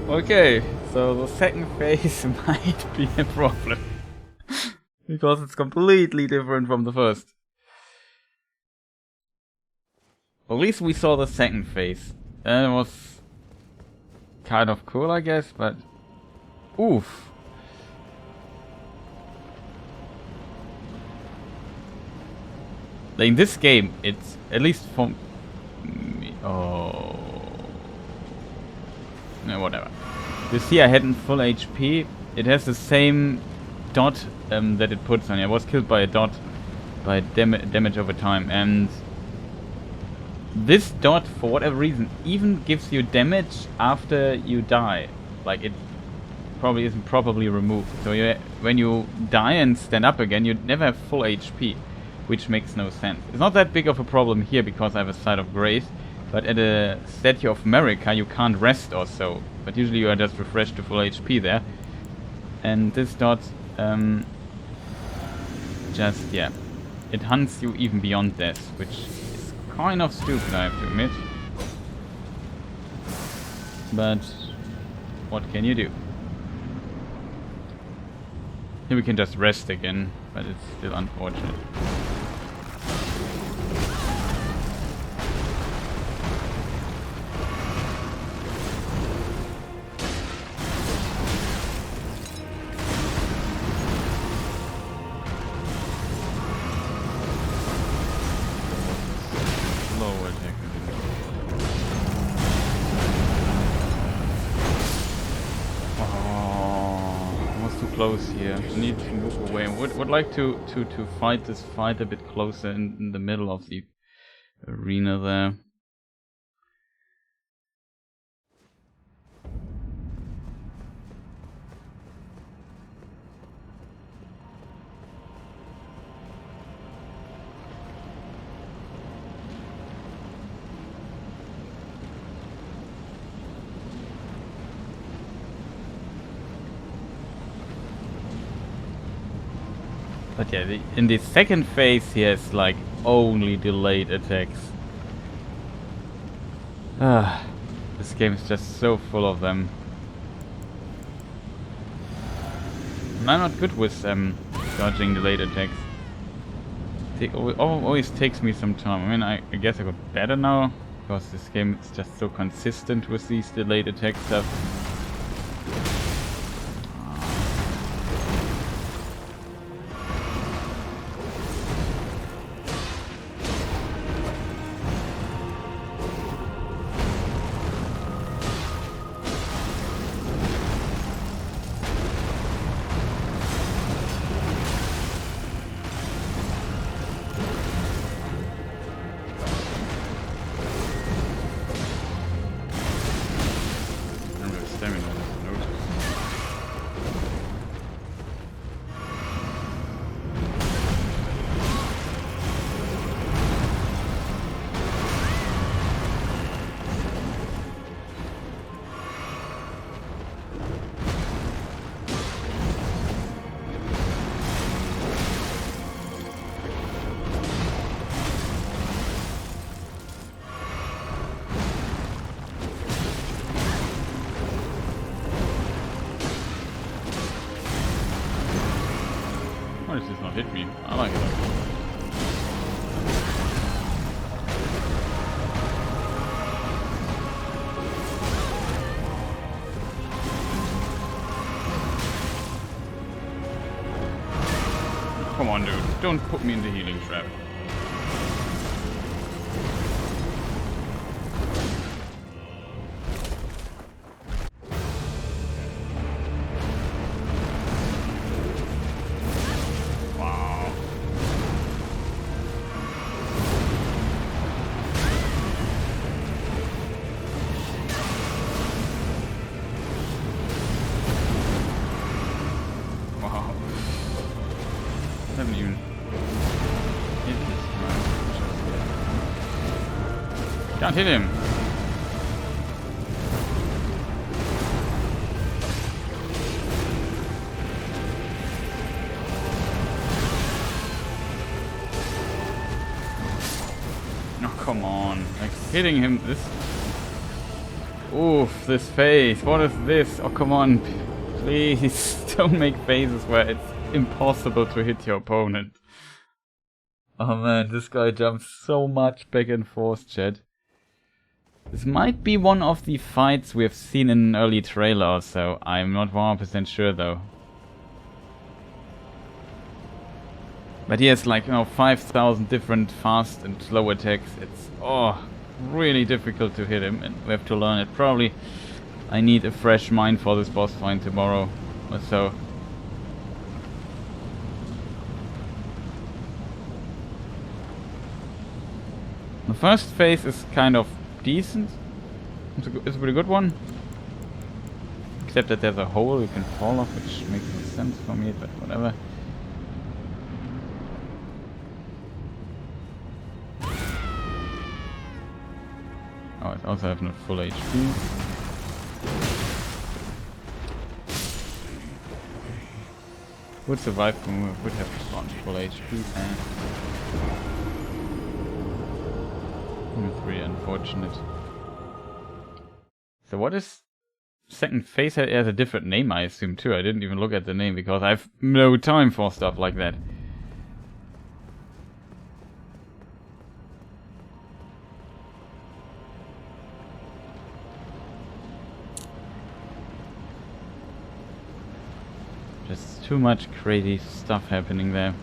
Okay, so the second phase might be a problem. Because it's completely different from the first. At least we saw the second phase. And it was kind of cool, I guess, but oof. Like in this game, it's at least from oh no, whatever. You see, I hadn't full HP. It has the same dot that it puts on you. I was killed by a dot by damage over time, and this dot, for whatever reason, even gives you damage after you die. Like, it probably isn't properly removed. So when you die and stand up again, you never have full HP, which makes no sense. It's not that big of a problem here because I have a Site of Grace, but at a Statue of America you can't rest or so. But usually you are just refreshed to full HP there. And this dot, just, yeah, it hunts you even beyond death, which is kind of stupid, I have to admit. But what can you do? Here we can just rest again, but it's still unfortunate. Close here. I need to move away. Would like to fight this fight a bit closer in the middle of the arena there. But yeah, in the second phase he has like only delayed attacks. This game is just so full of them. And I'm not good with dodging delayed attacks. It always takes me some time. I mean, I guess I got better now, because this game is just so consistent with these delayed attack stuff. Why does this not hit me? I like it. Come on, dude. Don't put me in the healing trap. Wow. Wow. Haven't even hit this man. Can't hit him. Oh, come on. Like, hitting him this... Oof, this face. What is this? Oh, come on. Please, don't make faces where it's impossible to hit your opponent. Oh man, this guy jumps so much back and forth, chat. This might be one of the fights we have seen in an early trailer or so. I'm not 100% sure though. But he has like, 5,000 different fast and slow attacks. It's, really difficult to hit him and we have to learn it. Probably I need a fresh mind for this boss fight tomorrow or so. The first phase is kind of decent. It's a pretty good one. Except that there's a hole you can fall off, which makes no sense for me, but whatever. Oh, I also have not full HP. Would survive from would have gone full HP and... It's really unfortunate. So what is second phase? It has a different name, I assume too. I didn't even look at the name because I have no time for stuff like that. Just too much crazy stuff happening there.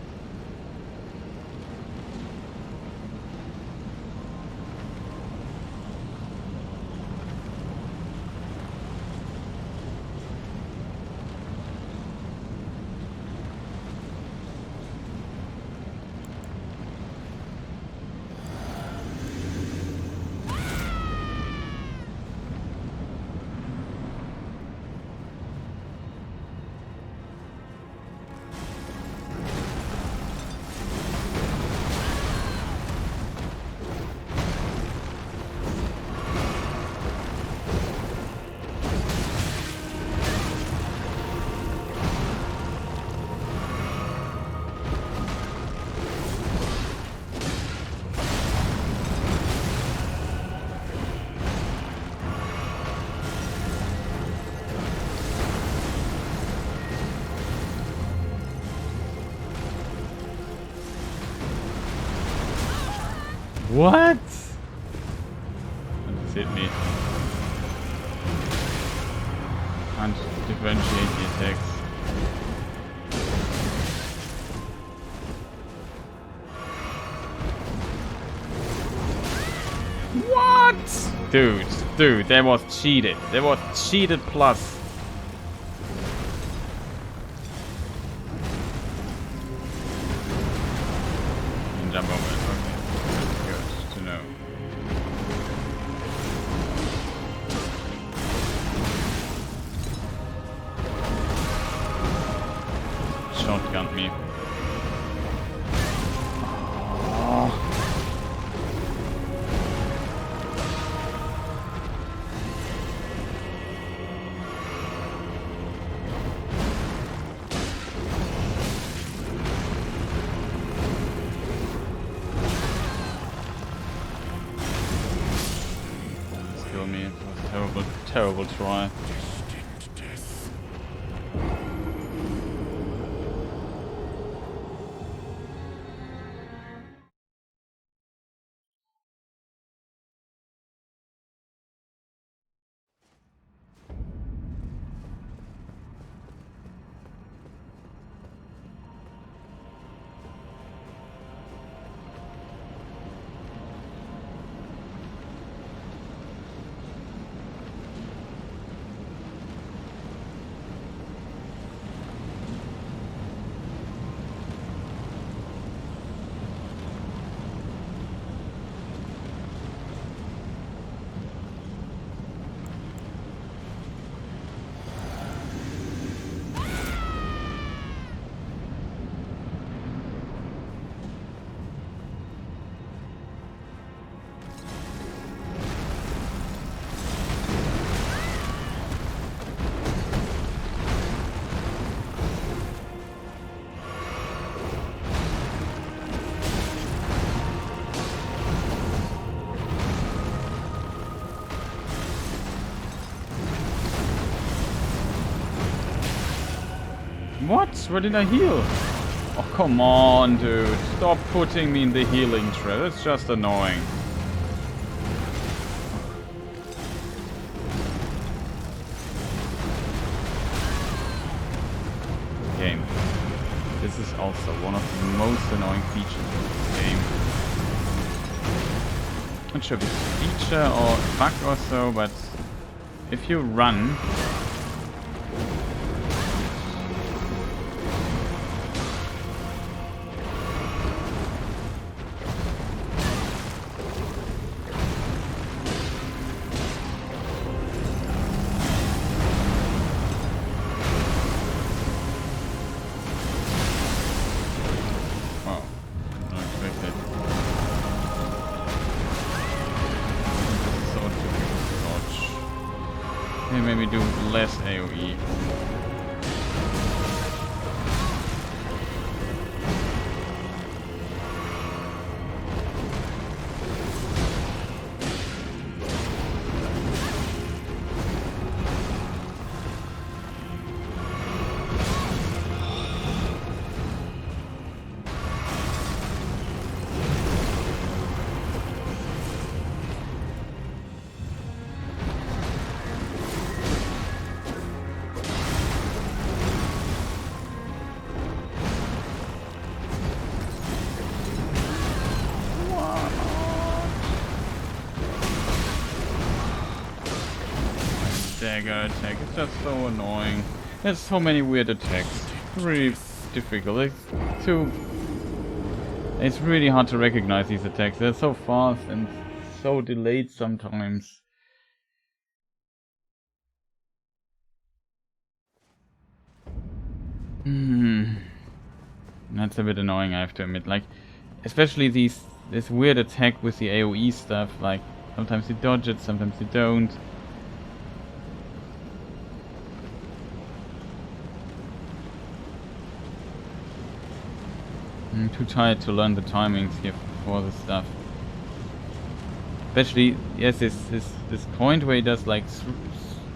What? That's hit me. Can't differentiate the attacks. What? Dude, that was cheated. That was cheated plus. Jump over it. Okay. Good to know. Shotgun me. Oh. Me. It was a terrible try. What? Where did I heal? Oh, come on, dude. Stop putting me in the healing trap. It's just annoying. Game. This is also one of the most annoying features of this game. Not sure if it's a feature or a bug or so, but if you run, maybe do less AoE. Dagger attack, it's just so annoying. There's so many weird attacks. Really difficult. It's really hard to recognize these attacks. They're so fast and so delayed sometimes. That's a bit annoying, I have to admit. Like, especially this weird attack with the AoE stuff. Like, sometimes you dodge it, sometimes you don't. I'm too tired to learn the timings here for this stuff. Especially, yes, this point where he does like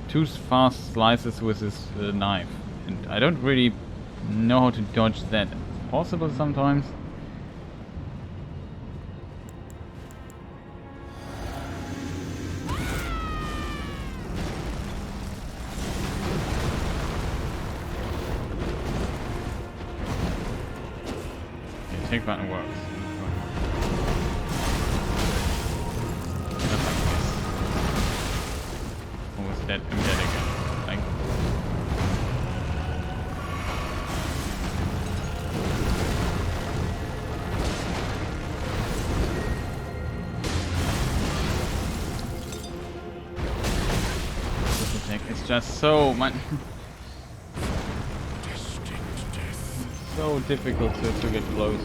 two fast slices with his knife, and I don't really know how to dodge that. It's possible sometimes. Take button works. Almost dead. I'm dead again. Like, this attack is just so so difficult to get close.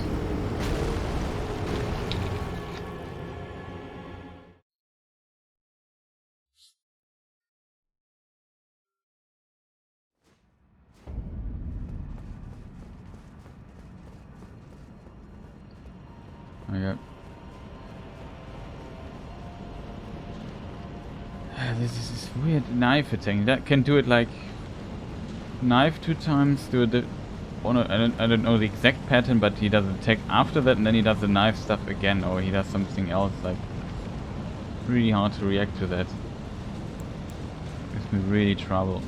Okay. This is this weird knife attack. That can do it like knife 2 times, do it. I don't know the exact pattern, but he does an attack after that, and then he does the knife stuff again, or he does something else. Like, really hard to react to that. Gives me really trouble.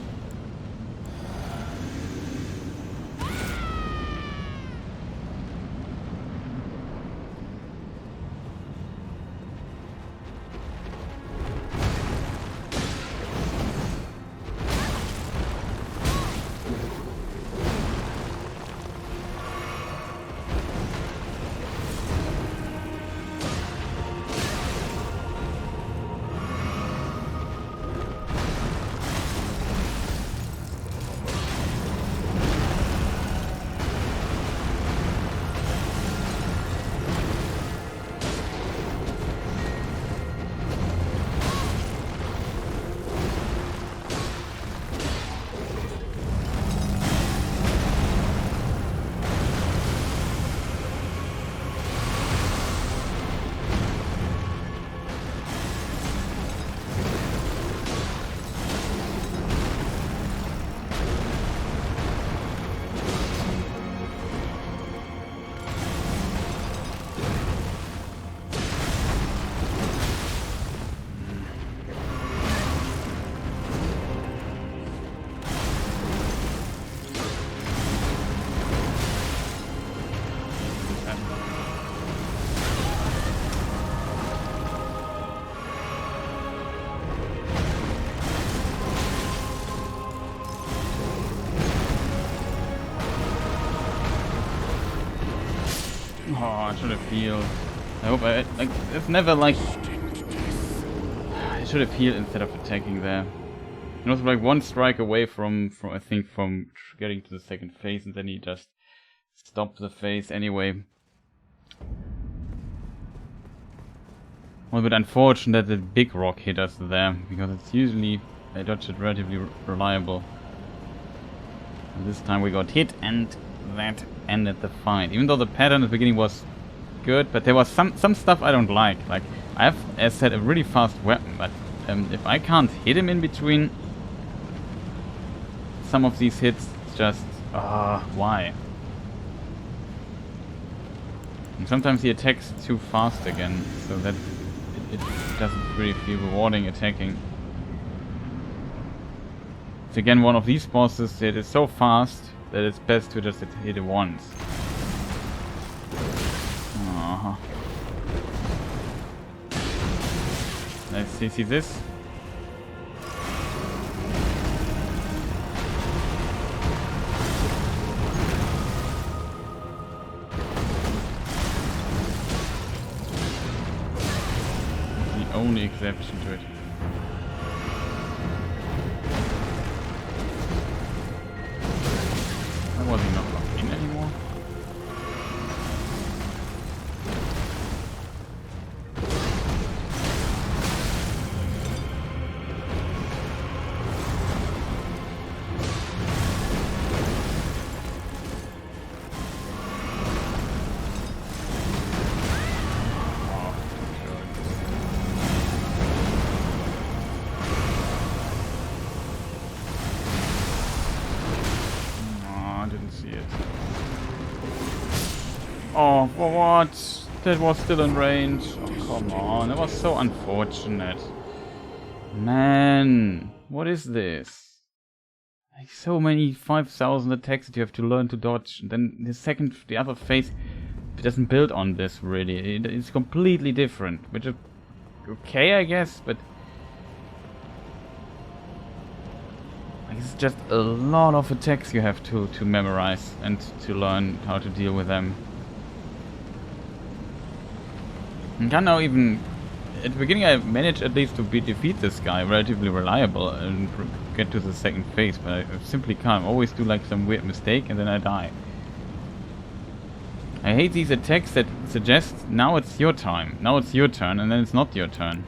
Oh, I should have healed. I hope like, it's never like... I should have healed instead of attacking there. It was like one strike away from I think from getting to the second phase, and then he just stopped the phase anyway. Well, but unfortunate that the big rock hit us there, because it's usually I dodged it relatively reliable. And this time we got hit, and that ended the fight. Even though the pattern at the beginning was good, but there was some stuff I don't like. Like, I have, as said, a really fast weapon, but if I can't hit him in between some of these hits, it's just why? And sometimes he attacks too fast again, so that it doesn't really feel rewarding attacking. It's again one of these bosses that is so fast that it's best to just hit it once. Let's see this. Only exception to it. Why was he not locked in anymore? Oh, for what? That was still in range. Oh, come on, that was so unfortunate. Man, what is this? Like, so many 5,000 attacks that you have to learn to dodge. And then the other phase, it doesn't build on this really. It's completely different, which is okay, I guess, but like, it's just a lot of attacks you have to memorize and to learn how to deal with them. I can now even... At the beginning I managed at least to defeat this guy relatively reliable and get to the second phase, but I simply can't. I always do like some weird mistake and then I die. I hate these attacks that suggest now it's your time, now it's your turn, and then it's not your turn.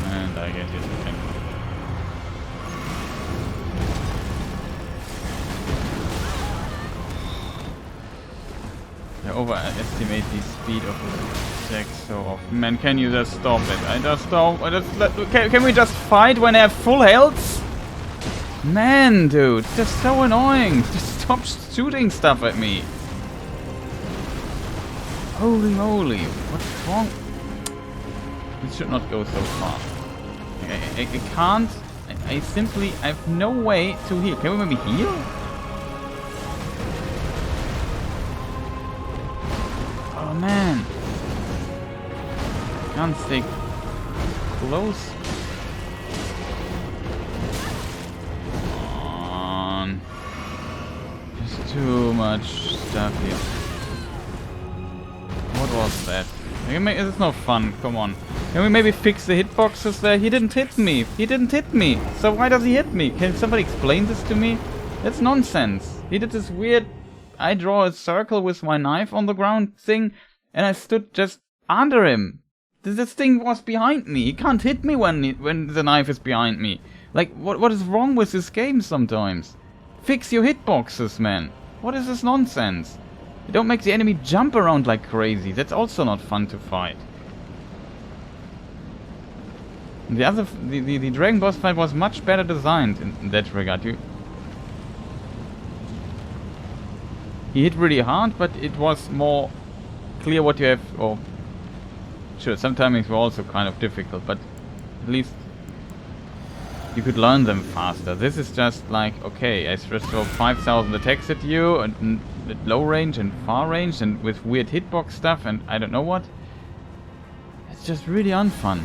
And I get hit again. I overestimate the speed of the attack so often. Man, can you just stop it? Can we just fight when I have full health? Man, dude, just so annoying. Just stop shooting stuff at me. Holy moly, what's wrong? This should not go so far. I can't. I simply I have no way to heal. Can we maybe heal? Oh man. Can't stay close. Come on. There's too much stuff here. What was that? It's no fun, come on. Can we maybe fix the hitboxes there? He didn't hit me. He didn't hit me. So why does he hit me? Can somebody explain this to me? That's nonsense. He did this weird... I draw a circle with my knife on the ground thing, and I stood just under him. This thing was behind me. He can't hit me when the knife is behind me. Like, what is wrong with this game sometimes? Fix your hitboxes, man. What is this nonsense? Don't make the enemy jump around like crazy. That's also not fun to fight. The dragon boss fight was much better designed in that regard. He hit really hard, but it was more clear what you have, or sure, some timings were also kind of difficult, but at least you could learn them faster. This is just like, okay, I just throw 5,000 attacks at you, and at low range and far range, and with weird hitbox stuff, and I don't know what. It's just really unfun.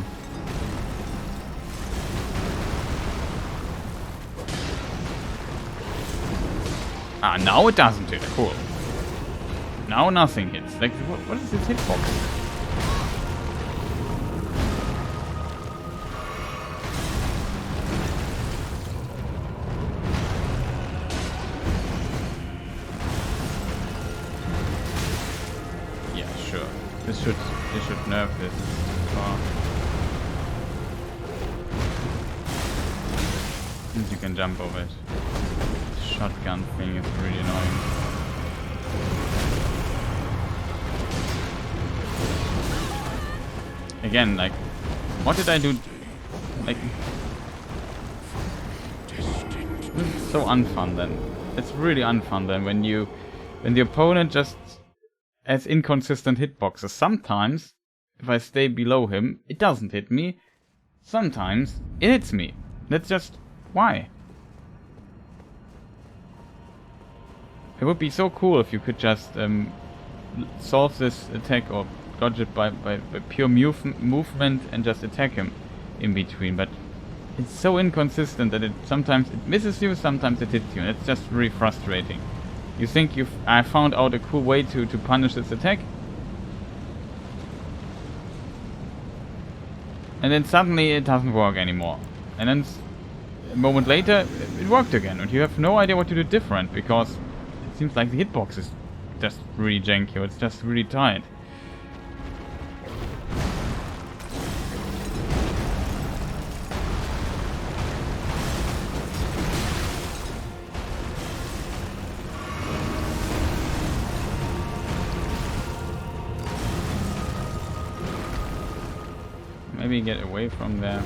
Ah, now it doesn't hit. Cool. Now nothing hits. Like, what is this hitbox? Yeah, sure. They should nerf this. Since you can jump over it. Shotgun thing is really annoying. Again, like, what did I do? Like, this is so unfun then. It's really unfun then when the opponent just has inconsistent hitboxes. Sometimes, if I stay below him, it doesn't hit me. Sometimes, it hits me. That's just, why? It would be so cool if you could just solve this attack or dodge it by pure movement and just attack him in between. But it's so inconsistent that sometimes it misses you, sometimes it hits you, and it's just really frustrating. You think I found out a cool way to punish this attack, and then suddenly it doesn't work anymore. And then a moment later it worked again, and you have no idea what to do different because seems like the hitbox is just really janky, or it's just really tight. Maybe get away from there.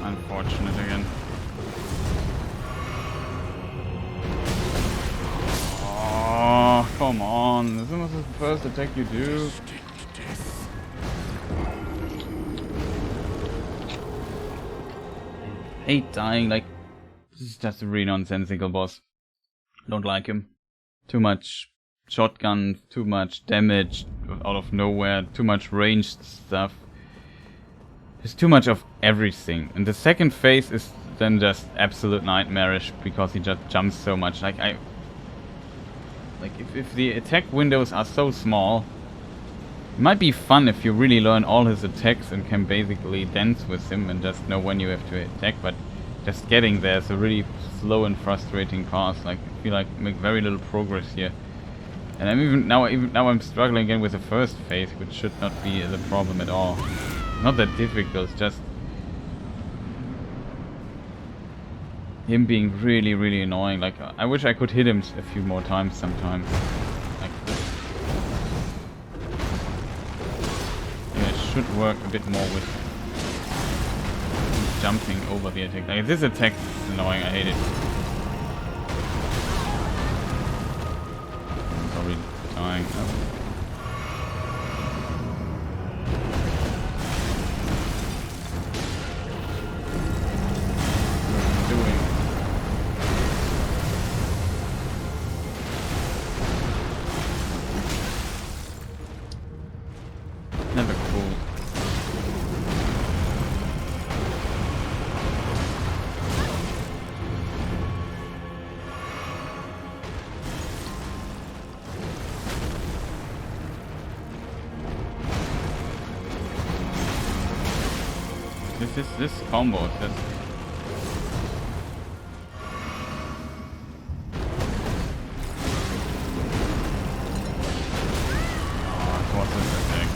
Unfortunate again. Oh, come on. This was the first attack you do. Hate dying, like, this is just a really nonsensical boss. Don't like him. Too much shotgun, too much damage out of nowhere, too much ranged stuff. There's too much of everything. And the second phase is then just absolute nightmarish because he just jumps so much. Like if the attack windows are so small, it might be fun if you really learn all his attacks and can basically dance with him and just know when you have to attack, but just getting there is a really slow and frustrating path. Like, I feel like I make very little progress here. And even now I'm struggling again with the first phase, which should not be the problem at all. Not that difficult, it's just him being really, really annoying. Like, I wish I could hit him a few more times sometimes. Like this. should work a bit more with jumping over the attack. Like, this attack is annoying, I hate it. I'm probably dying. Oh. Never cool. This combo is just what's this attack?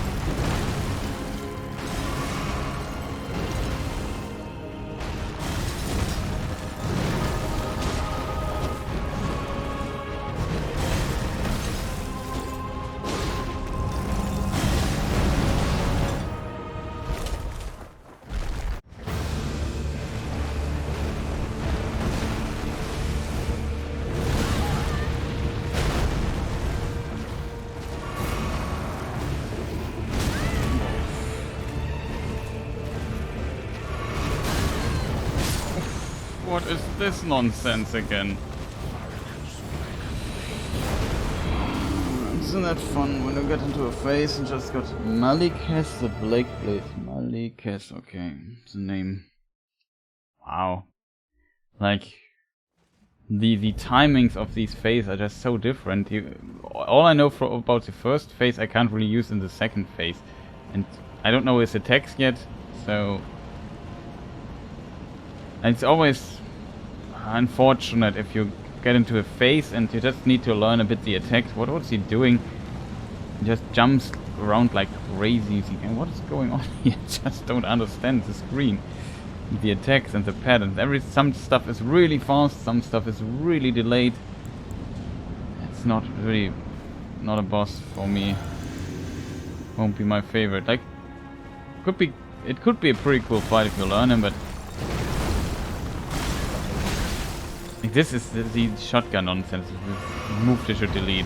What is this nonsense again? Isn't that fun when you get into a phase and just got Malikas the Black Blade? Malikas, okay, it's a name. Wow. Like, the timings of these phases are just so different. All I know about the first phase I can't really use in the second phase. And I don't know his attacks yet, so... And it's always unfortunate if you get into a phase and you just need to learn a bit the attacks. What was he doing? He just jumps around like crazy. You think, what is going on here? I just don't understand the screen. The attacks and the patterns. Some stuff is really fast, some stuff is really delayed. It's not really not a boss for me. Won't be my favorite. Like, it could be a pretty cool fight if you learn him, but this is the shotgun nonsense. Move to should delete.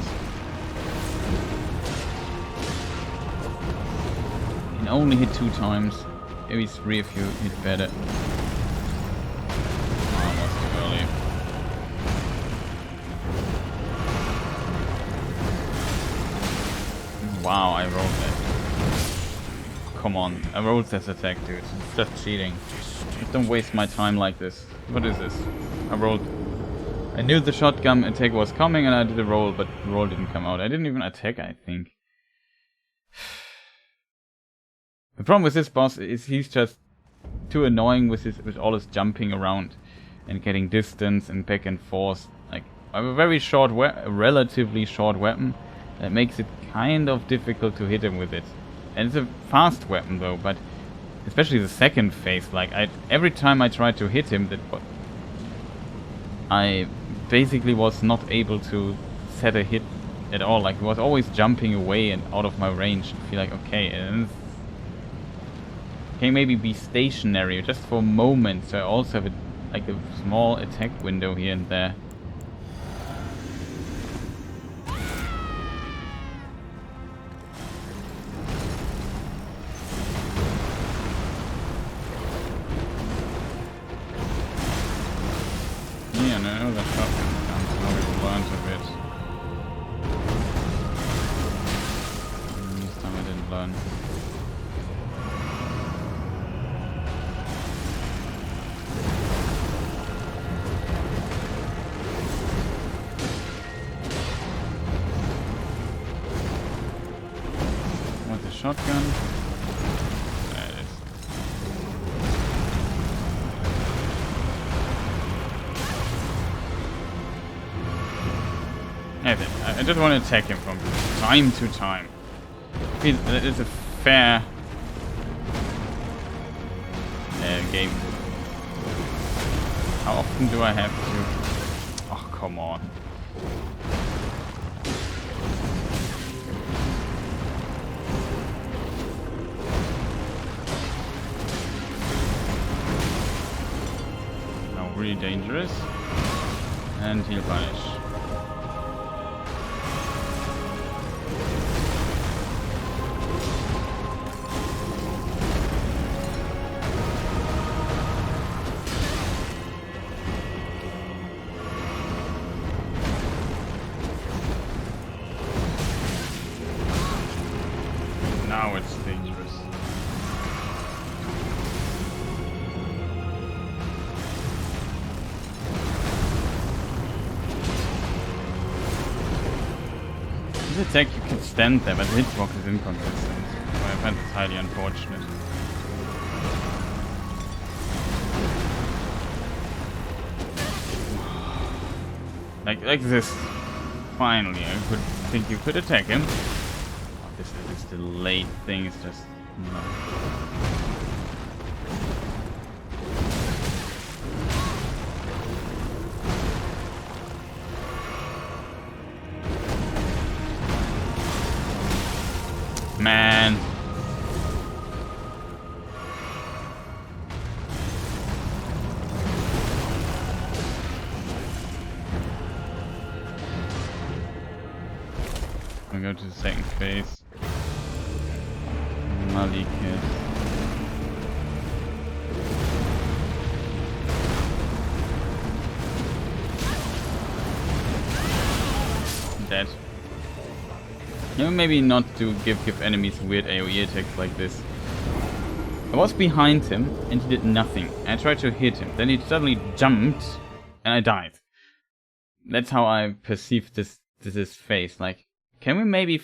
Can only hit 2 times. Maybe 3 if you hit better. Oh, almost too early. Wow, I rolled that. Come on, I rolled this attack, dude. It's just cheating. Just don't waste my time like this. What is this? I knew the shotgun attack was coming and I did a roll, but the roll didn't come out. I didn't even attack, I think. The problem with this boss is he's just too annoying with all his jumping around and getting distance and back and forth. Like, I have a very short relatively short weapon that makes it kind of difficult to hit him with it. And it's a fast weapon though, but especially the second phase, like every time I tried to hit him, I basically was not able to set a hit at all. Like, he was always jumping away and out of my range. I feel like, okay, and can maybe be stationary just for a moment. So I also have like a small attack window here and there. Shotgun. There it is. I just want to attack him from time to time. That is a fair game. How often do I have to? Oh, come on. really dangerous. And he'll punish. Now it's dangerous. This attack you can stand there, but the hitbox is inconsistent. I find this highly unfortunate. Like this. Finally, I could think you could attack him. This delayed thing is just no. Man. I'll go to the second phase. Malik is dead. You know, maybe not to give enemies weird AoE attacks like this. I was behind him and he did nothing. I tried to hit him, then he suddenly jumped and I died. That's how I perceived this phase. Like, can we maybe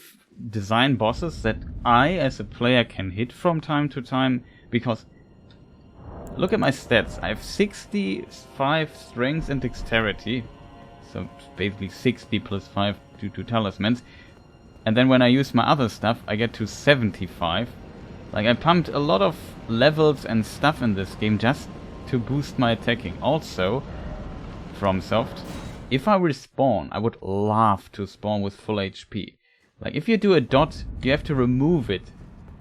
design bosses that I, as a player, can hit from time to time? Because look at my stats. I have 65 strength and dexterity, so basically 60 plus 5 due to talismans. And then when I use my other stuff, I get to 75. Like, I pumped a lot of levels and stuff in this game just to boost my attacking. Also, FromSoft, if I respawn, I would love to spawn with full HP. Like, if you do a dot, you have to remove it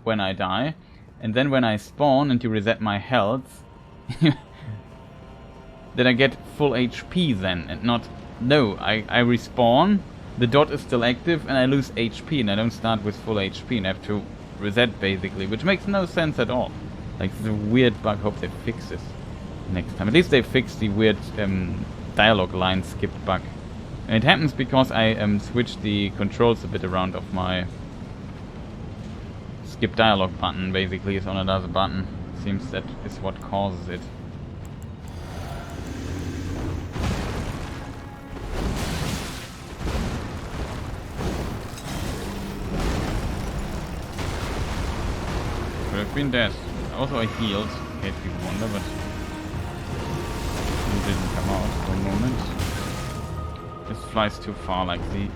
when I die. And then when I spawn and you reset my health, then I get full HP then. And not... No, I respawn, the dot is still active, and I lose HP. And I don't start with full HP and I have to reset, basically. Which makes no sense at all. Like, it's a weird bug. Hope they fix this next time. At least they fixed the weird dialogue line skip bug. And it happens because I switched the controls a bit around of my skip dialogue button. Basically, it's on another button. Seems that is what causes it. Could have been dead. Also, I healed, in case people wonder, but it didn't come out for a moment. This flies too far, like the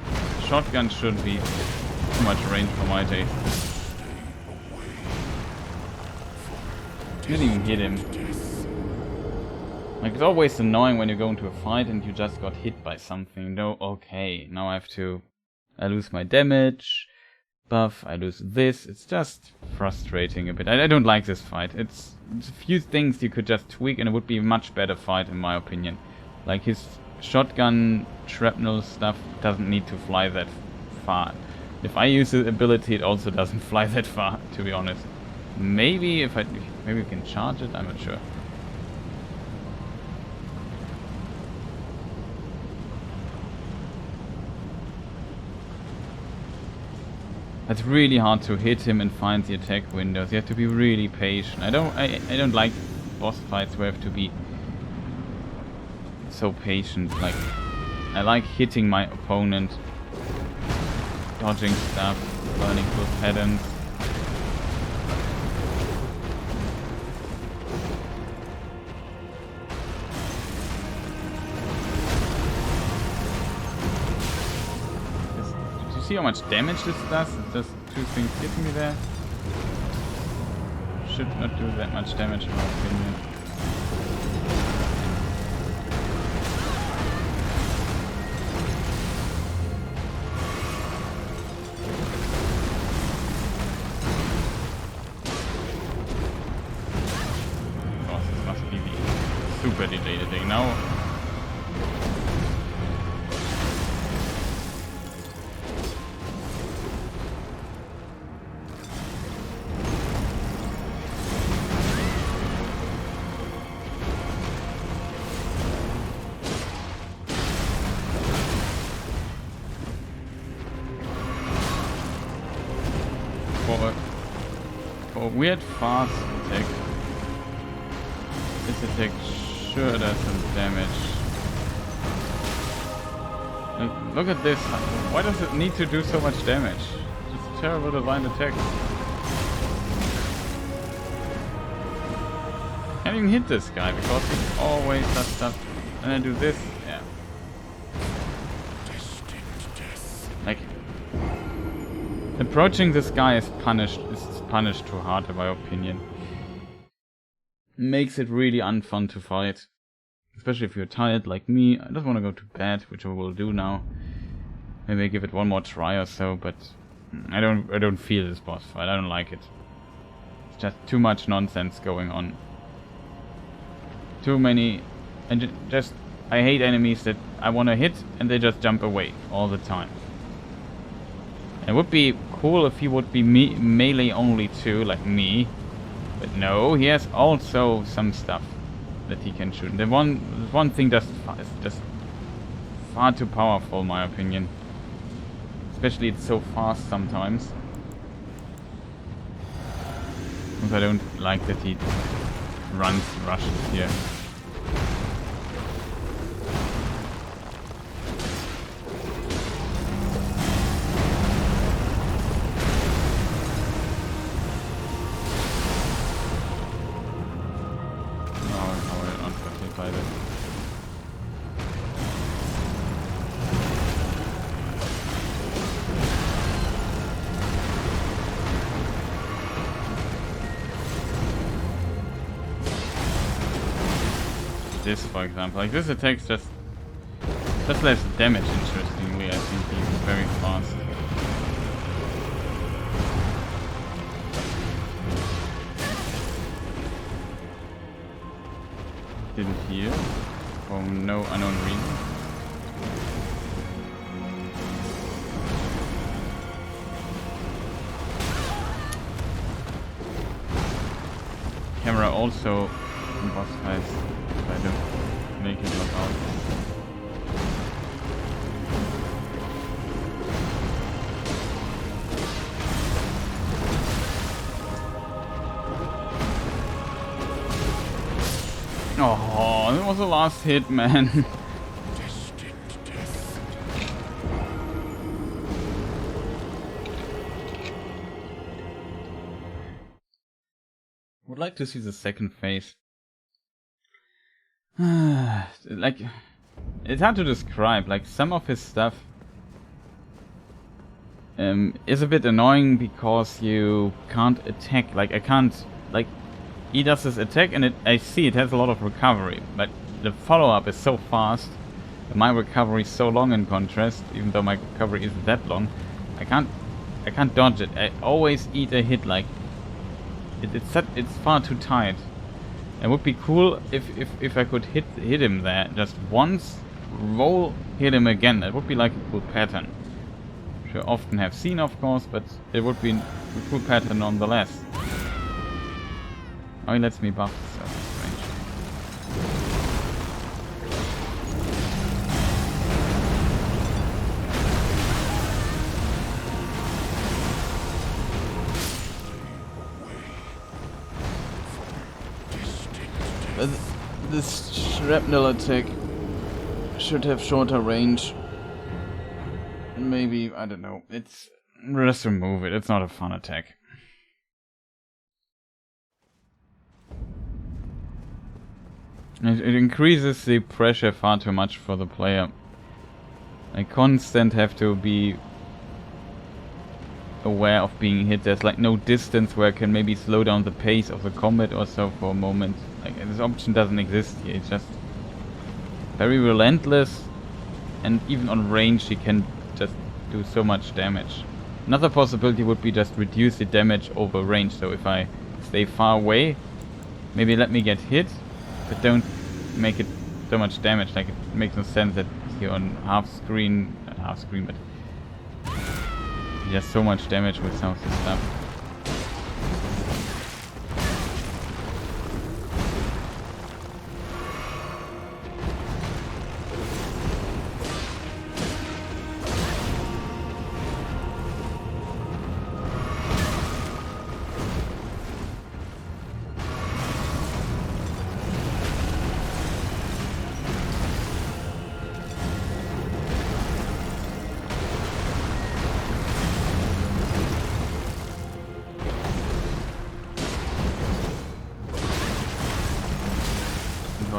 shotgun should be too much range for my taste. Didn't even hit him. Like, it's always annoying when you go into a fight and you just got hit by something. No, okay, now I lose my damage buff, I lose this. It's just frustrating a bit. I don't like this fight. It's a few things you could just tweak and it would be a much better fight in my opinion. Like, his shotgun shrapnel stuff doesn't need to fly that far. If I use the ability, it also doesn't fly that far, to be honest. Maybe maybe we can charge it, I'm not sure. It's really hard to hit him and find the attack windows. You have to be really patient. I don't like boss fights where I have to be so patient. Like, I like hitting my opponent, dodging stuff, learning cool patterns. Did you see how much damage this does? It's just two things hitting me there. Should not do that much damage in my opinion. Super delayed thing. Now for a weird fast attack, this attack sure does some damage. Like, look at this. Why does it need to do so much damage? It's terrible divine attack. Can't even hit this guy because he always does stuff. And I do this. Yeah. Like, approaching this guy is punished too hard in my opinion. Makes it really unfun to fight. Especially if you're tired like me. I just want to go to bed, which I will do now. Maybe give it one more try or so, but I don't feel this boss fight. I don't like it. It's just too much nonsense going on. Too many, and just I hate enemies that I want to hit and they just jump away all the time. It would be cool if he would be melee only too, like me. But no, he has also some stuff that he can shoot. The one thing is just far too powerful in my opinion. Especially it's so fast sometimes. Because I don't like that he rushes here. This, for example, like this attacks just less damage. Interestingly, I think he's very fast. Didn't heal for no unknown reason. Camera also in boss fights. I don't make it look out. Oh, that was the last hit, man. Would like to see the second phase. Like, it's hard to describe. Like, some of his stuff is a bit annoying because you can't attack. Like, I can't, like, he does this attack and I see it has a lot of recovery, but the follow-up is so fast and my recovery is so long in contrast. Even though my recovery isn't that long, I can't dodge it. I always eat a hit. Like, it's far too tight. It would be cool if I could hit him there just once, roll, hit him again. That would be like a cool pattern. Which I often have seen, of course, but it would be a cool pattern nonetheless. Oh, he lets me buff, so that's strange. This shrapnel attack should have shorter range. Maybe, I don't know. It's just remove it. It's not a fun attack. It increases the pressure far too much for the player. I constant have to be aware of being hit. There's like no distance where I can maybe slow down the pace of the combat or so for a moment. Like, this option doesn't exist here. It's just very relentless, and even on range he can just do so much damage. Another possibility would be just reduce the damage over range. So if I stay far away, maybe let me get hit, but don't make it so much damage. Like, it makes no sense that here on half screen, but he does so much damage with some of this stuff.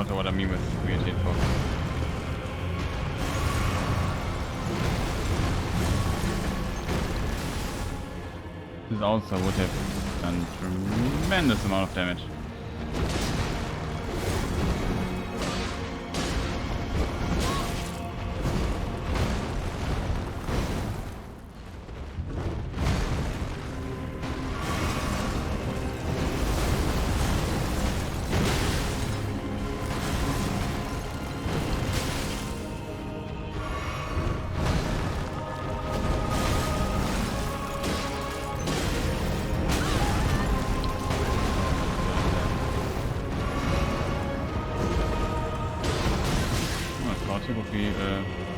also what I mean with weird hitbox. This also would have done tremendous amount of damage. Would be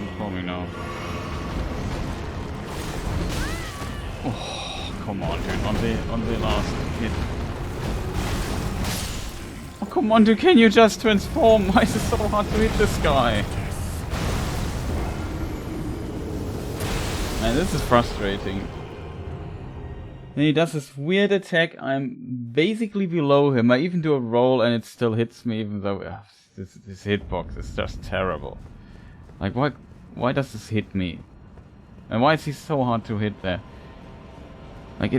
informing now. Oh, come on, dude! On the last hit. Oh, come on, dude! Can you just transform? Why is it so hard to hit this guy? Man, this is frustrating. And he does this weird attack. I'm basically below him. I even do a roll, and it still hits me, even though this hitbox is just terrible. Like, why does this hit me? And why is he so hard to hit there? Like,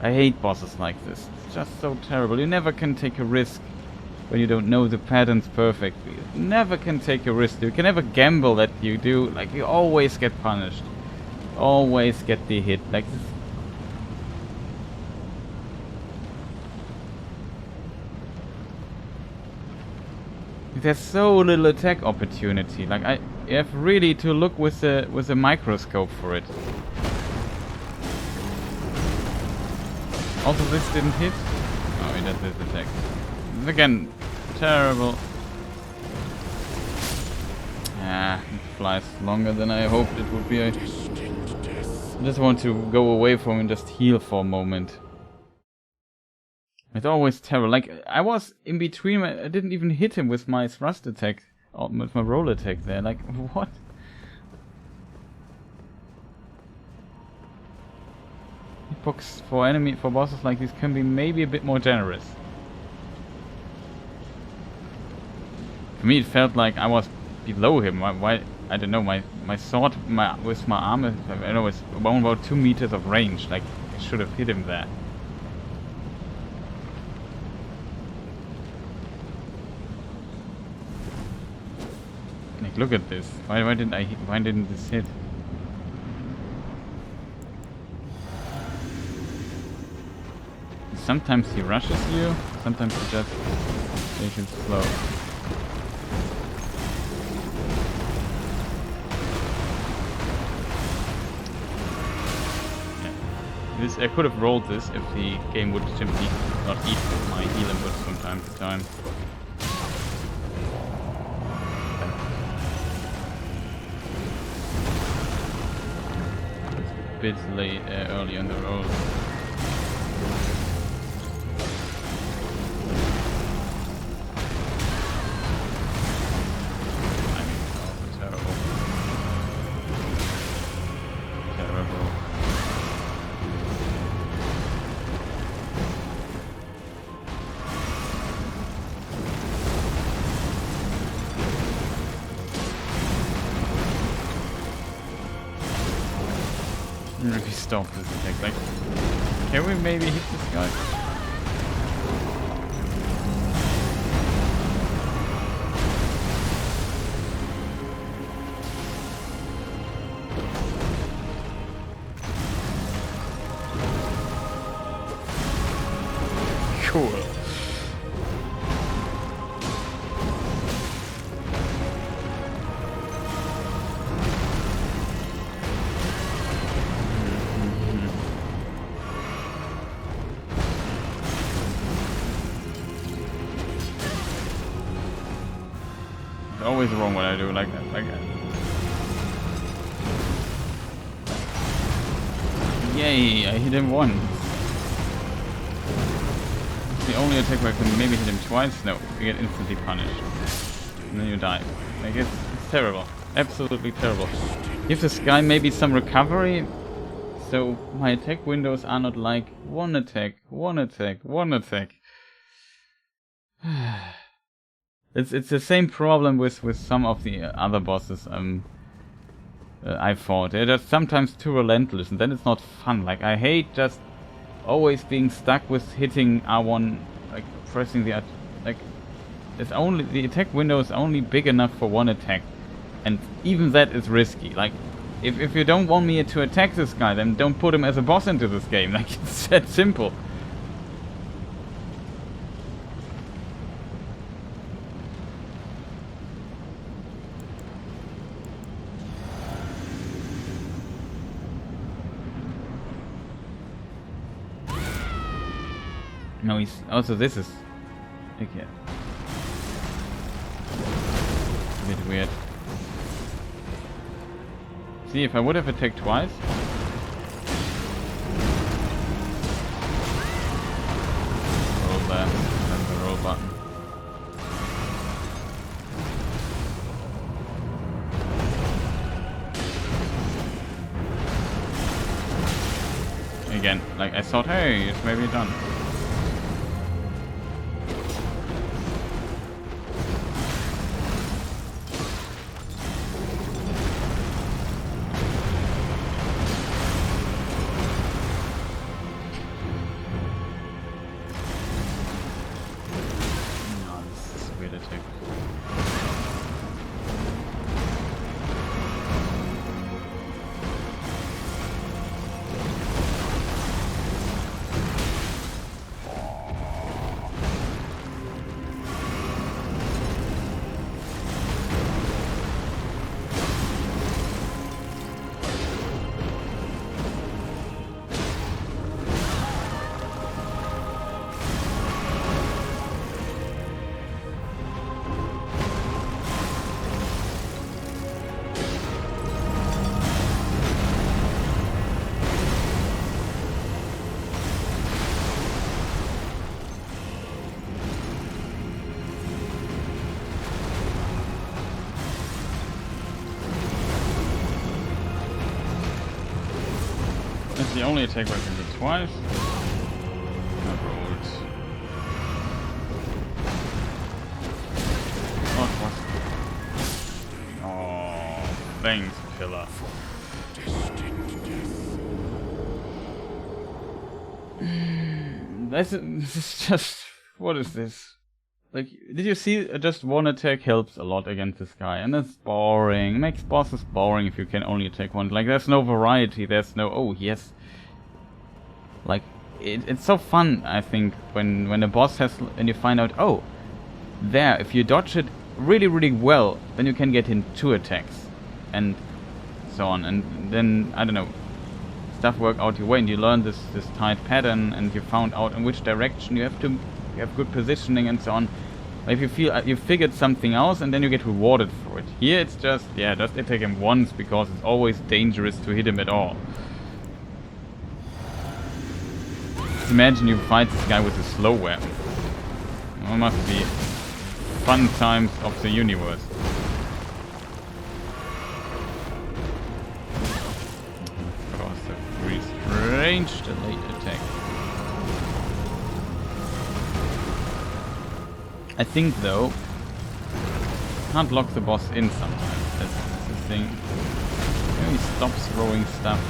I hate bosses like this. It's just so terrible. You never can take a risk when you don't know the patterns perfectly. You never can take a risk. You can never gamble that you do. Like, you always get punished. Always get the hit. Like this. There's so little attack opportunity. Like you have really to look with a microscope for it. Also, this didn't hit. Oh, he does this attack. Again, terrible. Ah, it flies longer than I hoped it would be. I just want to go away from him and just heal for a moment. It's always terrible. Like, I was in between. I didn't even hit him with my thrust attack. Or with my roll attack there. Like, what? Hitbox for bosses like this can be maybe a bit more generous. For me, it felt like I was below him. Why? I don't know. My sword, with my arm, I know it's about 2 meters of range. Like, I should have hit him there. Like, look at this. Why didn't this hit? Sometimes he rushes you, sometimes he just makes it slow. Yeah. I could have rolled this if the game would simply not eat my heal input from time to time. It's a bit late, early on the roll. Really stop this attack. Like, can we maybe hit this guy? Cool. Always wrong what I do like that. Yay, I hit him once. It's the only attack where I can maybe hit him twice. No, you get instantly punished. And then you die. Like, it's terrible. Absolutely terrible. Give this guy maybe some recovery, so my attack windows are not like one attack, one attack, one attack. It's the same problem with some of the other bosses I fought. They're just sometimes too relentless, and then it's not fun. Like, I hate just always being stuck with hitting R1, like pressing the like. It's only the attack window is only big enough for one attack, and even that is risky. Like, if you don't want me to attack this guy, then don't put him as a boss into this game. Like, it's that simple. No, he's also this is okay. A bit weird. See, if I would have attacked twice. Roll there. That's the roll button. Again, like I thought, hey, it's maybe done. That's the only attack where I can do twice. I rolled. Oh, thanks, killer. This is just... What is this? Like, did you see? Just one attack helps a lot against this guy, and it's boring. It makes bosses boring if you can only attack one. Like, there's no variety. There's no, oh yes. Like, it's so fun. I think when a boss has, and you find out, oh, there, if you dodge it really really well, then you can get in 2 attacks, and so on. And then I don't know, stuff work out your way, and you learn this tight pattern, and you found out in which direction you have to. You have good positioning and so on. If you feel you figured something else, and then you get rewarded for it. Here it's just, yeah, just attack him once, because it's always dangerous to hit him at all. Just imagine you fight this guy with a slow weapon. It must be fun times of the universe. Of course, a very strange delayed attack. I think though, can't lock the boss in sometimes. That's the thing. Maybe he stops throwing stuff.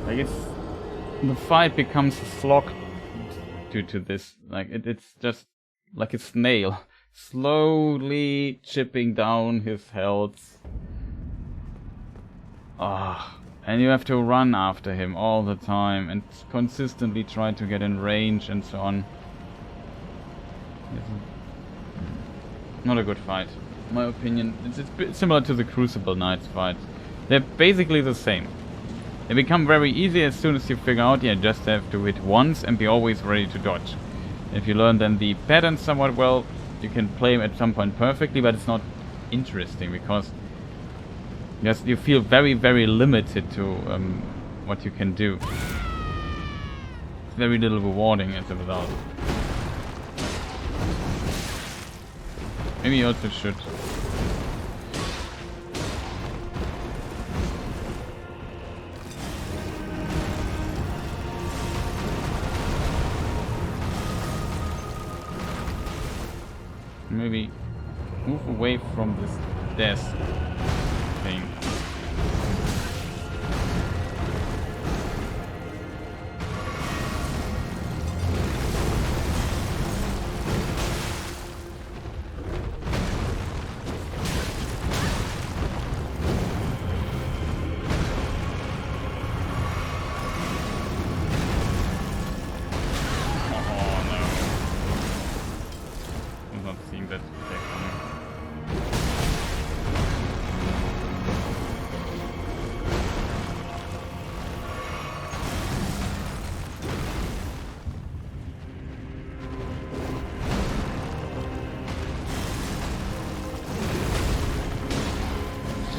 I guess the fight becomes a slog due to this. Like it's just like a snail, slowly chipping down his health Ah, and you have to run after him all the time and consistently try to get in range and so on. Not a good fight, in my opinion. It's a bit similar to the Crucible Knights fight. They're basically the same. They become very easy as soon as you figure out, yeah, just have to hit once and be always ready to dodge. If you learn then the patterns somewhat well, you can play them at some point perfectly, but it's not interesting because yes, you feel very, very limited to what you can do. It's very little rewarding as a result. Maybe you also should. Maybe move away from this desk thing.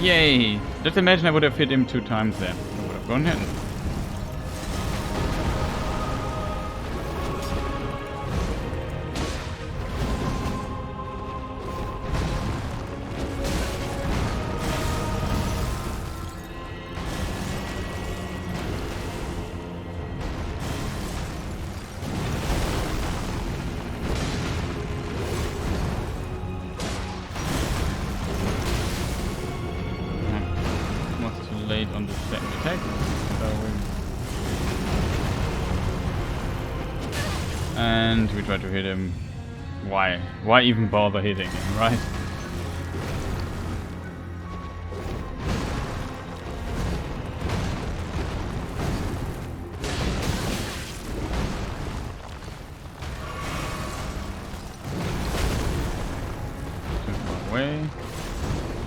Yay! Just imagine I would have hit him 2 times there. I would have gone in. On the second attack, and we try to hit him. Why even bother hitting him, right? Too far away.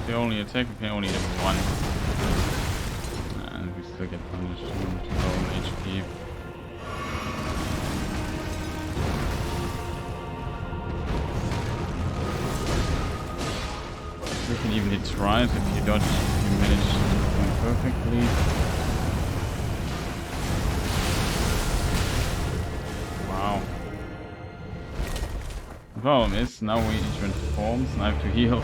The only attack, we can only hit him once. Still get punished to low HP. You can even hit twice if you dodge, you manage to do it perfectly. Wow. The problem is, now he transforms and I have to heal.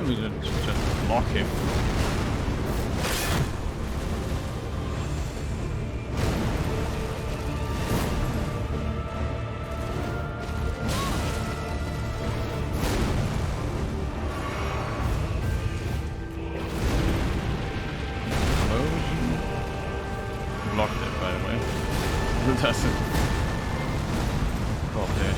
We just block him. Blocked it, by the way. It doesn't. Drop it.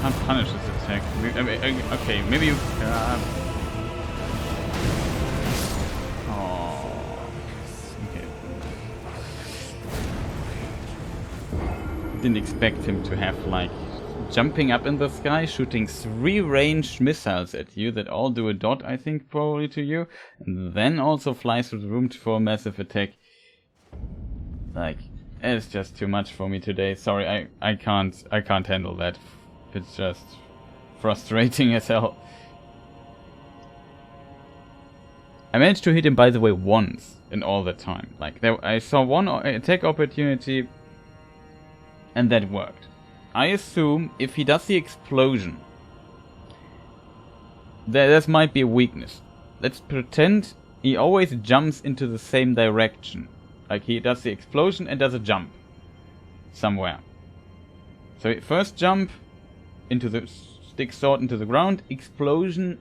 Can't punish this attack. Okay, maybe you. Okay. Didn't expect him to have like jumping up in the sky, shooting 3 ranged missiles at you that all do a dot, I think, probably to you, and then also fly through the room for a massive attack. Like, it's just too much for me today. Sorry, I can't handle that. It's just frustrating as hell. I managed to hit him, by the way, once in all the time. Like, I saw one attack opportunity and that worked. I assume if he does the explosion, there might be a weakness. Let's pretend he always jumps into the same direction. Like he does the explosion and does a jump somewhere. So first jump into the stick sword into the ground, explosion,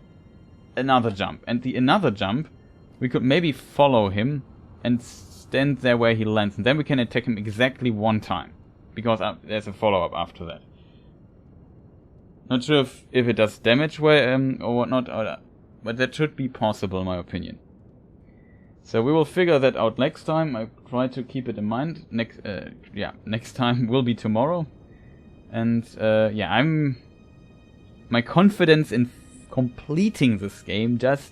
another jump. And the another jump, we could maybe follow him and stand there where he lands. And then we can attack him exactly one time. Because there's a follow-up after that. Not sure if it does damage or whatnot, but that should be possible in my opinion. So we will figure that out next time. I try to keep it in mind. Next time will be tomorrow. And my confidence in completing this game just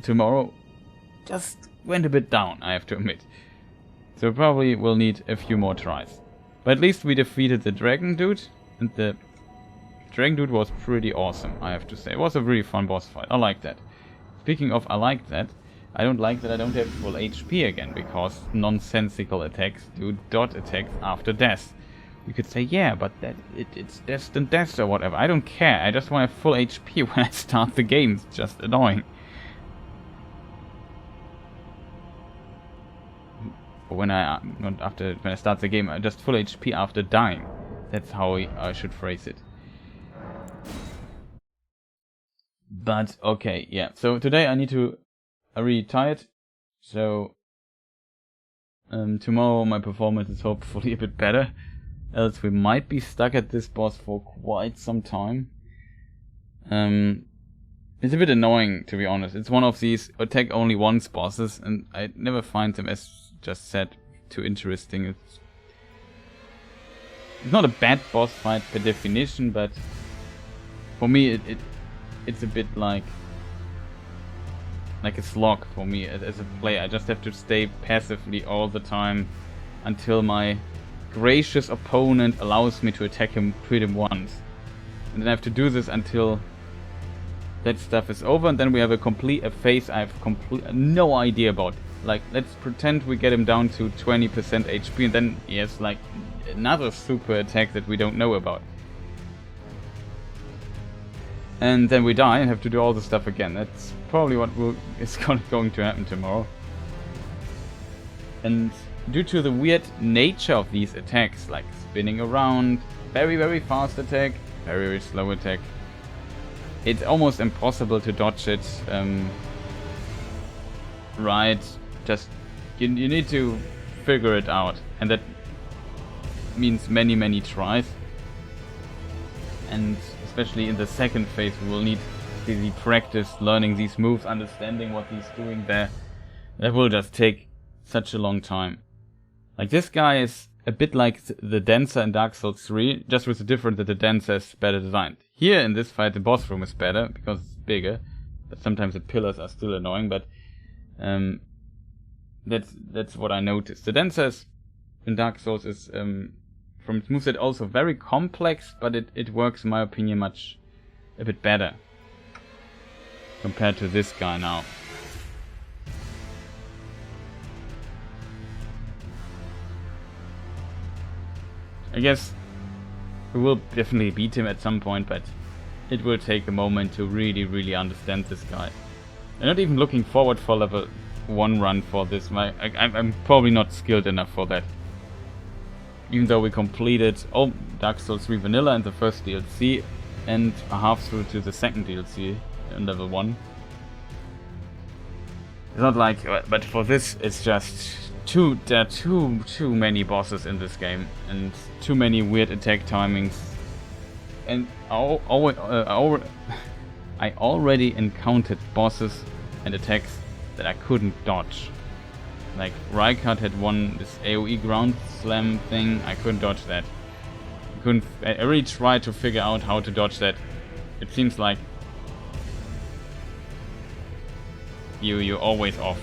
tomorrow just went a bit down, I have to admit. So probably we'll need a few more tries. But at least we defeated the dragon dude, and the dragon dude was pretty awesome, I have to say. It was a really fun boss fight. I like that. Speaking of I like that, I don't like that I don't have full HP again, because nonsensical attacks do dot attacks after death. You could say, yeah, but it's destined death or whatever. I don't care. I just want to have full HP when I start the game. It's just annoying. When I start the game, I just full HP after dying. That's how I should phrase it. But okay, yeah. So today I'm really tired. So tomorrow my performance is hopefully a bit better. Else we might be stuck at this boss for quite some time. It's a bit annoying, to be honest. It's one of these attack only once bosses, and I never find them, as just said, too interesting. It's not a bad boss fight per definition, but for me it's a bit like a slog for me as a player. I just have to stay passively all the time until my gracious opponent allows me to attack him once. And then I have to do this until that stuff is over, and then we have a phase I have no idea about. Like, let's pretend we get him down to 20% HP, and then he has like another super attack that we don't know about. And then we die and have to do all the stuff again. That's probably what is going to happen tomorrow. And due to the weird nature of these attacks, like spinning around, very very fast attack, very very slow attack, it's almost impossible to dodge it right. Just you need to figure it out, and that means many tries. And especially in the second phase we will need the practice learning these moves, understanding what he's doing there. That will just take such a long time. Like, this guy is a bit like the Dancer in Dark Souls 3, just with the difference that the Dancer is better designed. Here in this fight the boss room is better, because it's bigger, but sometimes the pillars are still annoying, but that's what I noticed. The Dancer in Dark Souls is, from its moveset, also very complex, but it works in my opinion a bit better compared to this guy now. I guess we will definitely beat him at some point, but it will take a moment to really understand this guy. I'm not even looking forward for level 1 run for this. I'm probably not skilled enough for that. Even though we completed Dark Souls 3 Vanilla in the first DLC and a half through to the second DLC in level 1. It's not like, but for this it's just there are too many bosses in this game, and too many weird attack timings. And I already encountered bosses and attacks that I couldn't dodge. Like Rykard had this AoE ground slam thing. I couldn't dodge that. I really tried to figure out how to dodge that. It seems like you're always off.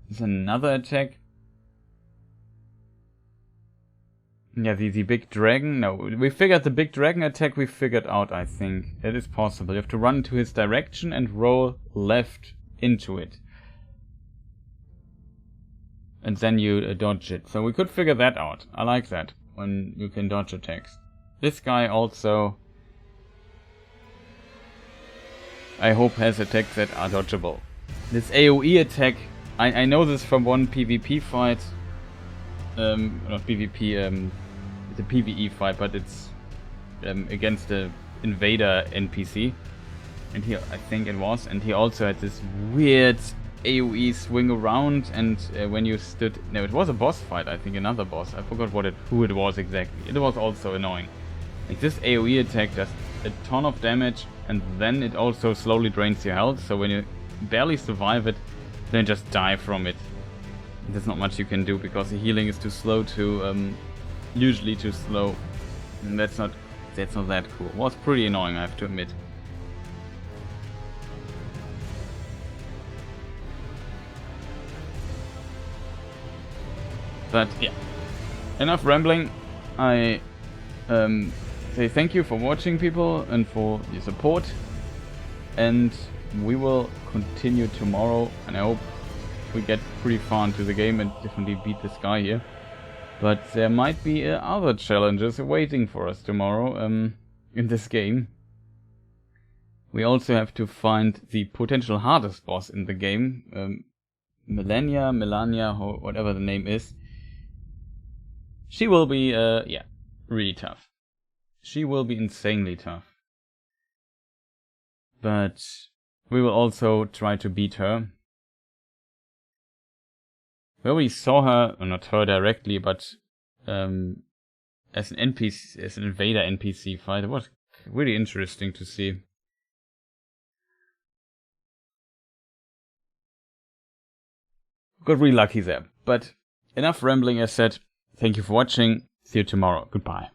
There's another attack. Yeah, the big dragon. No, we figured the big dragon attack we figured out, I think. It is possible. You have to run into his direction and roll left into it. And then you dodge it. So we could figure that out. I like that, when you can dodge attacks. This guy also, I hope, has attacks that are dodgeable. This AoE attack, I know this from one PvP fight. Not PvP, it's a PvE fight, but it's against the invader NPC. And here, I think it was, and he also had this weird AoE swing around, and when you stood, no, it was a boss fight, I think, another boss, I forgot who it was exactly. It was also annoying. Like, this AoE attack does a ton of damage, and then it also slowly drains your health, so when you barely survive it, then just die from it. There's not much you can do, because the healing is too slow to, usually too slow, and that's not that cool. It was pretty annoying, I have to admit. But yeah, enough rambling. I say thank you for watching, people, and for your support. And we will continue tomorrow, and I hope we get pretty far into the game and definitely beat this guy here. But there might be other challenges waiting for us tomorrow in this game. We also have to find the potential hardest boss in the game, Melania, whatever the name is. She will be, yeah, really tough. She will be insanely tough. But we will also try to beat her. We already saw her, or not her directly, but as an NPC, as an invader NPC fight. It was really interesting to see. Got really lucky there. But enough rambling, as said. Thank you for watching. See you tomorrow. Goodbye.